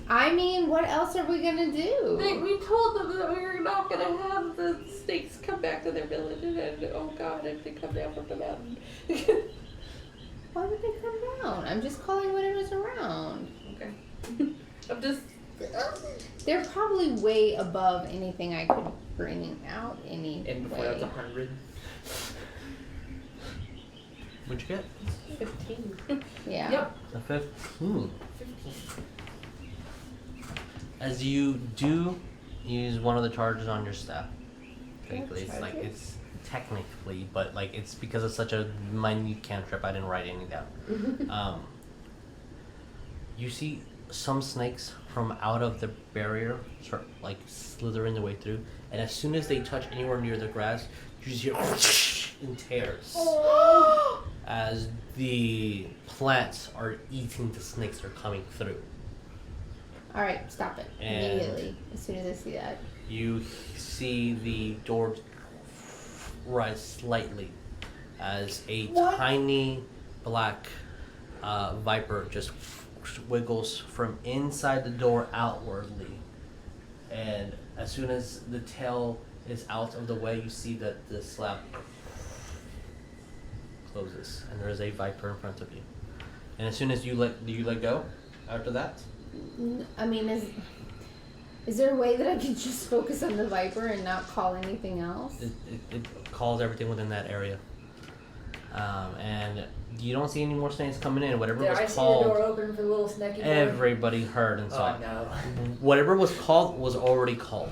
I mean, what else are we gonna do? We told them that we were not going to have the snakes come back to their village, and oh god, if they come down from the mountain. Why would they come down? I'm just calling whatever's around. Okay. I'm just. They're probably way above anything I could bring out anyway. And before that's 100. What'd you get? 15. Yeah. Yep. A 15. As you do use one of the charges on your staff. Technically, it's like it's technically, but like it's because it's such a minute cantrip. I didn't write any down. You see some snakes from out of the barrier start like slithering their way through, and as soon as they touch anywhere near the grass, you just hear in tears as the plants are eating the snakes that are coming through. All right, stop it And- immediately as soon as I see that. You see the door rise slightly as a tiny black viper just wiggles from inside the door outwardly. And as soon as the tail is out of the way, you see that the slab closes and there is a viper in front of you. And as soon as do you let go after that? I mean, is there a way that I can just focus on the viper and not call anything else? It calls everything within that area. And you don't see any more snakes coming in. Whatever Did was I see the called, door open for the little snacky boy? everybody heard and saw Oh it. no. Whatever was called was already called.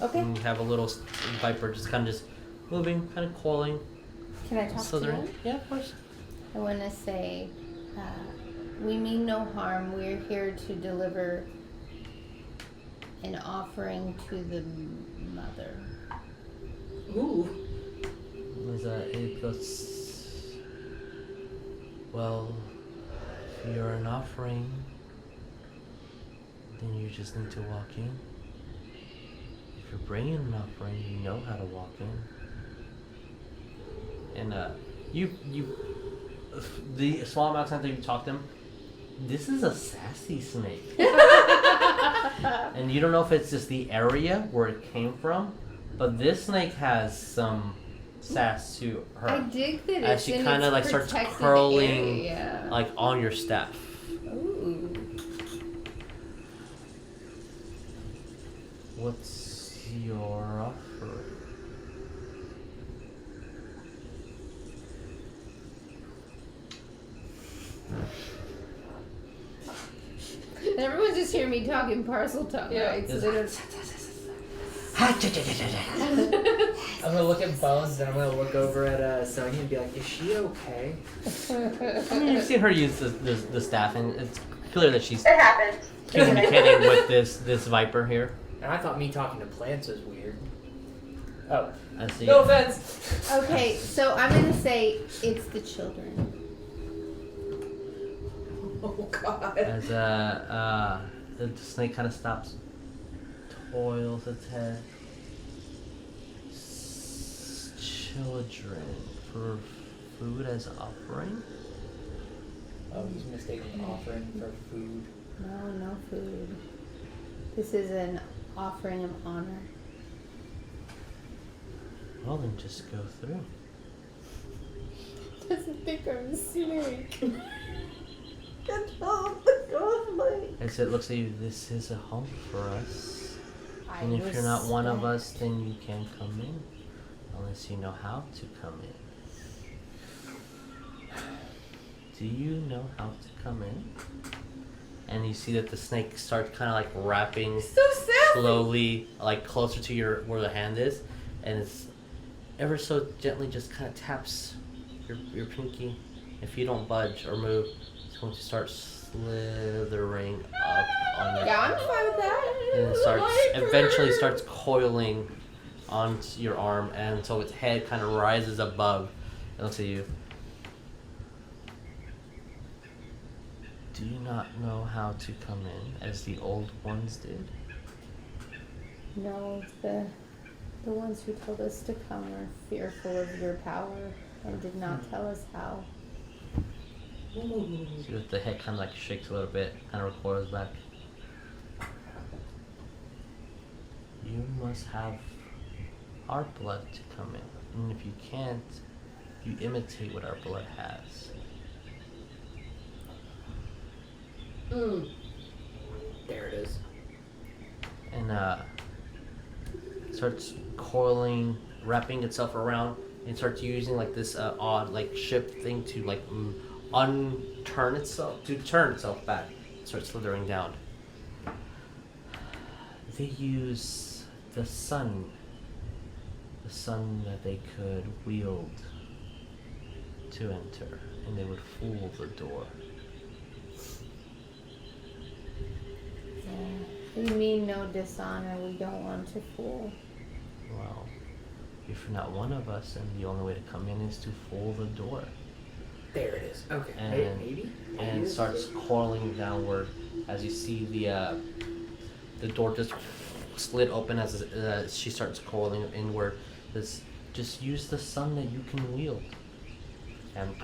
Okay. And you have a little viper just kind of just moving, kind of calling, Can I talk to slithering. him? Yeah, of course. I want to say, we mean no harm. We're here to deliver an offering to the mother. Ooh. It goes, well, if you're an offering, then you just need to walk in. If you're bringing an offering, you know how to walk in. And the small amount of time that you talk to him, this is a sassy snake. And you don't know if it's just the area where it came from, but this snake has some sass to her. I dig that As it's she in kind of its like starts protected curling area. like on your staff. Ooh. What's your offer? And everyone's just hearing me talking parcel tongue, Yeah. right? So they don't. I'm gonna look at Bones and I'm gonna look over at Sonya and be like, is she okay? I mean, you've seen her use the staff, and it's clear that she's It happens. communicating with this viper here. And I thought me talking to plants was weird. Oh. I see. No offense! Okay, so I'm gonna say it's the children. Oh god. As the snake kind of stops, toils its head. Children for food as offering. Oh, he's mistaken offering for food. No, no food. This is an offering of honor. Well, then just go through. think I'm a snake. As it looks like this is a home for us. I And if you're not one of respect- us, then you can't come in. Unless you know how to come in. Do you know how to come in? And you see that the snake starts kind of like wrapping So sad. slowly, like closer to your where the hand is, and it's ever so gently just kind of taps your pinky. If you don't budge or move, it's going to start slithering up on your Yeah, I'm fine with that. and it eventually starts coiling onto your arm, and so its head kind of rises above and looks at you. Do you not know how to come in as the old ones did? No, the ones who told us to come were fearful of your power and did not tell us how. See that the head kind of like shakes a little bit, kind of recoils back. You must have our blood to come in, and if you can't, you imitate what our blood has. There it is. And starts coiling, wrapping itself around, and starts using like this odd like ship thing to like turn itself back. Starts slithering down. They use the sun that they could wield to enter, and they would fool the door. We mean no dishonor. We don't want to fool. Well, if you're not one of us, then the only way to come in is to fool the door. There it is. Okay. And- Maybe. And it starts coiling downward as you see the door just slid open as she starts coiling inward. Just use the sun that you can wield. And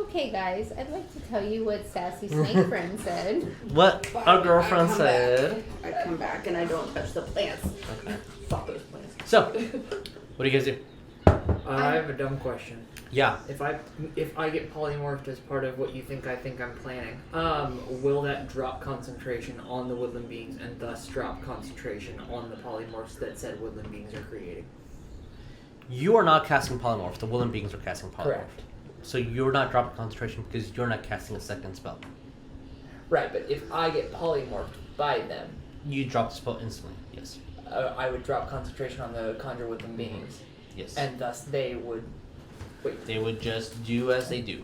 Okay, guys, I'd like to tell you what Sassy Snake Friend said. what our girlfriend I come said. back. I come back and I don't touch the plants. Okay. Fuck those plants. So, what do you guys do? I have a dumb question. Yeah. If I get polymorphed as part of what you think I'm planning, will that drop concentration on the woodland beings and thus drop concentration on the polymorphs that said woodland beings are creating? You are not casting polymorph. The woodland beings are casting polymorph. Correct. So you're not dropping concentration because you're not casting a second spell. Right, but if I get polymorphed by them, You drop the spell instantly. Yes. I would drop concentration on the conjure woodland beings, Yes. and thus they would. Wait. They would just do as they do.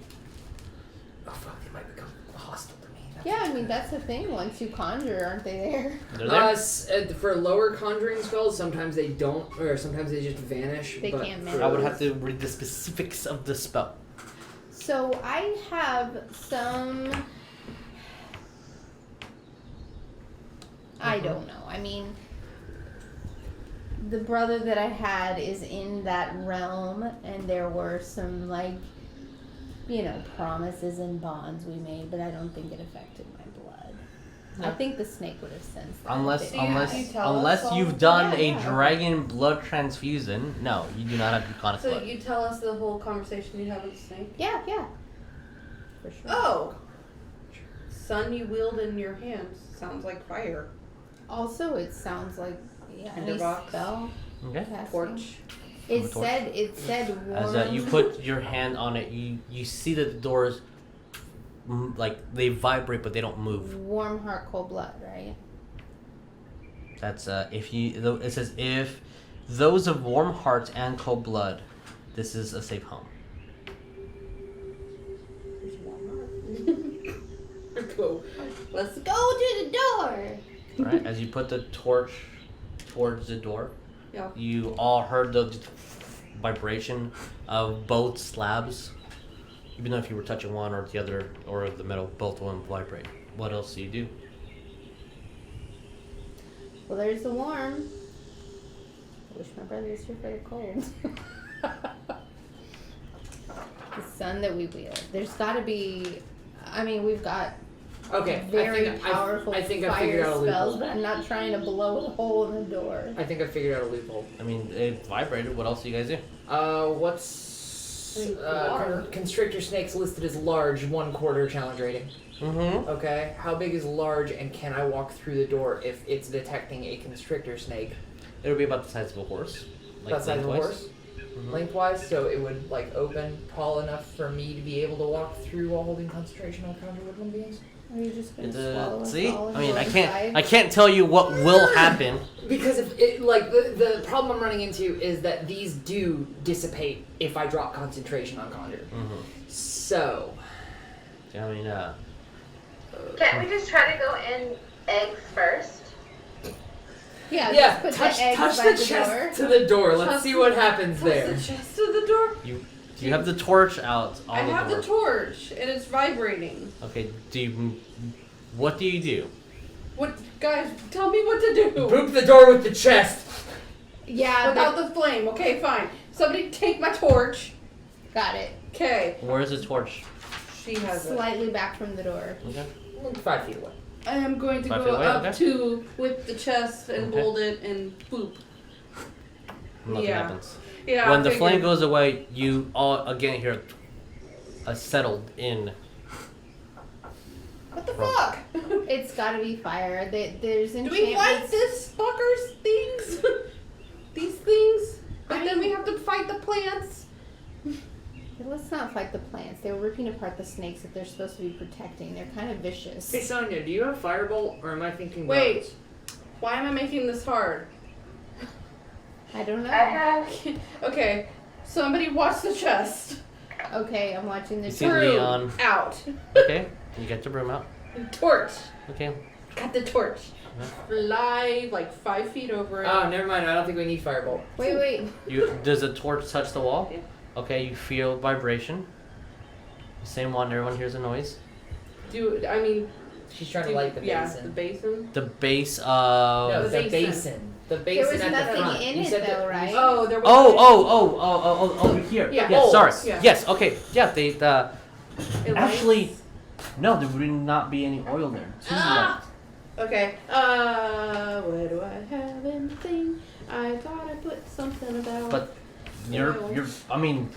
Oh fuck! They might become hostile to me. Yeah, I mean, that's the thing. Once you conjure, aren't they there? They're there. For lower conjuring spells, sometimes they don't, or sometimes they just vanish. They but can't for- I would have to read the specifics of the spell. So I have some. I don't know. I mean, the brother that I had is in that realm, and there were some, like, promises and bonds we made, but I don't think it affected my blood. I think the snake would have sensed that. Unless They- you've done Yeah, a yeah. dragon blood transfusion, no, you do not have Draconic So blood. you tell us the whole conversation you have with the snake? Yeah, yeah. For sure. Oh! Sun you wield in your hands. Sounds like fire. Also, it sounds like any Tinderbox. spell Okay. casting. Torch. It The torch. said warm. As you put your hand on it, you see that the doors, like they vibrate, but they don't move. warm heart, cold blood, right? That's it says if those of warm hearts and cold blood, this is a safe home. Go. Let's go to the door. All right. As you put the torch towards the door, Yeah. you all heard the vibration of both slabs. Even though if you were touching one or the other or the metal, both of them vibrate. What else do you do? Well, there's the warm. I wish my brother was here for the cold. The sun that we wield. There's got to be. I mean, we've got Okay. very I powerful think I fire figured out a spells, loophole. but I'm not trying to blow a hole in the door. I think I figured out a loophole. I mean, it vibrated. What else do you guys do? What's Water. constrictor snakes listed as large 1/4 challenge rating? Mm-hmm. Okay. How big is large, and can I walk through the door if it's detecting a constrictor snake? It'll be about the size of a horse. Like That size of a lengthwise. horse? Mhm. Lengthwise, so it would like open tall enough for me to be able to walk through while holding concentration on conjure woodland beings. Are you just gonna It's swallow us see, all and I mean, go I inside? can't tell you what will happen. Because if it like the problem I'm running into is that these do dissipate if I drop concentration on conjure. Mm-hmm. So I mean, Can't we just try to go in eggs first? Yeah, yeah, just put touch the eggs by the the chest door. to the door. Let's Touch see the- what happens Touch there. the chest of the door. you have the torch out on I the have door. the torch, and it's vibrating. Okay. What do you do? What, guys? Tell me what to do. Boop the door with the chest. Yeah, Without the flame. Okay, fine. Somebody take my torch. got it. Okay. Where's the torch? She has it. Slightly back from the door. Okay. 5 feet away. I am going to 5 go feet away, up okay. to with the chest and Okay. hold it and boop. Nothing Yeah. happens. Yeah. When I the flame figured. goes away, you all again hear a settled in. What the fuck? It's gotta be fire. There's Do enchantments. we fight this fuckers things? These things? But then we have to fight the plants. Let's not fight the plants. They were ripping apart the snakes that they're supposed to be protecting. They're kind of vicious. Hey Sonya, do you have firebolt or am I thinking? Wait. bones? Why am I making this hard? I don't know. I have. Okay. Somebody watch the chest. Okay, I'm watching You this. see Broom Leon. out. Okay. You get the broom out. Torch. Okay. Got the torch. Yeah. Fly like 5 feet over it. Oh, never mind. I don't think we need firebolt. Wait. Does the torch touch the wall? Yeah. Okay. You feel vibration. Same one. Everyone hears a noise. I mean, She's trying to light the yeah, basin. the basin. The base of. No, The the basin. basin. The There basin was at the nothing front. in You it said that- though, right? Oh, there was. Oh, here. Yeah. Yes, Oh, sorry. yeah. Yes, okay. Yeah, they, It actually, lights. no, there would not be any oil there. Too Ah! Okay. Where do I have anything? I thought I put something about. But you're, I mean,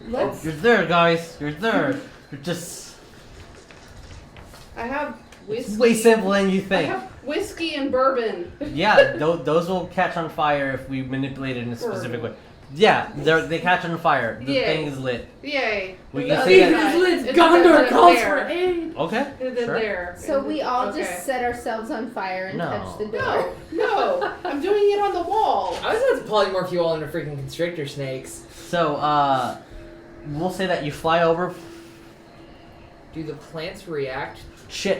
Let's. you're there, guys. You're there. You're just, I have it's whiskey. way simpler than you I think. have whiskey and bourbon. Yeah, those will catch on fire if we manipulate it in a specific way. Yeah, they catch on fire. The Yay. thing is lit. Yay. We The can other say that- side It's is Gondor the- calls there. for aid. Okay, And then sure. there. So we all Okay. just set ourselves on fire and No. touch the door. No, I'm doing it on the wall. I was about to polymorph you all into freaking constrictor snakes. So, we'll say that you fly over. Do the plants react? Shit.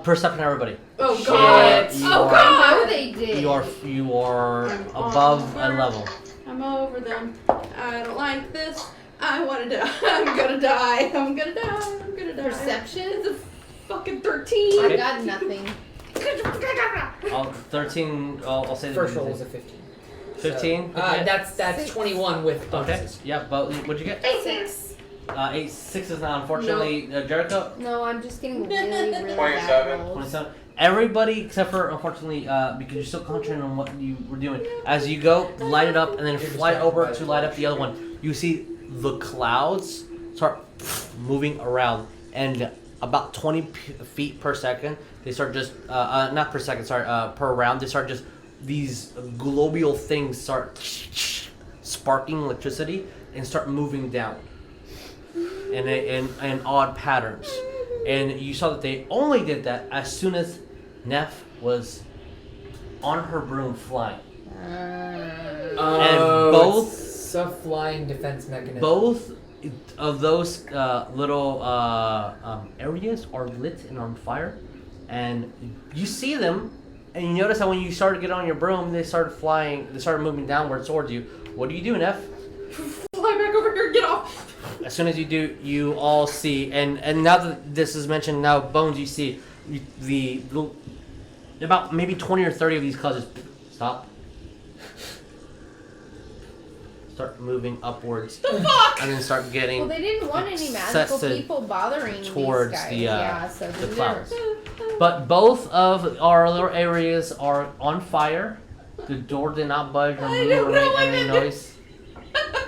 Perception, everybody. Oh Shit. god. You Oh are- god. Oh, they did. You are I'm above on a level. I'm over them. I don't like this. I want to die. I'm gonna die. I'm gonna die. I'm gonna die. Perception? It's a fucking 13. I got nothing. 13. I'll say the First roll was a 15. 15. So, that's Six. 21 with Okay. bonuses. Yeah, but what'd you get? 6. 8, 6 is not, unfortunately. Jericho, No, I'm just getting really, really 27. bad rolls. 27. Everybody except for, unfortunately, because you're still concentrating on what you were doing. As you go, light it up and then You're fly distracted over by to the light up the other one. You see the clouds start moving around, and about 20 feet per second, they start just, not per second, sorry, per round, they start just, these globule things start sparking electricity and start moving down in odd patterns. And you saw that they only did that as soon as Neff was on her broom flying. Oh, both- it's a flying defense mechanism. Both of those little areas are lit and on fire, and you see them, and you notice that when you started to get on your broom, they started flying, they started moving downwards towards you. What do you do, Neff? Fly back over here. Get off. As soon as you do, you all see, and now that this is mentioned, now Bones, you see the about maybe 20 or 30 of these clouds just stop. start moving upwards. The fuck? And then start getting Well, they didn't want any magical accessed people bothering towards these guys. the, yeah, so the these clouds. are- But both of our little areas are on fire. The door did not budge or I move don't or know make what any to do. noise.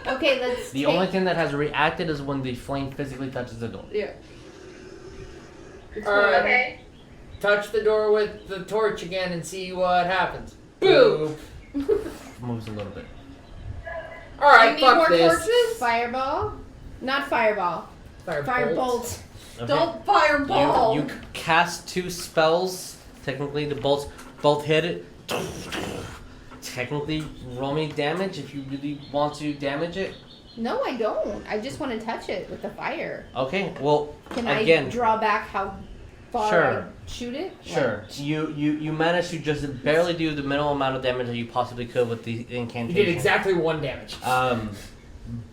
Okay, let's. The take... only thing that has reacted is when the flame physically touches the door. Yeah. Alright. Okay. Touch the door with the torch again and see what happens. Boom. Moves a little bit. Alright, You need fuck more this. torches? Fireball, not fireball. Firebolt. Okay. Don't fireball. You cast 2 spells. Technically, the bolts both hit it. Technically, roll me damage if you really want to damage it. No, I don't. I just want to touch it with the fire. Okay, well, Can again, I draw back how far Sure. I shoot it? sure. You managed to just barely do the minimal amount of damage that you possibly could with the You incantation. did exactly 1 damage.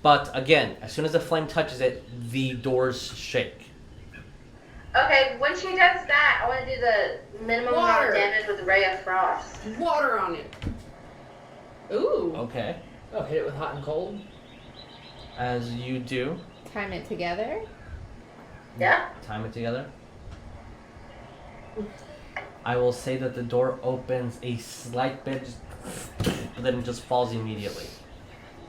But again, as soon as the flame touches it, the doors shake. Okay, when she does that, I want to do the minimum amount Water. of damage with Ray of Frost. Water on it. Ooh. Okay. Oh, hit it with hot and cold. As you do, Time it together. Yeah? time it together. I will say that the door opens a slight bit, but then it just falls immediately.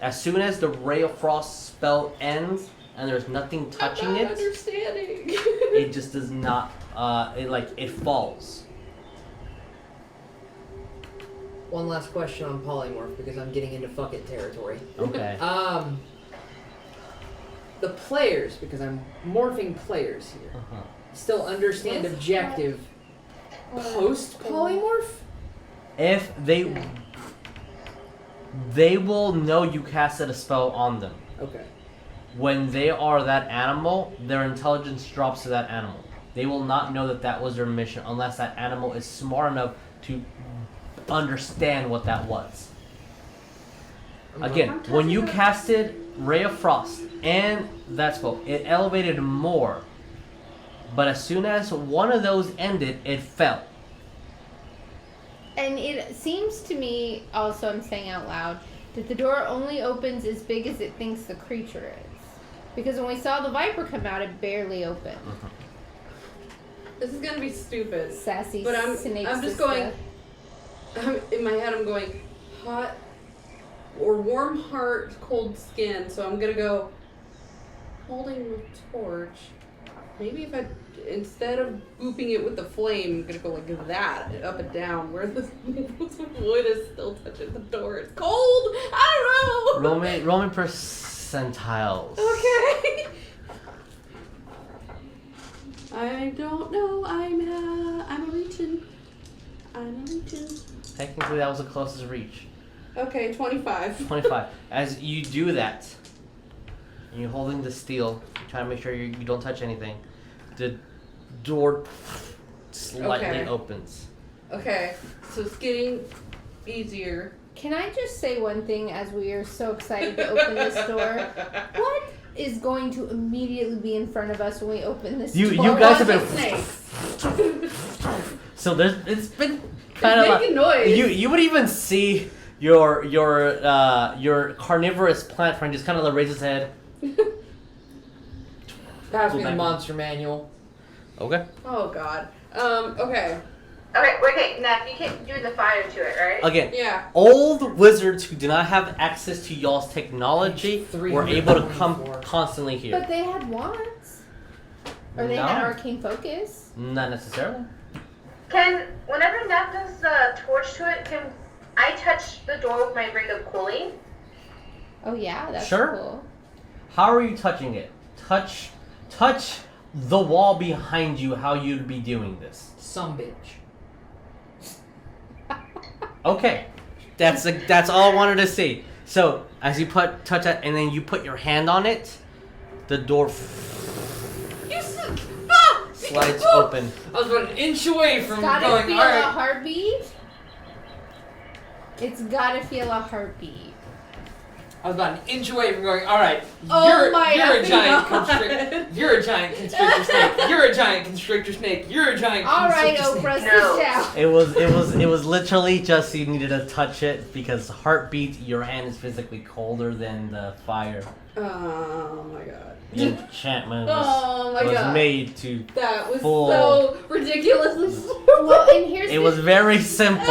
As soon as the Ray of Frost spell ends and there's nothing touching I'm not it, understanding. it just does not. It falls. One last question on polymorph because I'm getting into fuck it territory. Okay. The players, because I'm morphing players here, Uh-huh. still understand What's objective post polymorph? If they will know you casted a spell on them. Okay. When they are that animal, their intelligence drops to that animal. They will not know that that was their mission unless that animal is smart enough to understand what that was. Again, when you casted Ray of Frost and that spell, it elevated more. But as soon as one of those ended, it fell. And it seems to me, also I'm saying out loud, that the door only opens as big as it thinks the creature is. Because when we saw the viper come out, it barely opened. This is gonna be stupid. Sassy But I'm snake just sister. going. In my head, I'm going hot or warm heart, cold skin. So I'm gonna go holding the torch. Maybe if I, instead of booping it with the flame, I'm gonna go like that, up and down, where the wood is still touching the door. It's cold. I don't know. Roll me percentiles. Okay. I don't know. I'm a reaching. Technically, that was the closest reach. Okay, 25. 25. As you do that, and you're holding the steel, trying to make sure you don't touch anything, the door slightly Okay. opens. Okay, so it's getting easier. Can I just say one thing as we are so excited to open this door? What is going to immediately be in front of us when we open this You door? guys have Lots been. of snakes. So it's been It's kind of making noise. You would even see your carnivorous plant friend just kind of raise his head. Pass me Go the back. monster manual. Okay. Oh god. Okay. Okay, now you can't do the fire to it, right? Again, Yeah. old wizards who do not have access to y'all's technology were able to come 324. constantly here. But they had wands. Or they had arcane focus. Not necessarily. Whenever Nat does the torch to it, can I touch the door with my ring of cooling? Oh yeah, that's Sure. cool. How are you touching it? Touch the wall behind you. How you'd be doing this? Some bitch. Okay, that's all I wanted to see. So as you touch it, and then you put your hand on it, the door slides open. I was about an inch away from Gotta going, feel a alright. heartbeat. It's gotta feel a heartbeat. I was about an inch away from going, alright, Oh you're my a giant God. constrictor. You're a giant constrictor snake. You're a giant constrictor snake. You're a giant All right, constrictor snake. Oprah, sit down. It was literally just you needed to touch it because heartbeat, your hand is physically colder than the fire. Oh my god. The enchantment was, Oh my was god. made to. That was full. so ridiculously stupid. Well, and here's It the was very simple,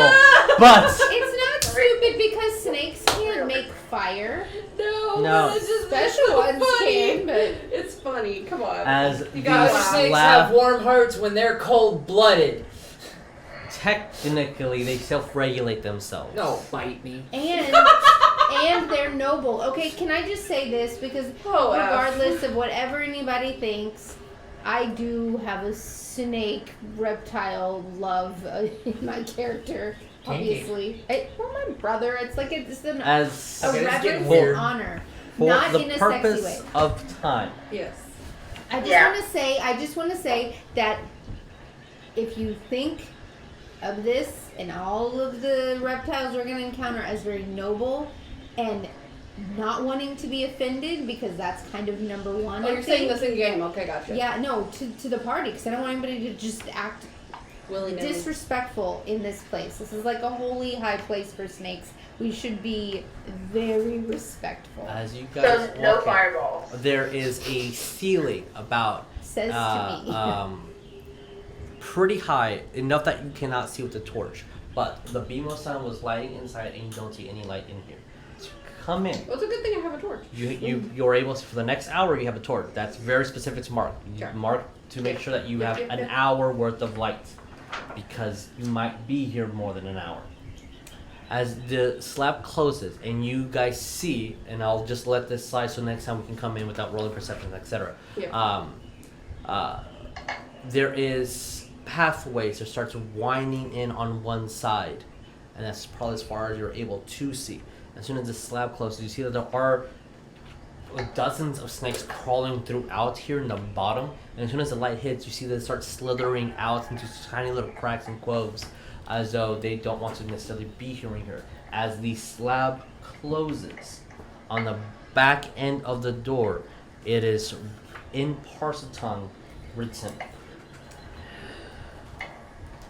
but It's not stupid because snakes can't make fire. No, No. but it's just Special so ones funny. can, but It's funny. Come on. as You the gotta Most snakes have slab, warm hearts when they're cold-blooded. technically they self-regulate themselves. No, bite me. and they're noble. Okay, can I just say this because Oh, regardless of whatever anybody thinks, I do have a snake reptile love in my character. Obviously, well, my brother. It's like it's a As Okay, this is getting reverence weird. and honor, for not the in a purpose sexy way. of time. Yes. I Yeah. just want to say that if you think of this and all of the reptiles we're going to encounter as very noble and not wanting to be offended, because that's kind of number one. Oh, I you're think. saying this in game. Okay, gotcha. Yeah, no, to the party, because I don't want anybody to just act Willy-nilly. disrespectful in this place. This is like a holy high place for snakes. We should be very respectful. As you guys So no walk in, fireballs. there is a ceiling about Says to me. pretty high, enough that you cannot see with the torch. But the beam of sun was lighting inside, and you don't see any light in here. So come in. Well, it's a good thing I have a torch. You're able to, for the next hour you have a torch. That's very specific to mark. You Sure. mark to make sure that you have an hour worth of light, because you might be here more than an hour. As the slab closes and you guys see, and I'll just let this slide so next time we can come in without rolling perception, etc. Yeah. There is pathways that starts winding in on one side, and that's probably as far as you're able to see. As soon as the slab closes, you see that there are dozens of snakes crawling throughout here in the bottom, and as soon as the light hits, you see that they start slithering out into tiny little cracks and coves, as though they don't want to necessarily be here. As the slab closes, on the back end of the door, it is in Parsiton written.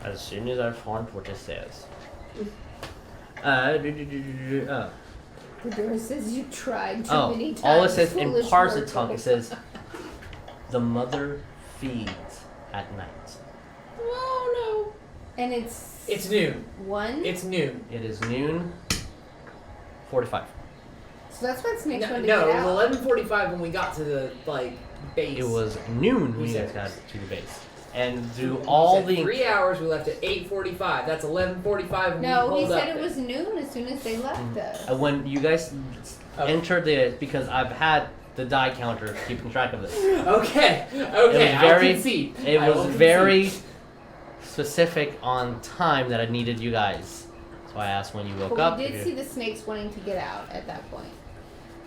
As soon as I find what it says. The door says you tried too many times. All it says in foolish Parsiton, mortal. it says, "The mother feeds at night." Oh And it's It's noon. 1. It's noon. It is noon 45. So that's what snakes want to No, get it out. was 11:45 when we got to the base. It was noon when you guys said- got to the base. And through We all said the 3 hours, we left at 8:45. That's 11:45 when No, we he pulled said up it was noon as soon as they left us. when you guys Okay. entered it, because I've had the die counter keeping track of this. Okay, It okay, was very- I'll concede. It I was will very concede. specific on time that I needed you guys. So I asked when you woke But up. we if did you- see the snakes wanting to get out at that point.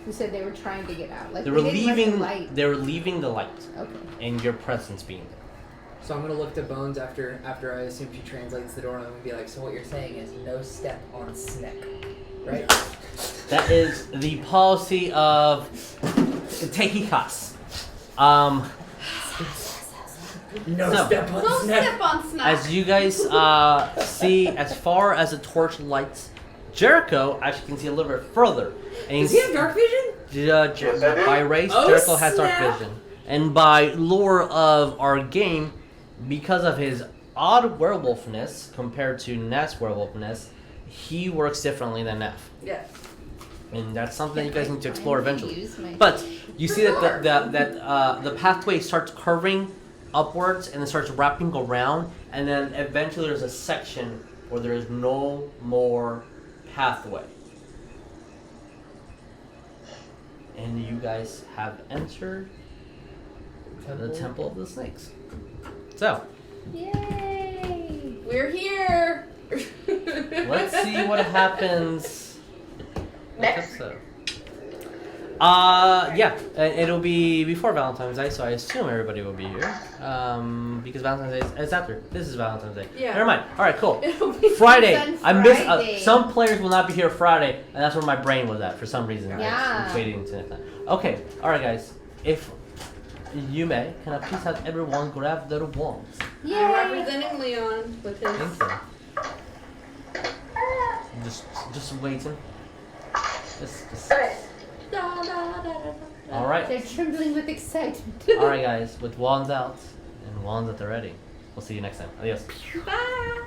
You said they were trying to get out. Like They were didn't let the leaving. light. They were leaving the light, Okay. and your presence being there. So I'm gonna look to Bones after I assume she translates the door, and I'm gonna be like, so what you're saying is no step on snake, right? That is the policy of Tehikas. No So- step on Don't snake. step on snacks. As you guys see, as far as the torch lights, Jericho actually can see a little bit further. And Does he have dark vision? Yes, I do. by race, Oh, Jericho has dark snap. vision, and by lore of our game, because of his odd werewolfness compared to Neff's werewolfness, he works differently than Neff, Yes. and that's something you guys need to explore eventually. Use my- But you see that the pathway starts curving upwards and then starts wrapping around, and then eventually there's a section where there is no more pathway. And you guys have entered the Temple of the Snakes. So, Yay! We're here. let's see what happens Next. episode. Yeah, it'll be before Valentine's Day, so I assume everybody will be here. Because Valentine's Day is after. This is Valentine's Day. Yeah. Never mind. All right, cool. It'll be Friday. on I missed. Friday. Some players will not be here Friday, and that's where my brain was at for some reason. Yeah. I'm waiting to next time. Okay. All right, guys. If you may, can I please have everyone grab their wands? I'm Yay! representing Leon with his. Thank you. Just waiting. Just. Okay. Da, da, da, da, da. All right. They're trembling with excitement. All right, guys. With wands out and wands at the ready. We'll see you next time. Adios. Bye.